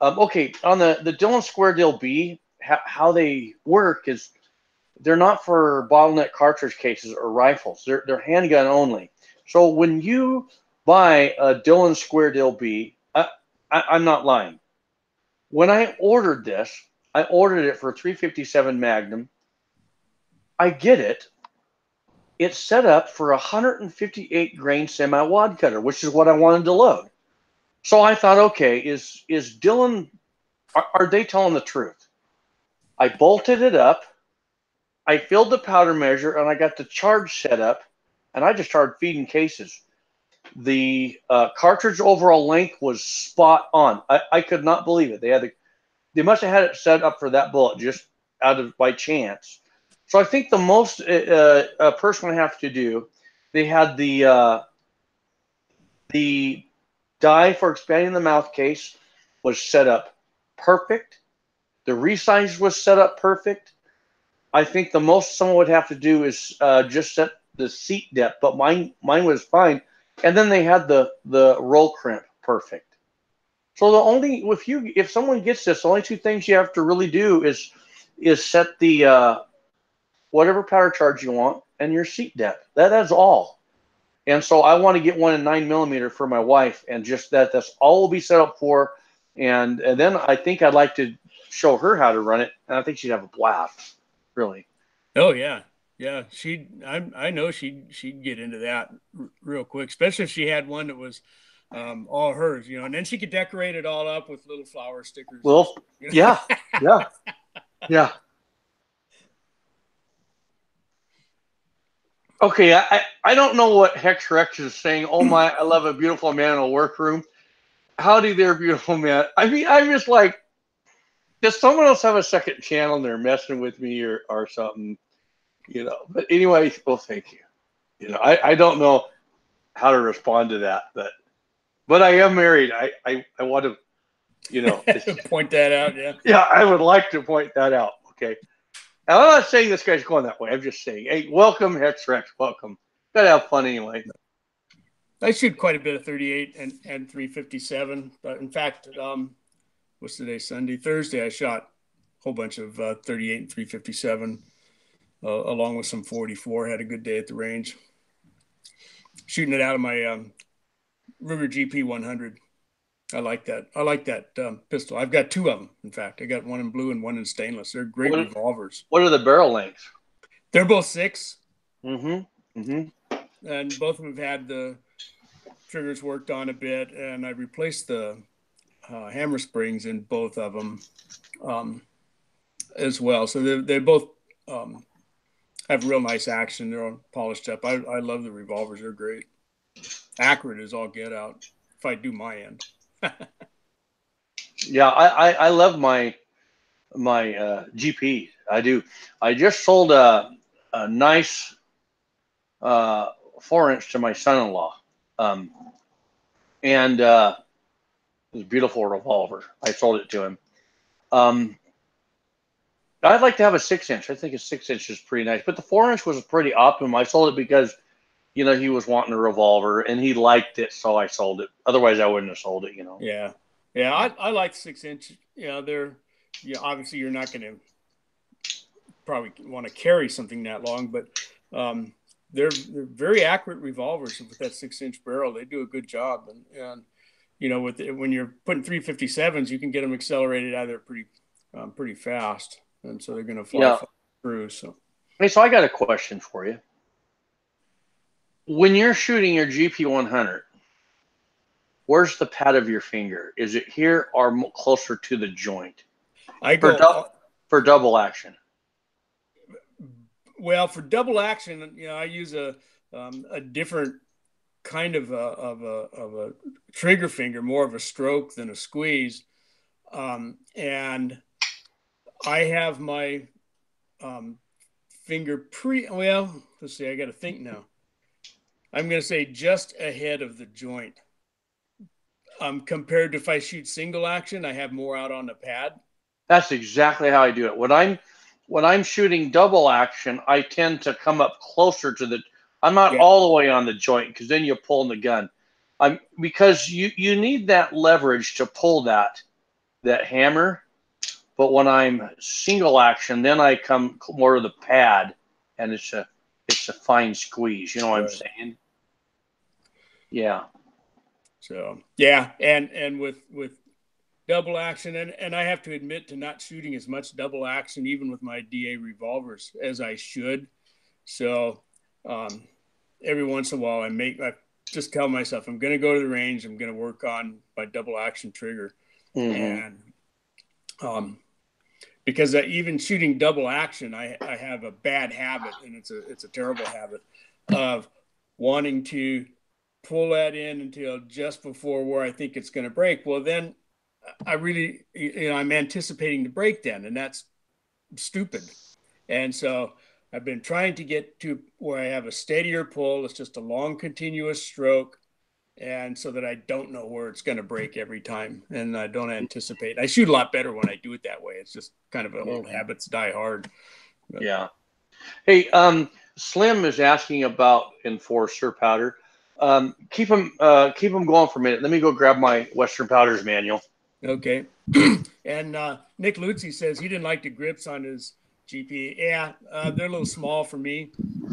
Okay, on the Dillon Square Deal B, how they work is they're not for bottleneck cartridge cases or rifles. They're handgun only. So when you buy a Dillon Square Deal B, I'm not lying. When I ordered this, I ordered it for 357 Magnum. I get it. It's set up for a 158 grain semi-wad cutter, which is what I wanted to load. So I thought, okay, is Dillon, are they telling the truth? I bolted it up. I filled the powder measure, and I got the charge set up, and I just started feeding cases. The cartridge overall length was spot on. I could not believe it. They must have had it set up for that bullet just out of by chance. So I think the most a person would have to do, they had the die for expanding the mouth case was set up perfect. The resize was set up perfect. I think the most someone would have to do is just set the seat depth, but mine was fine. And then they had the roll crimp perfect. So if someone gets this, the only two things you have to really do is set the whatever powder charge you want and your seat depth. That's all. And so I want to get one in 9mm for my wife, and just that's all will be set up for. And then I think I'd like to show her how to run it, and I think she'd have a blast. Really. Oh yeah. I know she'd get into that real quick, especially if she had one that was all hers, and then she could decorate it all up with little flower stickers. Well, yeah. Okay, I don't know what Hex Rex is saying. Oh my, I love a beautiful man in a workroom. Howdy there, beautiful man. I mean, I'm just like, does someone else have a second channel and they're messing with me or something? But anyway, well, thank you. I don't know how to respond to that, but I am married. I want to, point that out. Yeah. Yeah, I would like to point that out. Okay. Now, I'm not saying this guy's going that way. I'm just saying, hey, welcome, Hex Rex. Welcome. Gotta have fun anyway. I shoot quite a bit of 38 and 357. But in fact, what's today? Sunday, Thursday, I shot a whole bunch of 38 and 357, along with some 44. Had a good day at the range. Shooting it out of my Ruger GP 100. I like that pistol. I've got two of them. In fact, I got one in blue and one in stainless. They're great revolvers. What are the barrel lengths? They're both 6. And both of them have had the triggers worked on a bit, and I replaced the hammer springs in both of them as well. So they're both have real nice action. They're all polished up. I love the revolvers. They're great. Accurate as all get out. If I do my end. Yeah, I love my GP. I do. I just sold a nice 4-inch to my son-in-law, and it was a beautiful revolver. I sold it to him. I'd like to have a 6-inch. I think a 6-inch is pretty nice, but the 4-inch was pretty optimum. I sold it because, you know, he was wanting a revolver and he liked it, so I sold it. Otherwise, I wouldn't have sold it. You know. Yeah, I like 6-inch. You know, obviously you're not going to probably want to carry something that long, but they're very accurate revolvers with that 6-inch barrel. They do a good job, and you know, when you're putting 357s, you can get them accelerated out of there pretty fast, and so they're going to fly through. So, hey, so I got a question for you. When you're shooting your GP 100, where's the pad of your finger? Is it here or closer to the joint? For double action. Well, for double action, you know, I use a different kind of a trigger finger, more of a stroke than a squeeze, and I have my finger let's see, I got to think now. I'm going to say just ahead of the joint. Compared to if I shoot single action, I have more out on the pad. That's exactly how I do it. When I'm shooting double action, I tend to come up closer to the. I'm not all the way on the joint because then you're pulling the gun. Because you need that leverage to pull that hammer. But when I'm single action, then I come more to the pad, and it's a fine squeeze. You know what I'm saying? Yeah. So yeah, and with double action, and I have to admit to not shooting as much double action even with my DA revolvers as I should. So every once in a while I just tell myself I'm going to go to the range. I'm going to work on my double action trigger, and because even shooting double action, I have a bad habit, and it's a terrible habit of wanting to pull that in until just before where I think it's going to break. Well, then I'm anticipating the break then, and that's stupid. And so I've been trying to get to where I have a steadier pull. It's just a long, continuous stroke. And so that I don't know where it's going to break every time. And I don't anticipate. I shoot a lot better when I do it that way. It's just kind of an old habits die hard. But. Yeah. Hey, Slim is asking about Enforcer powder. Keep them going for a minute. Let me go grab my Western Powders manual. Okay. And Nick Lutzy says he didn't like the grips on his GP. Yeah, they're a little small for me.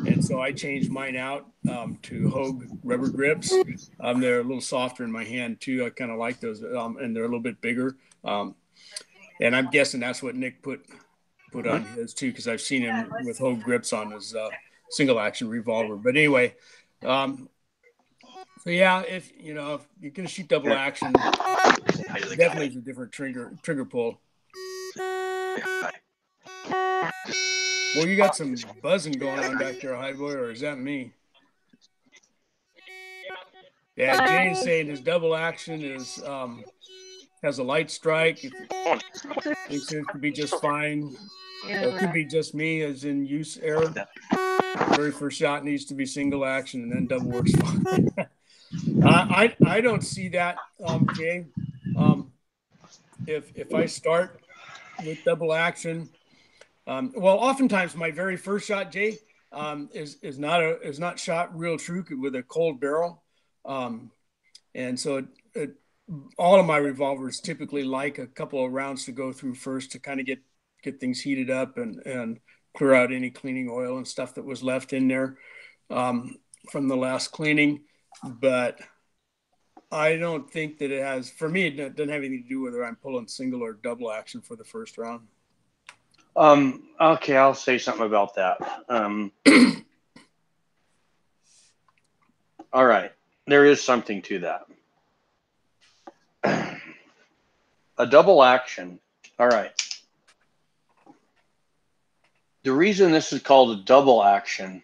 And so I changed mine out to Hogue rubber grips. They're a little softer in my hand too. I kind of like those, and they're a little bit bigger. And I'm guessing that's what Nick put on his too, because I've seen him with Hogue grips on his single action revolver. But anyway, so yeah, if you're gonna shoot double action, definitely is a different trigger pull. Well, you got some buzzing going on back there, High Boy, or is that me? Yeah, Jay is saying his double action has a light strike. Thinks it could be just fine. Or it could be just me, as in use error. The very first shot needs to be single action, and then double works fine. I don't see that, Jay. If I start with double action, well, oftentimes my very first shot, Jay, is not shot real true with a cold barrel, and so all of my revolvers typically like a couple of rounds to go through first to kind of get things heated up and clear out any cleaning oil and stuff that was left in there from the last cleaning. But I don't think that it has, for me, it doesn't have anything to do whether I'm pulling single or double action for the first round. Okay, I'll say something about that. All right, there is something to that. A double action. All right. The reason this is called a double action,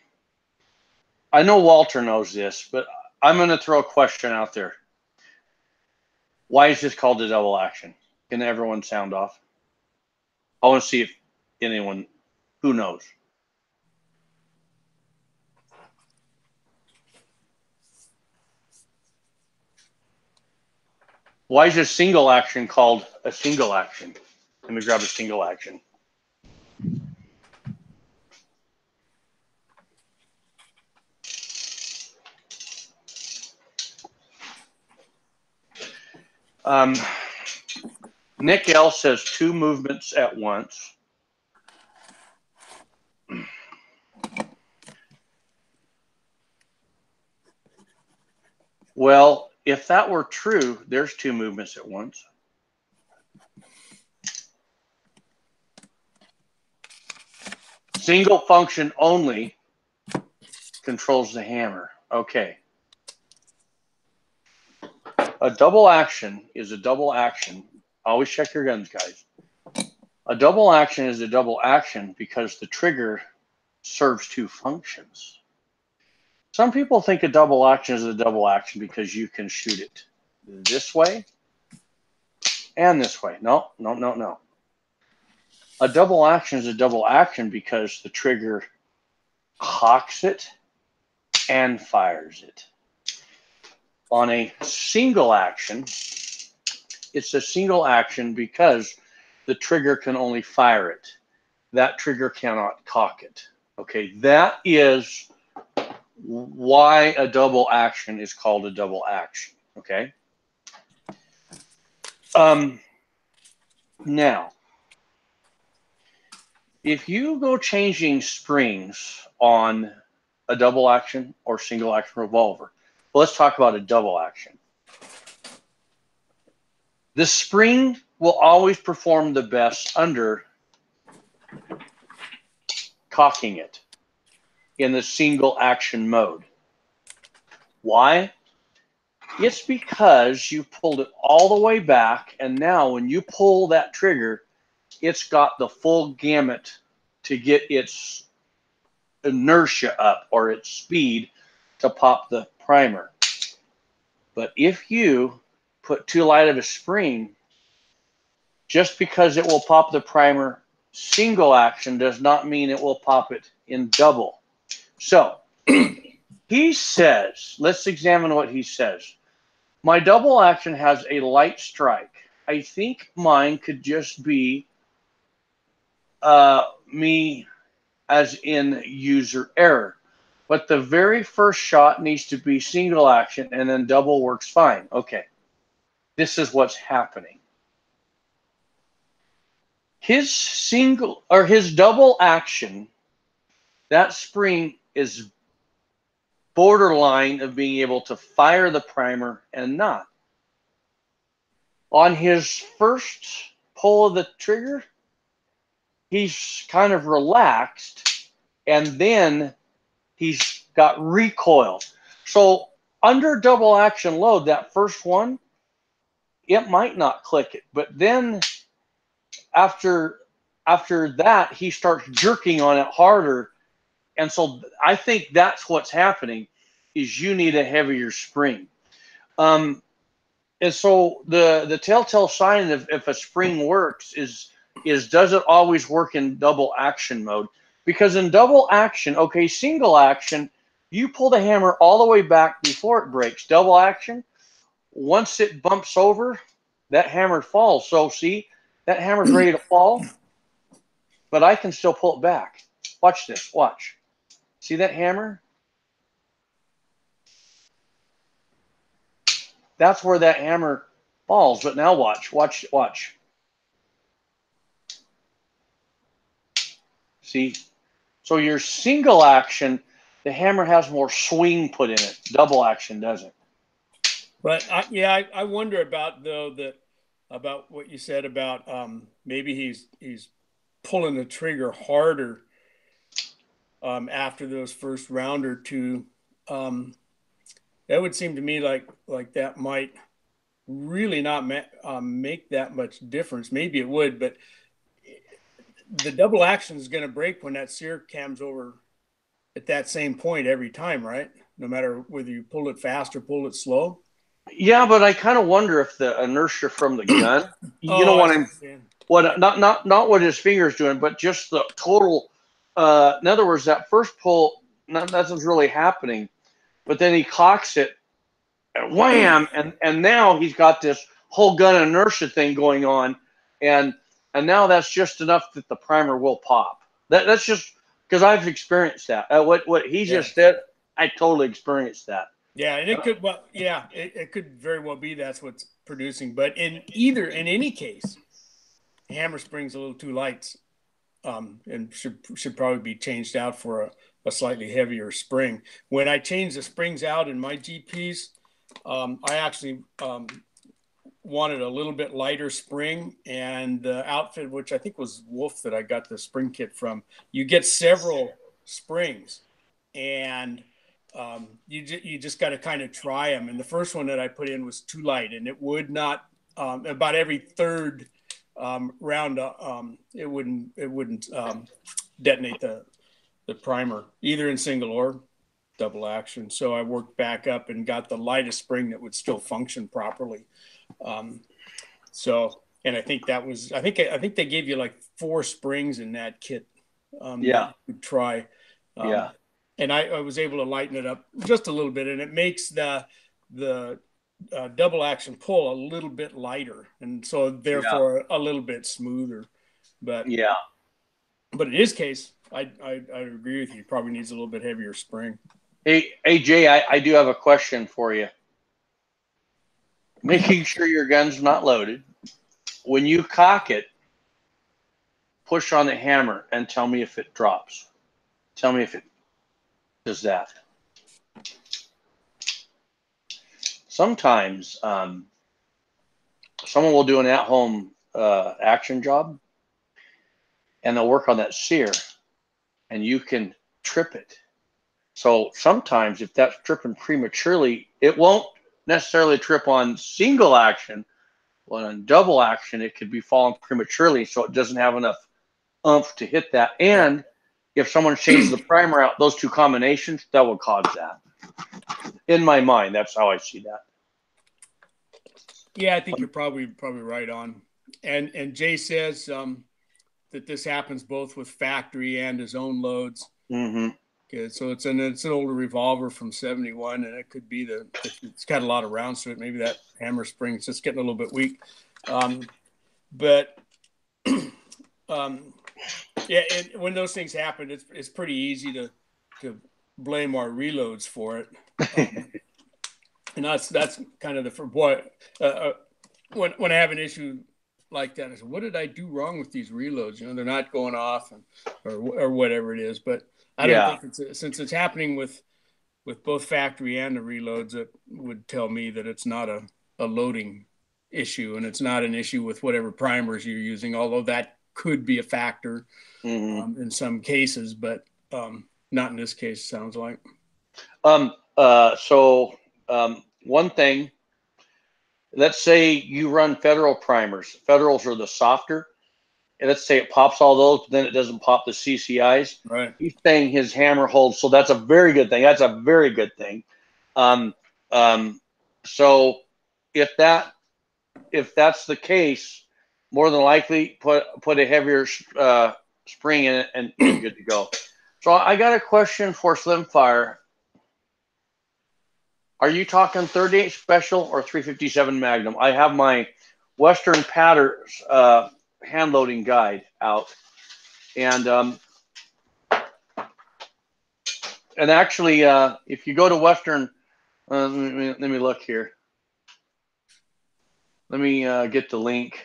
I know Walter knows this, but I'm going to throw a question out there. Why is this called a double action? Can everyone sound off? I want to see if anyone who knows. Why is a single action called a single action? Let me grab a single action. Nick L says 2 movements at once. Well, if that were true, there's 2 movements at once. Single function only controls the hammer. Okay. A double action is a double action. Always check your guns, guys. A double action is a double action because the trigger serves 2 functions. Some people think a double action is a double action because you can shoot it this way and this way. No, no, no, no. A double action is a double action because the trigger cocks it and fires it. On a single action, it's a single action because the trigger can only fire it. That trigger cannot cock it. Okay, that is why a double action is called a double action. Okay. Now, if you go changing springs on a double action or single action revolver, well, let's talk about a double action. The spring will always perform the best under cocking it in the single action mode. Why? It's because you pulled it all the way back, and now when you pull that trigger, it's got the full gamut to get its inertia up or its speed to pop the primer. But if you put too light of a spring, just because it will pop the primer single action does not mean it will pop it in double. So he says, let's examine what he says. My double action has a light strike. I think mine could just be me as in user error. But the very first shot needs to be single action and then double works fine. Okay. This is what's happening. His single or his double action, that spring is borderline of being able to fire the primer and not. On his first pull of the trigger, he's kind of relaxed, and then he's got recoil. So under double action load, that first one, it might not click it, but then after that, he starts jerking on it harder. And so I think that's what's happening is you need a heavier spring. And so the telltale sign of if a spring works is does it always work in double action mode? Because in double action, okay, single action, you pull the hammer all the way back before it breaks. Double action, once it bumps over, that hammer falls. So see, that hammer's ready to fall, but I can still pull it back. Watch this, watch. See that hammer? That's where that hammer falls. But now watch, watch, watch. See? So your single action, the hammer has more swing put in it. Double action doesn't. But I wonder about about what you said about maybe he's pulling the trigger harder after those first round or two. That would seem to me like that might really not make that much difference. Maybe it would, but the double action is going to break when that sear cam's over at that same point every time, right? No matter whether you pull it fast or pull it slow. Yeah, but I kind of wonder if the inertia from the gun, you know Oh, what I'm, what not what his finger's doing, but just the total. In other words, that first pull, nothing's really happening, but then he cocks it, and wham, and now he's got this whole gun inertia thing going on, and now that's just enough that the primer will pop. That's just because I've experienced that. What he just said, I totally experienced that. Yeah, and it could, well, yeah, it could very well be that's what's producing. But in any case, hammer spring's a little too light, and should probably be changed out for a slightly heavier spring. When I change the springs out in my GPs, I actually wanted a little bit lighter spring, and the outfit, which I think was Wolf that I got the spring kit from, you get several springs, and you just got to kind of try them. And the first one that I put in was too light, and it would not, about every third round, it wouldn't detonate the primer, either in single or double action. So I worked back up and got the lightest spring that would still function properly. And I think that was, I think they gave you like 4 springs in that kit. That you could try. And I was able to lighten it up just a little bit, and it makes the double action pull a little bit lighter, and so therefore a little bit smoother. But in his case, I agree with you. Probably needs a little bit heavier spring. Hey Jay, I do have a question for you. Making sure your gun's not loaded. When you cock it, push on the hammer and tell me if it drops. Tell me if it does that. Sometimes someone will do an at-home action job, and they'll work on that sear, and you can trip it. So sometimes if that's tripping prematurely, it won't necessarily trip on single action, but on double action, it could be falling prematurely, so it doesn't have enough oomph to hit that. And if someone changes the primer out, those two combinations, that will cause that. In my mind, that's how I see that. Yeah, I think you're probably right on. And Jay says that this happens both with factory and his own loads. Mm-hmm. Okay, so it's an older revolver from '71, and it could be it's got a lot of rounds to it. Maybe that hammer spring's just getting a little bit weak. But yeah, and when those things happen, it's pretty easy to blame our reloads for it. And that's kind of when I have an issue like that, I say, what did I do wrong with these reloads? You know, they're not going off, or whatever it is. But I don't think since it's happening with both factory and the reloads, it would tell me that it's not a loading issue, and it's not an issue with whatever primers you're using, although that could be a factor in some cases, but not in this case, sounds like. One thing, let's say you run Federal primers. Federals are the softer. And let's say it pops all those, but then it doesn't pop the CCIs. Right. He's saying his hammer holds, so that's a very good thing. That's a very good thing. So if that's the case, more than likely put a heavier spring in it and you're good to go. So I got a question for Slimfire. Are you talking 38 Special or 357 Magnum? I have my Western Patterns hand loading guide out, and actually, if you go to Western, let me look here. Let me get the link.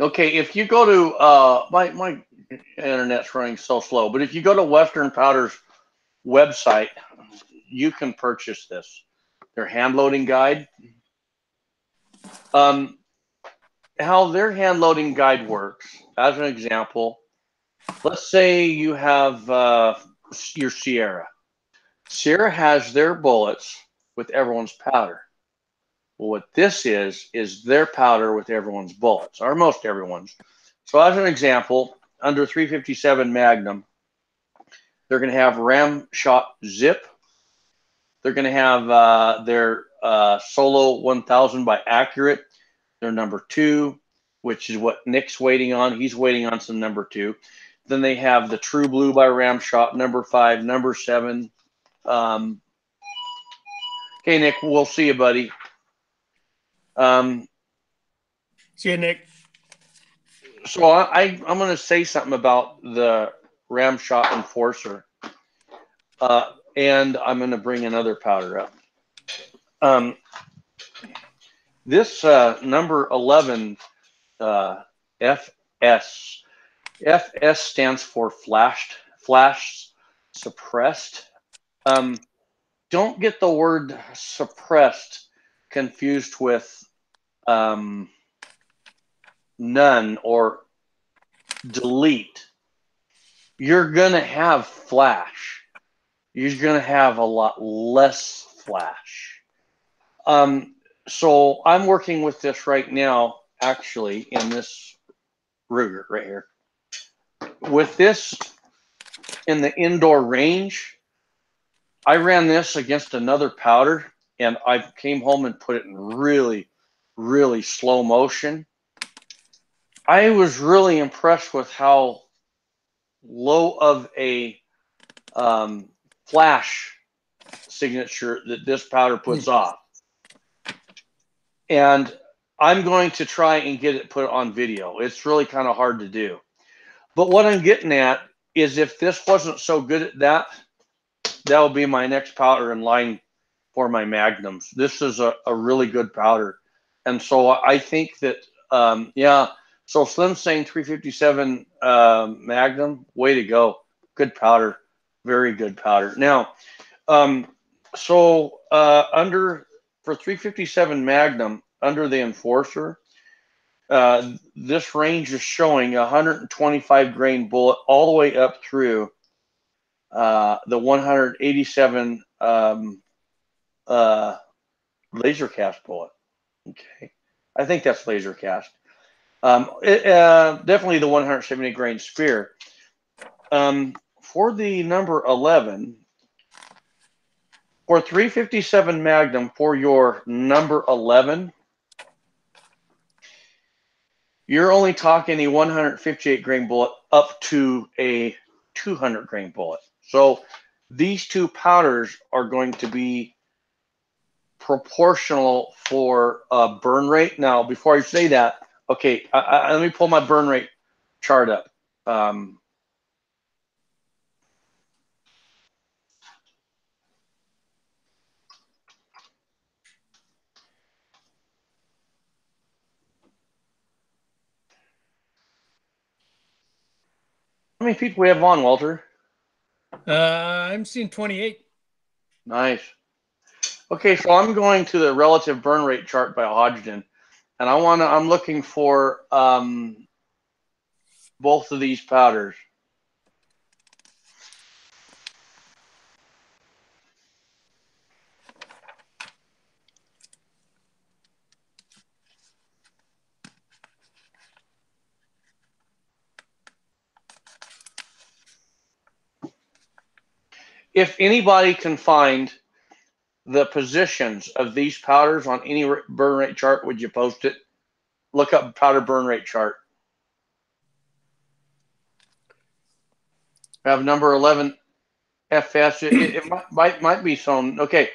Okay, if you go to my internet's running so slow, but if you go to Western Powder's website, you can purchase this. Their hand loading guide. how their hand loading guide works, as an example, let's say you have your Sierra. Sierra has their bullets with everyone's powder. Well, what this is their powder with everyone's bullets, or most everyone's. So as an example, under 357 Magnum, they're going to have ram shot zip. They're going to have their Solo 1000 by Accurate. Their number 2, which is what Nick's waiting on. He's waiting on some number 2. Then they have the True Blue by Ramshot, number 5, number 7. Okay, Nick, we'll see you, buddy. See you, Nick. So I'm going to say something about the Ramshot Enforcer, and I'm going to bring another powder up. This number 11 FS. FS stands for flash suppressed. Don't get the word suppressed confused with none or delete. You're going to have flash. You're going to have a lot less flash. So I'm working with this right now, actually, in this Ruger right here. With this in the indoor range, I ran this against another powder, and I came home and put it in really, really slow motion. I was really impressed with how low of a flash signature that this powder puts off. And I'm going to try and get it put on video. It's really kind of hard to do. But what I'm getting at is if this wasn't so good at that, that will be my next powder in line for my Magnums. This is a really good powder. And so I think that, yeah, so Slim's saying 357 Magnum, way to go. Good powder, very good powder. Now, for 357 Magnum, under the Enforcer, this range is showing a 125 grain bullet all the way up through the 187 laser cast bullet. Okay, I think that's laser cast. Definitely the 170 grain spear. For the number 11, for 357 Magnum, for your number 11, you're only talking a 158 grain bullet up to a 200 grain bullet. So these two powders are going to be proportional for burn rate. Now, before I say that, okay, let me pull my burn rate chart up. How many people we have on, Walter? I'm seeing 28. Nice. Okay, so I'm going to the relative burn rate chart by Hodgdon, and I'm looking for both of these powders. If anybody can find the positions of these powders on any burn rate chart, would you post it? Look up powder burn rate chart. I have number 11 FS. It might be some. Okay,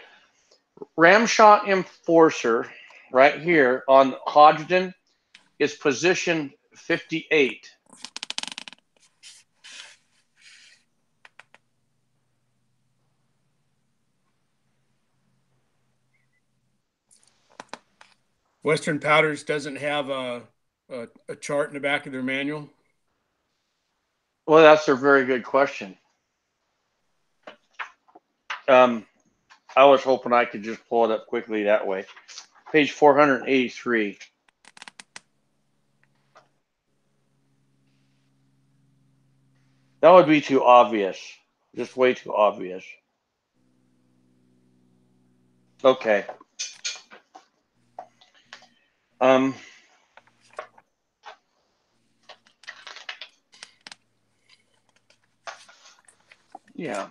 Ramshot Enforcer right here on Hodgdon is position 58. Western Powders doesn't have a chart in the back of their manual. Well, that's a very good question. I was hoping I could just pull it up quickly that way. Page 483. That would be too obvious. Just way too obvious. Okay. Yeah.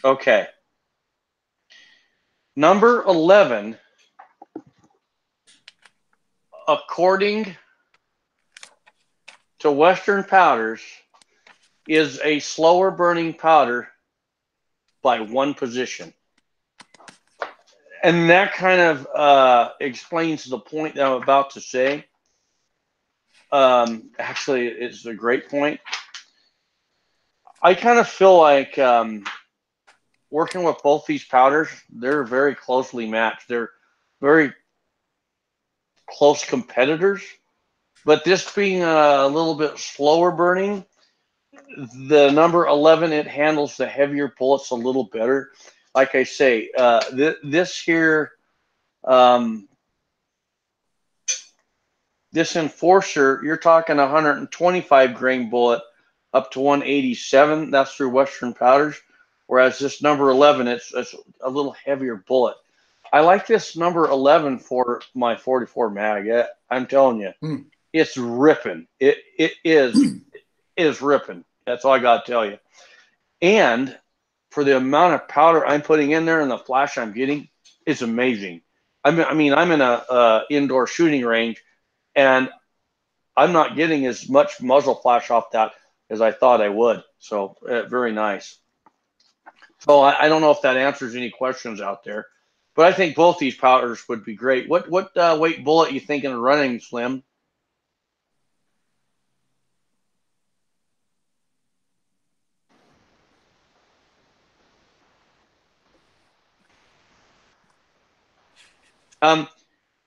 Okay. Number 11, according to Western Powders, is a slower burning powder by one position. And that kind of explains the point that I'm about to say. Actually, it's a great point. I kind of feel like working with both these powders, they're very closely matched. They're very close competitors. But this being a little bit slower burning, the number 11, it handles the heavier bullets a little better. Like I say, this here, this Enforcer, you're talking 125 grain bullet up to 187. That's through Western Powders. Whereas this number 11, it's a little heavier bullet. I like this number 11 for my 44 mag. I'm telling you, it's ripping. It is ripping. That's all I got to tell you. And for the amount of powder I'm putting in there and the flash I'm getting, it's amazing. I mean, I'm in a indoor shooting range, and I'm not getting as much muzzle flash off that as I thought I would. So very nice. So I don't know if that answers any questions out there, but I think both these powders would be great. What weight bullet you thinking of running, Slim?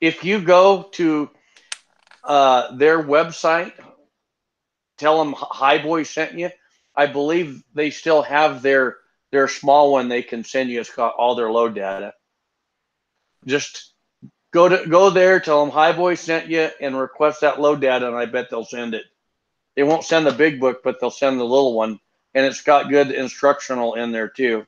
If you go to their website, tell them High Boy sent you. I believe they still have their small one they can send you. It's got all their load data. Just go there, tell them High Boy sent you, and request that load data, and I bet they'll send it. They won't send the big book, but they'll send the little one, and it's got good instructional in there too.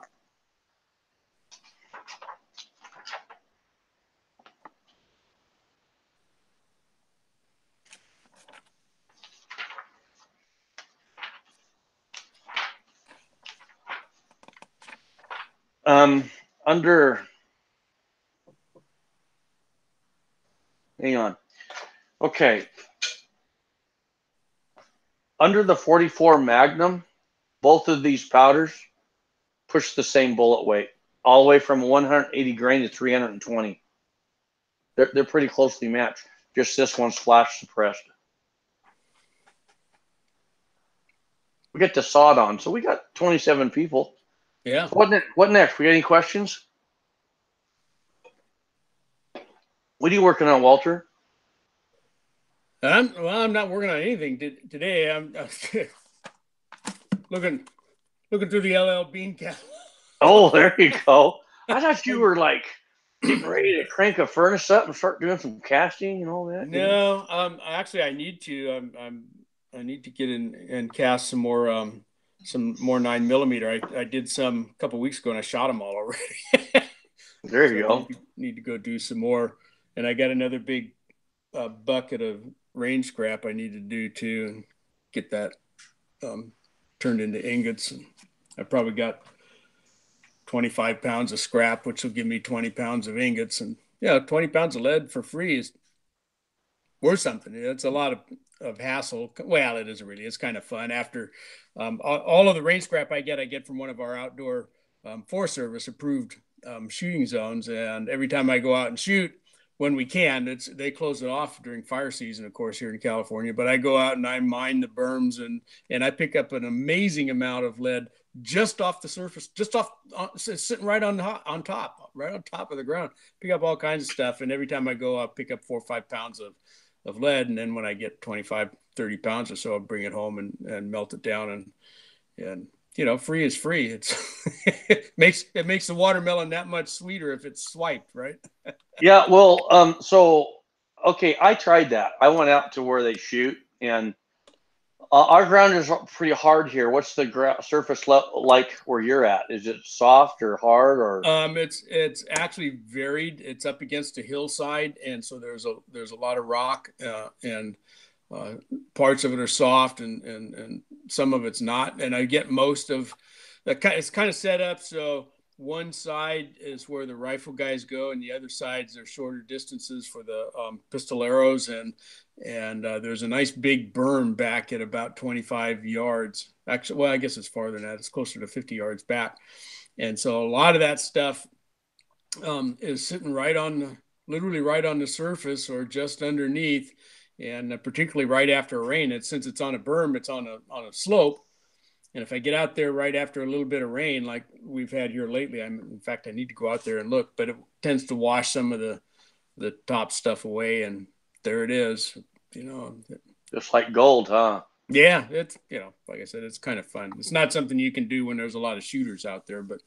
Hang on. Okay. Under the 44 Magnum, both of these powders push the same bullet weight, all the way from 180 grain to 320. They're pretty closely matched. Just this one's flash suppressed. We get the sod on, so we got 27 people. Yeah. What next? We got any questions? What are you working on, Walter? I'm not working on anything today. I'm looking through the LL Bean catalog. Oh, there you go. I thought you were like getting ready to crank a furnace up and start doing some casting and all that. No, actually, I need to. I need to get in and cast some more 9mm. I did some a couple weeks ago and I shot them all already. There you go. Need to go do some more, and I got another big bucket of range scrap I need to do too, and get that turned into ingots. And I probably got 25 pounds of scrap, which will give me 20 pounds of ingots, and 20 pounds of lead for free is worth something. It's a lot of hassle. Well, it isn't really. It's kind of fun. After all of the range scrap I get from one of our outdoor Forest Service approved shooting zones, and every time I go out and shoot, when we can, they close it off during fire season, of course, here in California. But I go out and I mine the berms, and I pick up an amazing amount of lead just off the surface, sitting right on top, right on top of the ground. Pick up all kinds of stuff, and every time I go, I'll pick up 4 or 5 pounds of lead, and then when I get 25, 30 pounds or so, I'll bring it home and melt it down, and free is free. It makes the watermelon that much sweeter if it's swiped, right? Yeah, well, so okay, I tried that. I went out to where they shoot, and our ground is pretty hard here. What's the surface like where you're at? Is it soft or hard or? It's actually varied. It's up against a hillside, and so there's a lot of rock, and parts of it are soft, and some of it's not. And I get most of that. It's kind of set up so one side is where the rifle guys go, and the other sides are shorter distances for the pistoleros. And there's a nice big berm back at about 25 yards. Actually, well, I guess it's farther than that. It's closer to 50 yards back. And so a lot of that stuff is sitting literally right on the surface or just underneath, and particularly right after a rain. Since it's on a berm, it's on a slope. And if I get out there right after a little bit of rain, like we've had here lately, in fact, I need to go out there and look, but it tends to wash some of the top stuff away, and there it is. Just like gold, huh? Yeah, it's like I said, it's kind of fun. It's not something you can do when there's a lot of shooters out there, but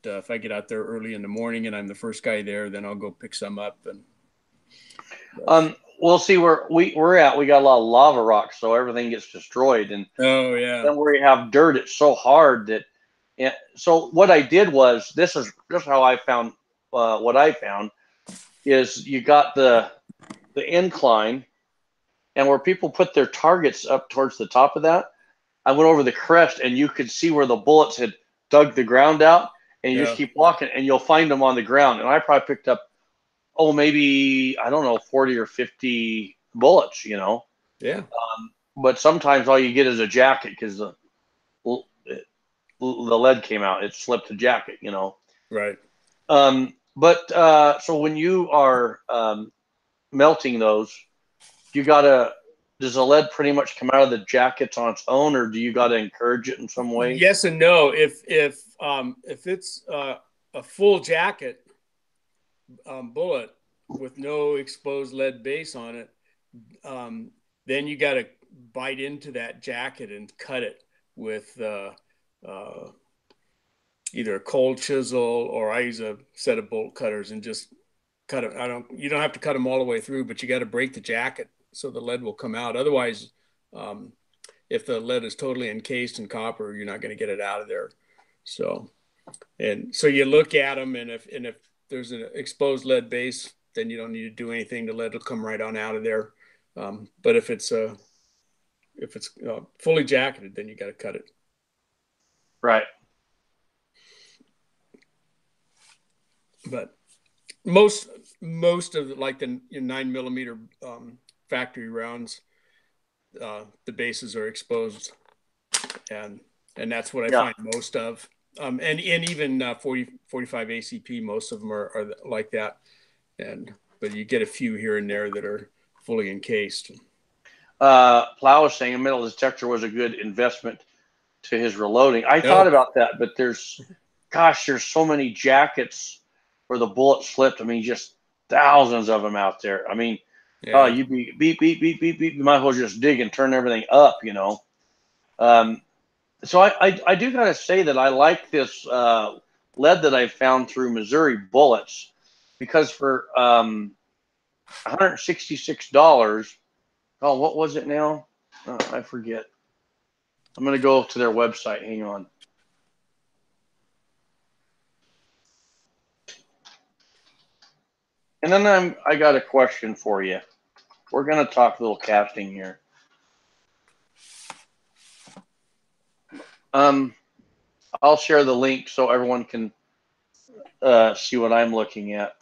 if I get out there early in the morning and I'm the first guy there, then I'll go pick some up. And we'll see where we're at. We got a lot of lava rocks, so everything gets destroyed. And oh yeah, then where you have dirt, it's so hard that. And so what I did was this is how I found what I found is you got the incline, and where people put their targets up towards the top of that, I went over the crest, and you could see where the bullets had dug the ground out, and you just keep walking, and you'll find them on the ground. And I probably picked up, maybe, I don't know, 40 or 50 bullets, Yeah. But sometimes all you get is a jacket because the lead came out. It slipped the jacket, Right. So when you are melting those, does the lead pretty much come out of the jackets on its own, or do you got to encourage it in some way? Yes and no. If it's a full jacket bullet with no exposed lead base on it, then you got to bite into that jacket and cut it with either a cold chisel, or I use a set of bolt cutters and just cut it. You don't have to cut them all the way through, but you got to break the jacket so the lead will come out. Otherwise, if the lead is totally encased in copper, you're not going to get it out of there. So you look at them, and if there's an exposed lead base, then you don't need to do anything. The lead will come right on out of there. But if it's fully jacketed, then you got to cut it. Right. But most of like the 9mm factory rounds, the bases are exposed, and that's what I find most of. And even 45 ACP, most of them are like that. But you get a few here and there that are fully encased. Plow was saying a metal detector was a good investment to his reloading. I thought about that, but there's so many jackets where the bullet slipped. I mean, just thousands of them out there. I mean, you'd be beep, beep, beep, beep, beep. You might as well just dig and turn everything up, So I do got to say that I like this lead that I found through Missouri Bullets, because for $166, what was it now? I forget. I'm going to go to their website. Hang on. And then I got a question for you. We're going to talk a little casting here. I'll share the link so everyone can see what I'm looking at.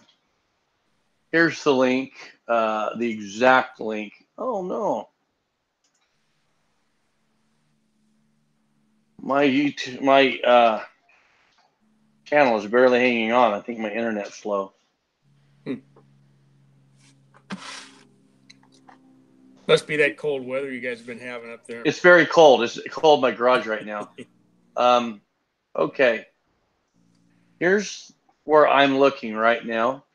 Here's the link, the exact link. Oh no. My channel is barely hanging on. I think my internet's slow. Must be that cold weather you guys have been having up there. It's very cold. It's cold in my garage right now. Okay. Here's where I'm looking right now.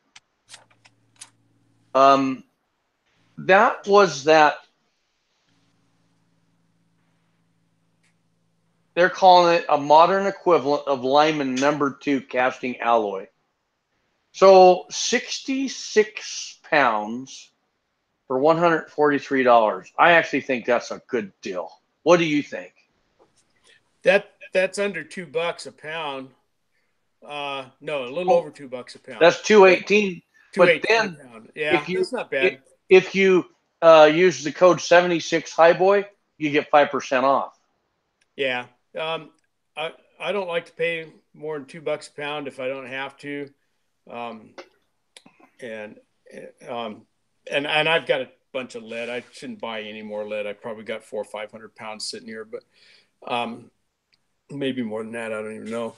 That was that. They're calling it a modern equivalent of Lyman No. 2 casting alloy. So 66 pounds for $143. I actually think that's a good deal. What do you think? That's under $2 a pound. No, a little over $2 a pound. That's 218. But 218 a pound. Yeah, that's not bad. If you use the code 76 Highboy, you get 5% off. Yeah. I don't like to pay more than $2 a pound if I don't have to. And I've got a bunch of lead. I shouldn't buy any more lead. I probably got 400 or 500 pounds sitting here, but maybe more than that. I don't even know.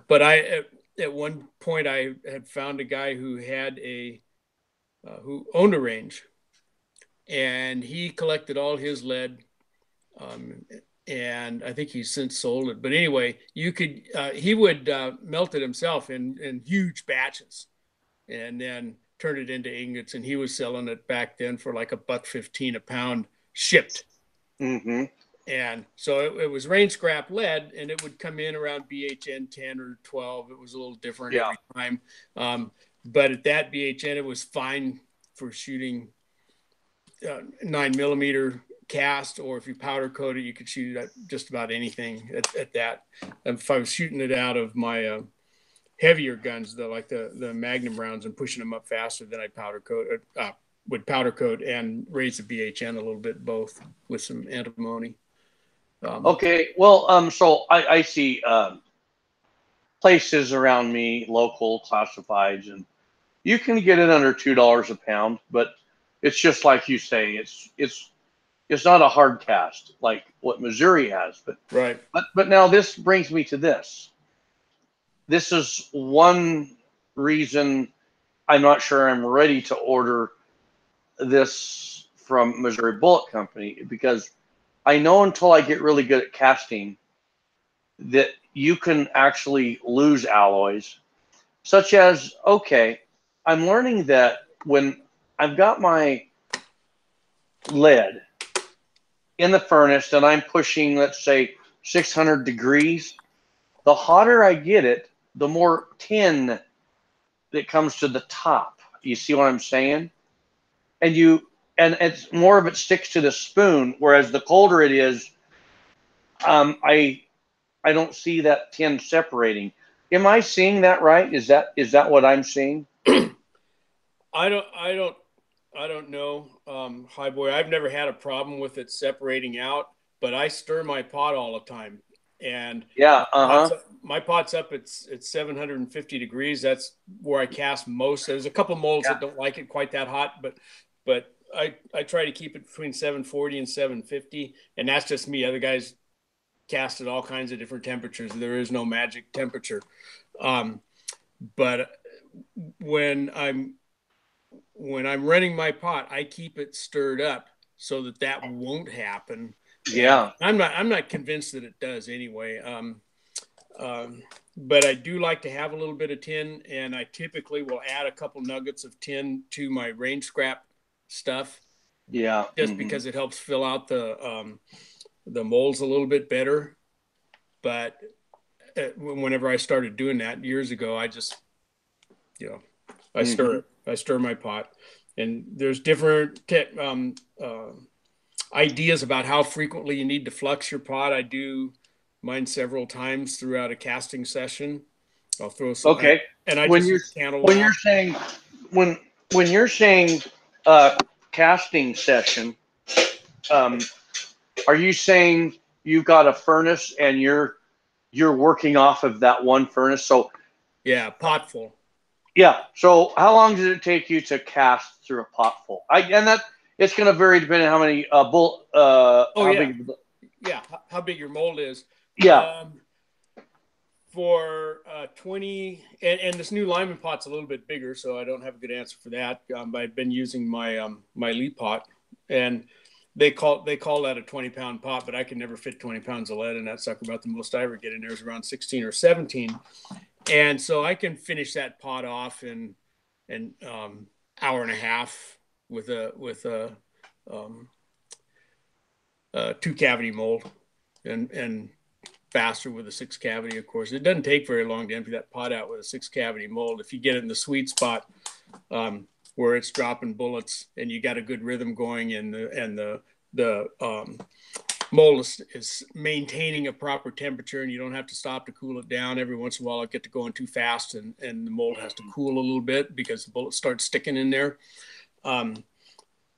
But at one point I had found a guy who had who owned a range, and he collected all his lead. And I think he's since sold it. But anyway, he would melt it himself in huge batches, and then turn it into ingots. And he was selling it back then for like $1.15 a pound shipped. Mm-hmm. And so it was range scrap lead, and it would come in around BHN 10 or 12. It was a little different every time. But at that BHN, it was fine for shooting 9mm cast, or if you powder coat it, you could shoot it at just about anything at that. And if I was shooting it out of my heavier guns, like the Magnum rounds, and pushing them up faster, then I'd would powder coat and raise the BHN a little bit, both with some antimony. Okay, well, so I see places around me, local classifieds, and you can get it under $2 a pound, but it's just like you say, it's not a hard cast like what Missouri has, but right. But now this brings me to this. This is one reason I'm not sure I'm ready to order this from Missouri Bullet Company, because I know until I get really good at casting that you can actually lose alloys, such as, okay, I'm learning that when I've got my lead in the furnace and I'm pushing, let's say, 600 degrees, the hotter I get it, the more tin that comes to the top. You see what I'm saying? And it's more of it sticks to the spoon, whereas the colder it is, I don't see that tin separating. Am I seeing that right? Is that what I'm seeing? I don't know. Highboy, I've never had a problem with it separating out, but I stir my pot all the time. And yeah, my pot's up. It's 750 degrees. That's where I cast most. There's a couple molds that don't like it quite that hot, but I try to keep it between 740 and 750, and that's just me. Other guys cast at all kinds of different temperatures. There is no magic temperature. But when I'm running my pot, I keep it stirred up so that won't happen. Yeah. And I'm not convinced that it does anyway. But I do like to have a little bit of tin, and I typically will add a couple nuggets of tin to my range scrap stuff. Yeah. Just because it helps fill out the molds a little bit better. But whenever I started doing that years ago, I just, I stir it. I stir my pot. And there's different ideas about how frequently you need to flux your pot. I do mine several times throughout a casting session. I'll throw some. Okay. And I when just you're saying casting session, are you saying you've got a furnace and you're working off of that one furnace? So yeah, pot full. Yeah. So how long does it take you to cast through a pot full? It's going to vary depending on how many how big your mold is. Yeah. For 20, and this new Lyman pot's a little bit bigger, so I don't have a good answer for that. I've been using my my Elite pot, and they call that a 20-pound pot, but I can never fit 20 pounds of lead in that sucker. About the most I ever get in there is around 16 or 17. And so I can finish that pot off in an hour and a half with a 2-cavity mold, and faster with a 6-cavity, of course. It doesn't take very long to empty that pot out with a 6-cavity mold. If you get it in the sweet spot where it's dropping bullets and you got a good rhythm going, and the mold is maintaining a proper temperature, and you don't have to stop to cool it down. Every once in a while, it get to going too fast, and the mold has to cool a little bit because the bullets start sticking in there.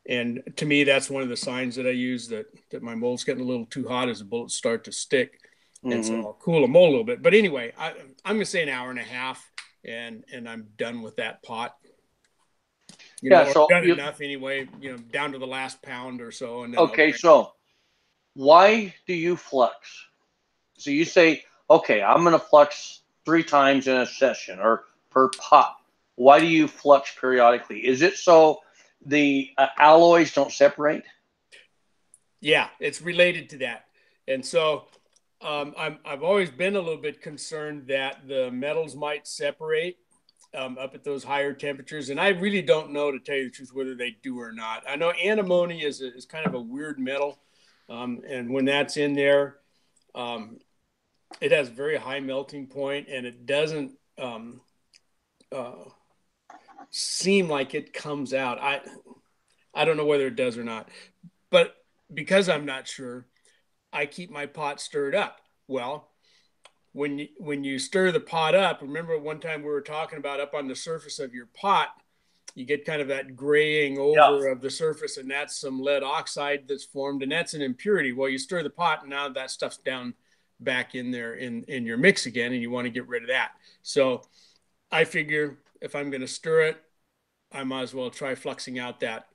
And to me, that's one of the signs that I use that my mold's getting a little too hot, as the bullets start to stick. And so I'll cool the mold a little bit. But anyway, I'm going to say an hour and a half, and I'm done with that pot. So I've done enough anyway, down to the last pound or so. And then okay, so why do you flux? So you say, okay, I'm going to flux 3 times in a session or per pot. Why do you flux periodically? Is it so the alloys don't separate? Yeah, it's related to that. And so I've always been a little bit concerned that the metals might separate up at those higher temperatures. And I really don't know, to tell you the truth, whether they do or not. I know antimony is kind of a weird metal. And when that's in there, it has a very high melting point, and it doesn't seem like it comes out. I don't know whether it does or not, but because I'm not sure, I keep my pot stirred up. Well, when you stir the pot up, remember one time we were talking about up on the surface of your pot, you get kind of that graying over of the surface, and that's some lead oxide that's formed, and that's an impurity. Well, you stir the pot, and now that stuff's down back in there in your mix again, and you want to get rid of that. So I figure if I'm going to stir it, I might as well try fluxing out that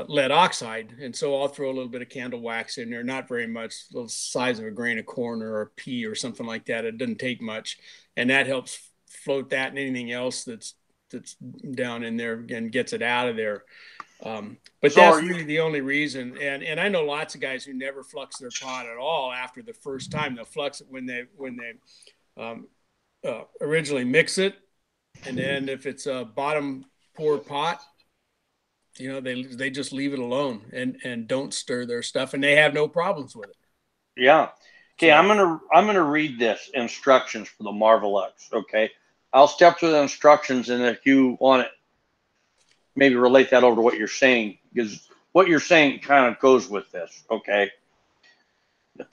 lead oxide. And so I'll throw a little bit of candle wax in there, not very much, the size of a grain of corn or a pea or something like that. It doesn't take much, and that helps float that and anything else that's down in there and gets it out of there. But so that's really the only reason. And I know lots of guys who never flux their pot at all after the first time. They'll flux it when they originally mix it, and then if it's a bottom pour pot, they just leave it alone and don't stir their stuff, and they have no problems with it. Yeah. Okay, so, I'm gonna read this instructions for the Marvel X. Okay, I'll step through the instructions, and if you want to maybe relate that over to what you're saying, because what you're saying kind of goes with this. Okay.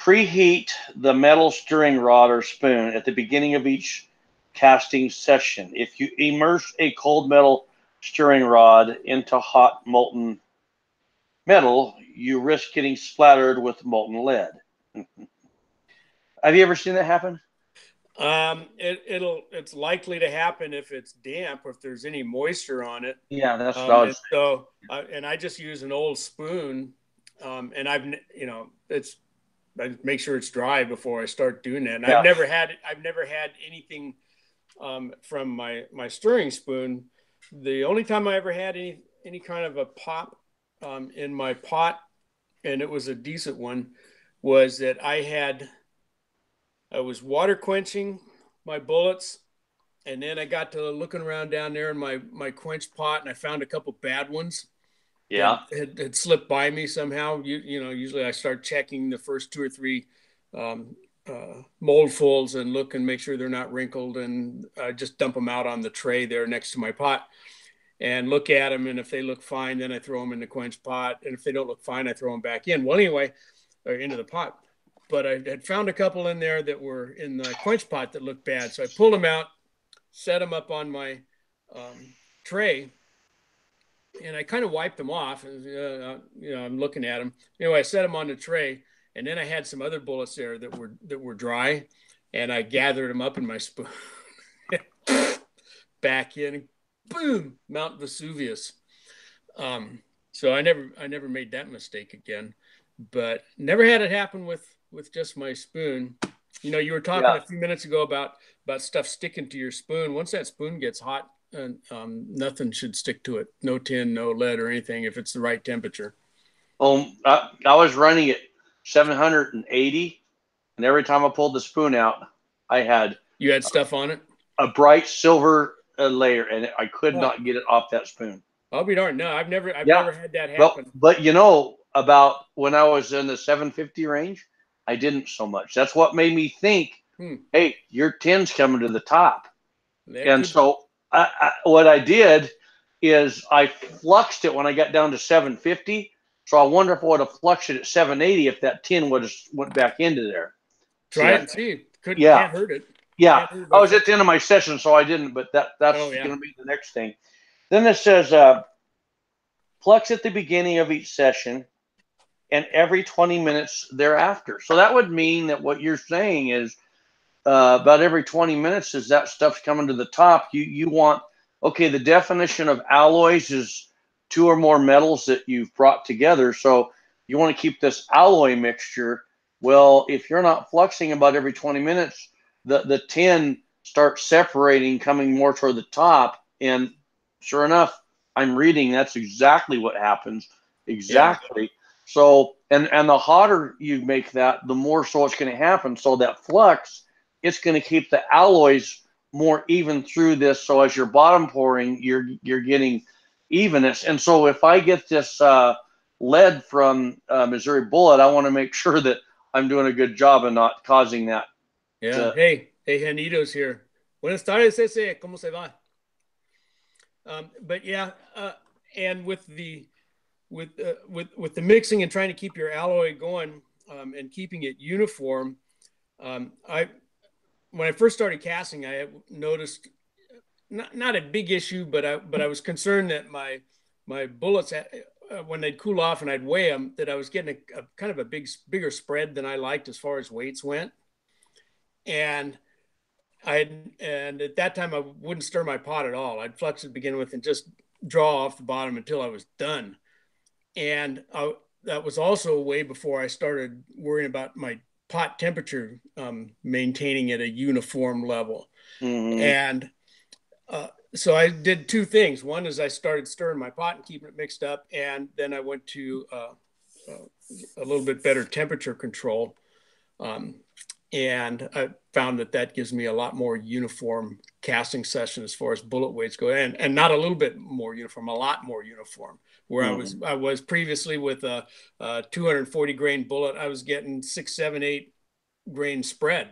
Preheat the metal stirring rod or spoon at the beginning of each casting session. If you immerse a cold metal stirring rod into hot molten metal, you risk getting splattered with molten lead. Have you ever seen that happen? It's likely to happen if it's damp or if there's any moisture on it. Yeah, that's what I was saying. So, and I just use an old spoon, and I make sure it's dry before I start doing that. And I've never had anything from my stirring spoon. The only time I ever had any kind of a pop in my pot, and it was a decent one, was that I was water quenching my bullets, and then I got to looking around down there in my quench pot, and I found a couple bad ones. Yeah, had slipped by me somehow. Usually I start checking the first 2 or 3 moldfuls and look and make sure they're not wrinkled, and just dump them out on the tray there next to my pot and look at them. And if they look fine, then I throw them in the quench pot. And if they don't look fine, I throw them back in. Well, anyway, into the pot. But I had found a couple in there that were in the quench pot that looked bad. So I pulled them out, set them up on my tray, and I kind of wiped them off. I'm looking at them. Anyway, I set them on the tray, and then I had some other bullets there that were dry, and I gathered them up in my spoon, back in, boom, Mount Vesuvius. So I never made that mistake again, but never had it happen with just my spoon. You were talking a few minutes ago about stuff sticking to your spoon. Once that spoon gets hot, nothing should stick to it. No tin, no lead or anything if it's the right temperature. I was running at 780, and every time I pulled the spoon out, you had stuff on it? A bright silver layer, and I could not get it off that spoon. I'll be darned. No, I've never had that happen. But about when I was in the 750 range, I didn't so much. That's what made me think, hey, your 10's coming to the top. And so what I did is I fluxed it when I got down to 750. So I wonder if I would have fluxed it at 780 if that 10 would have went back into there. Try it and see. Yeah. Can't hurt it. Yeah. I was at the end of my session, so I didn't, but that's going to be the next thing. Then it says flux at the beginning of each session and every 20 minutes thereafter. So that would mean that what you're saying is about every 20 minutes as that stuff's coming to the top, you want, okay, the definition of alloys is 2 or more metals that you've brought together. So you want to keep this alloy mixture. Well, if you're not fluxing about every 20 minutes, the 10 starts separating, coming more toward the top. And sure enough, I'm reading that's exactly what happens. Exactly. Yeah. So, and the hotter you make that, the more so it's going to happen. So that flux, it's going to keep the alloys more even through this. So as you're bottom pouring, you're getting evenness. And so if I get this lead from Missouri Bullet, I want to make sure that I'm doing a good job and not causing that. Yeah. Hey, Janito's here. Buenas tardes, ese. ¿Cómo se va? But yeah, and with the mixing and trying to keep your alloy going and keeping it uniform, when I first started casting, I noticed not a big issue, but I was concerned that my bullets when they'd cool off and I'd weigh them, that I was getting a kind of a bigger spread than I liked as far as weights went. And at that time I wouldn't stir my pot at all. I'd flux to begin with and just draw off the bottom until I was done. And that was also way before I started worrying about my pot temperature, maintaining at a uniform level. Mm-hmm. And so I did 2 things. One is I started stirring my pot and keeping it mixed up. And then I went to a little bit better temperature control. And I found that gives me a lot more uniform casting session as far as bullet weights go, and not a little bit more uniform, a lot more uniform. Where mm-hmm. I was previously with a 240 grain bullet, I was getting 6, 7, 8 grain spread,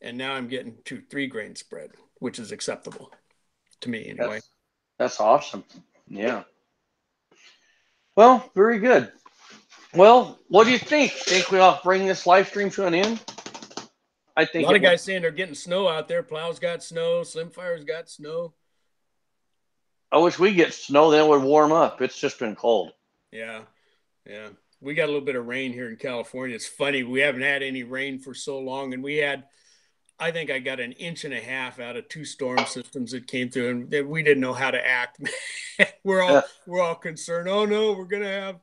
and now I'm getting 2, 3 grain spread, which is acceptable to me anyway. That's awesome. Yeah. Well, very good. Well, what do you think? Think we'll bring this live stream to an end? I think a lot of guys saying they're getting snow out there. Plow's got snow. Slimfire's got snow. I wish we get snow, then it would warm up. It's just been cold. Yeah. We got a little bit of rain here in California. It's funny. We haven't had any rain for so long. And I think I got 1.5 inches out of 2 storm systems that came through, and we didn't know how to act. We're all concerned. Oh no, we're going to have,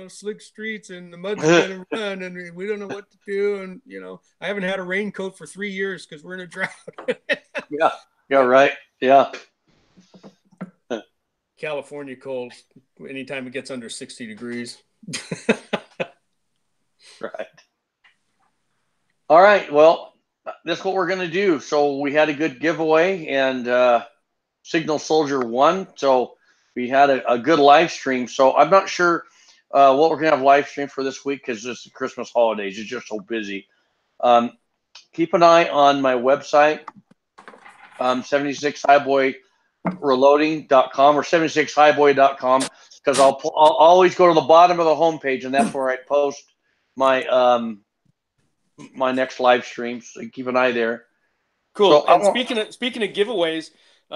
slick streets and the mud's going to run and we don't know what to do. And, I haven't had a raincoat for 3 years because we're in a drought. Yeah, right. Yeah. California cold anytime it gets under 60 degrees. Right. All right. Well, that's what we're going to do. So we had a good giveaway and Signal Soldier won. So we had a good live stream. So I'm not sure what we're going to have live stream for this week because it's the Christmas holidays. It's just so busy. Keep an eye on my website, 76highboyreloading.com or 76highboy.com, because I'll always go to the bottom of the homepage, and that's where I post my my next live stream. So keep an eye there. Cool. So, and speaking of giveaways,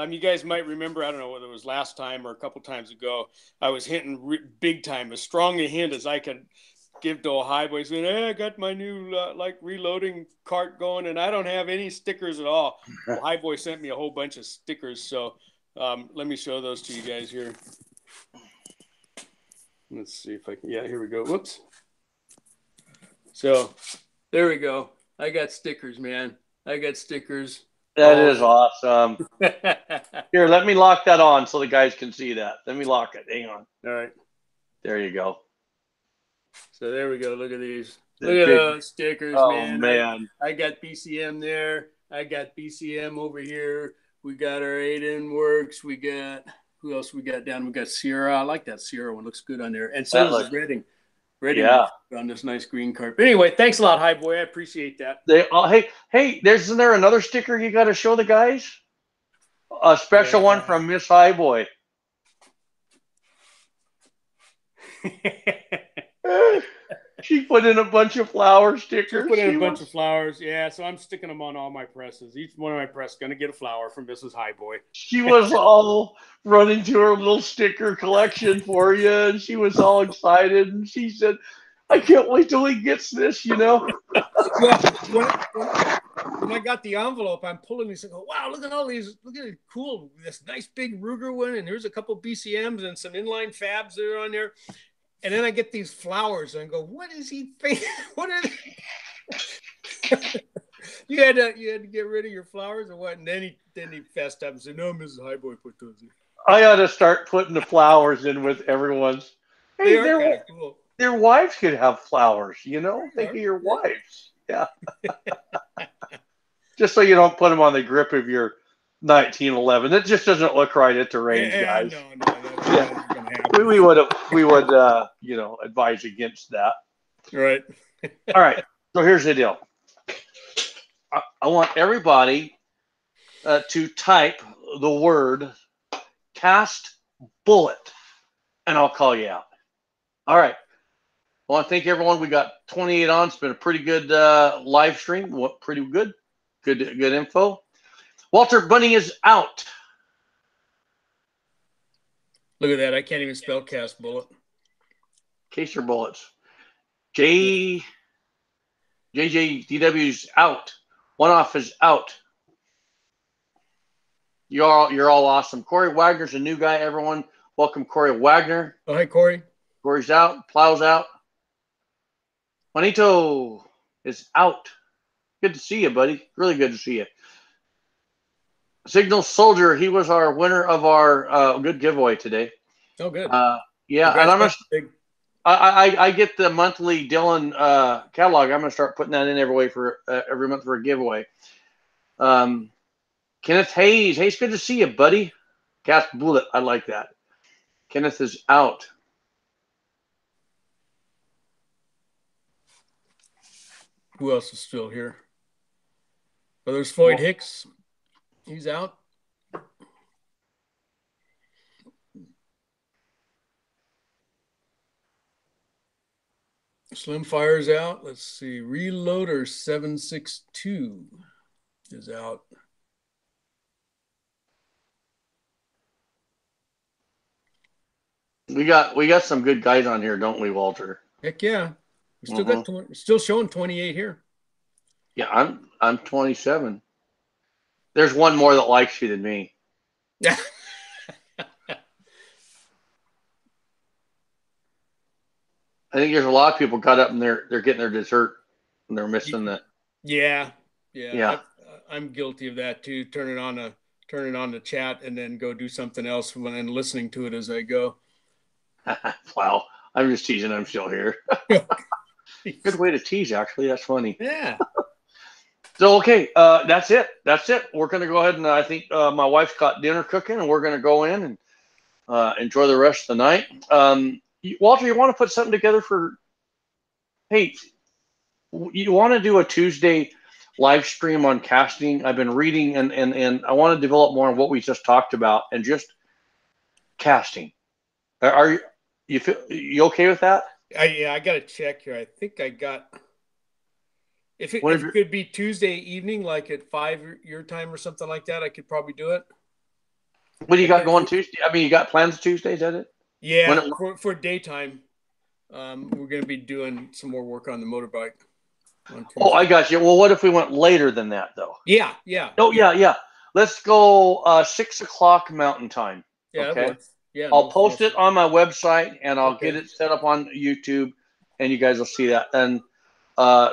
you guys might remember, I don't know whether it was last time or a couple times ago, I was hinting big time, as strong a hint as I could give to a high boy, saying, hey, I got my new reloading cart going, and I don't have any stickers at all. Well, high boy sent me a whole bunch of stickers, so let me show those to you guys here. Let's see if I can. Yeah, here we go. Whoops. So there we go. I got stickers, man. I got stickers. That is awesome. Here, let me lock that on so the guys can see that. Let me lock it. Hang on. All right. There you go. So there we go. Look at these. Look at those stickers, man. Man. I got BCM there. I got BCM over here. We got our 8N Works. We got, who else we got down? We got Sierra. I like that Sierra one. Looks good on there. And so does the Redding. ready Yeah. on this nice green carpet. Anyway, thanks a lot, High Boy. I appreciate that. Isn't there another sticker you got to show the guys? A special one from Miss High Boy. She put in a bunch of flower stickers. She put in a bunch of flowers. Yeah, so I'm sticking them on all my presses. Each one of my presses going to get a flower from Mrs. High Boy. She was all running to her little sticker collection for you, and she was all excited. And she said, "I can't wait till he gets this." Well, when I got the envelope, I'm pulling these and go, wow, look at all these. Look at it, cool. This nice big Ruger one, and there's a couple BCMs and some inline fabs that are on there. And then I get these flowers and I go, what is he thinking? What are they? you had to get rid of your flowers or what? And then he fessed up and said, no, Mrs. Highboy put those in. I ought to start putting the flowers in with everyone's. Hey, they are kind of cool. Their wives could have flowers, you know? Think of your wives. Yeah. Just so you don't put them on the grip of your 1911. It just doesn't look right at the range, guys. No, that's gonna happen. We would advise against that. Right. All right. So here's the deal. I want everybody to type the word cast bullet, and I'll call you out. All right. I want to thank everyone. We got 28 on. It's been a pretty good live stream. Pretty good. Good info. Walter Bunny is out. Look at that. I can't even spell cast bullet. Case your bullets. JJDW's out. One off is out. You're all awesome. Corey Wagner's a new guy, everyone. Welcome, Corey Wagner. Oh, hi, Corey. Corey's out. Plow's out. Juanito is out. Good to see you, buddy. Really good to see you. Signal Soldier, he was our winner of our good giveaway today. Oh, good. Yeah, and I'm I get the monthly Dylan catalog. I'm gonna start putting that in every month for a giveaway. Kenneth Hayes, good to see you, buddy. Cast bullet, I like that. Kenneth is out. Who else is still here? Well, there's Floyd Hicks. He's out. Slim Fire's out. Let's see. Reloader 762 is out. We got some good guys on here, don't we, Walter? Heck yeah. We still got still showing 28 here. Yeah, I'm 27. There's one more that likes you than me. Yeah. I think there's a lot of people got up and they're getting their dessert and they're missing that. Yeah. I'm guilty of that too. Turn it on the chat and then go do something else and listening to it as I go. Wow. I'm just teasing. I'm still here. Good way to tease, actually. That's funny. Yeah. So, okay. That's it. We're going to go ahead and I think my wife's got dinner cooking and we're going to go in and enjoy the rest of the night. Walter, you want to put something together for, hey, you want to do a Tuesday live stream on casting? I've been reading and I want to develop more on what we just talked about and just casting. Are you okay with that? I got to check here. I think I got, if it could be Tuesday evening, like at 5 your time or something like that, I could probably do it. What do you got going Tuesday? I mean, you got plans Tuesday, is that it? Yeah, for daytime, we're going to be doing some more work on the motorbike. Oh, I got you. Well, what if we went later than that, though? Yeah. Oh, yeah. Let's go 6 o'clock Mountain Time. Yeah, okay. Yeah, I'll post it on my website, and I'll get it set up on YouTube, and you guys will see that. And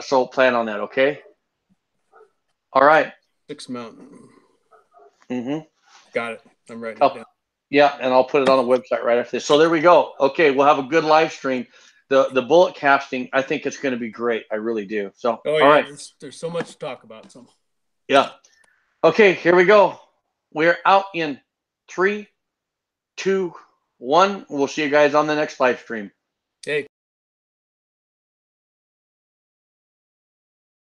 so plan on that, okay? All right. 6 Mountain. Mm-hmm. Got it. I'm writing it down. Yeah, and I'll put it on the website right after this. So there we go. Okay, we'll have a good live stream. The bullet casting, I think it's going to be great. I really do. So, all right. There's so much to talk about. So. Yeah. Okay, here we go. We're out in 3, 2, 1. We'll see you guys on the next live stream.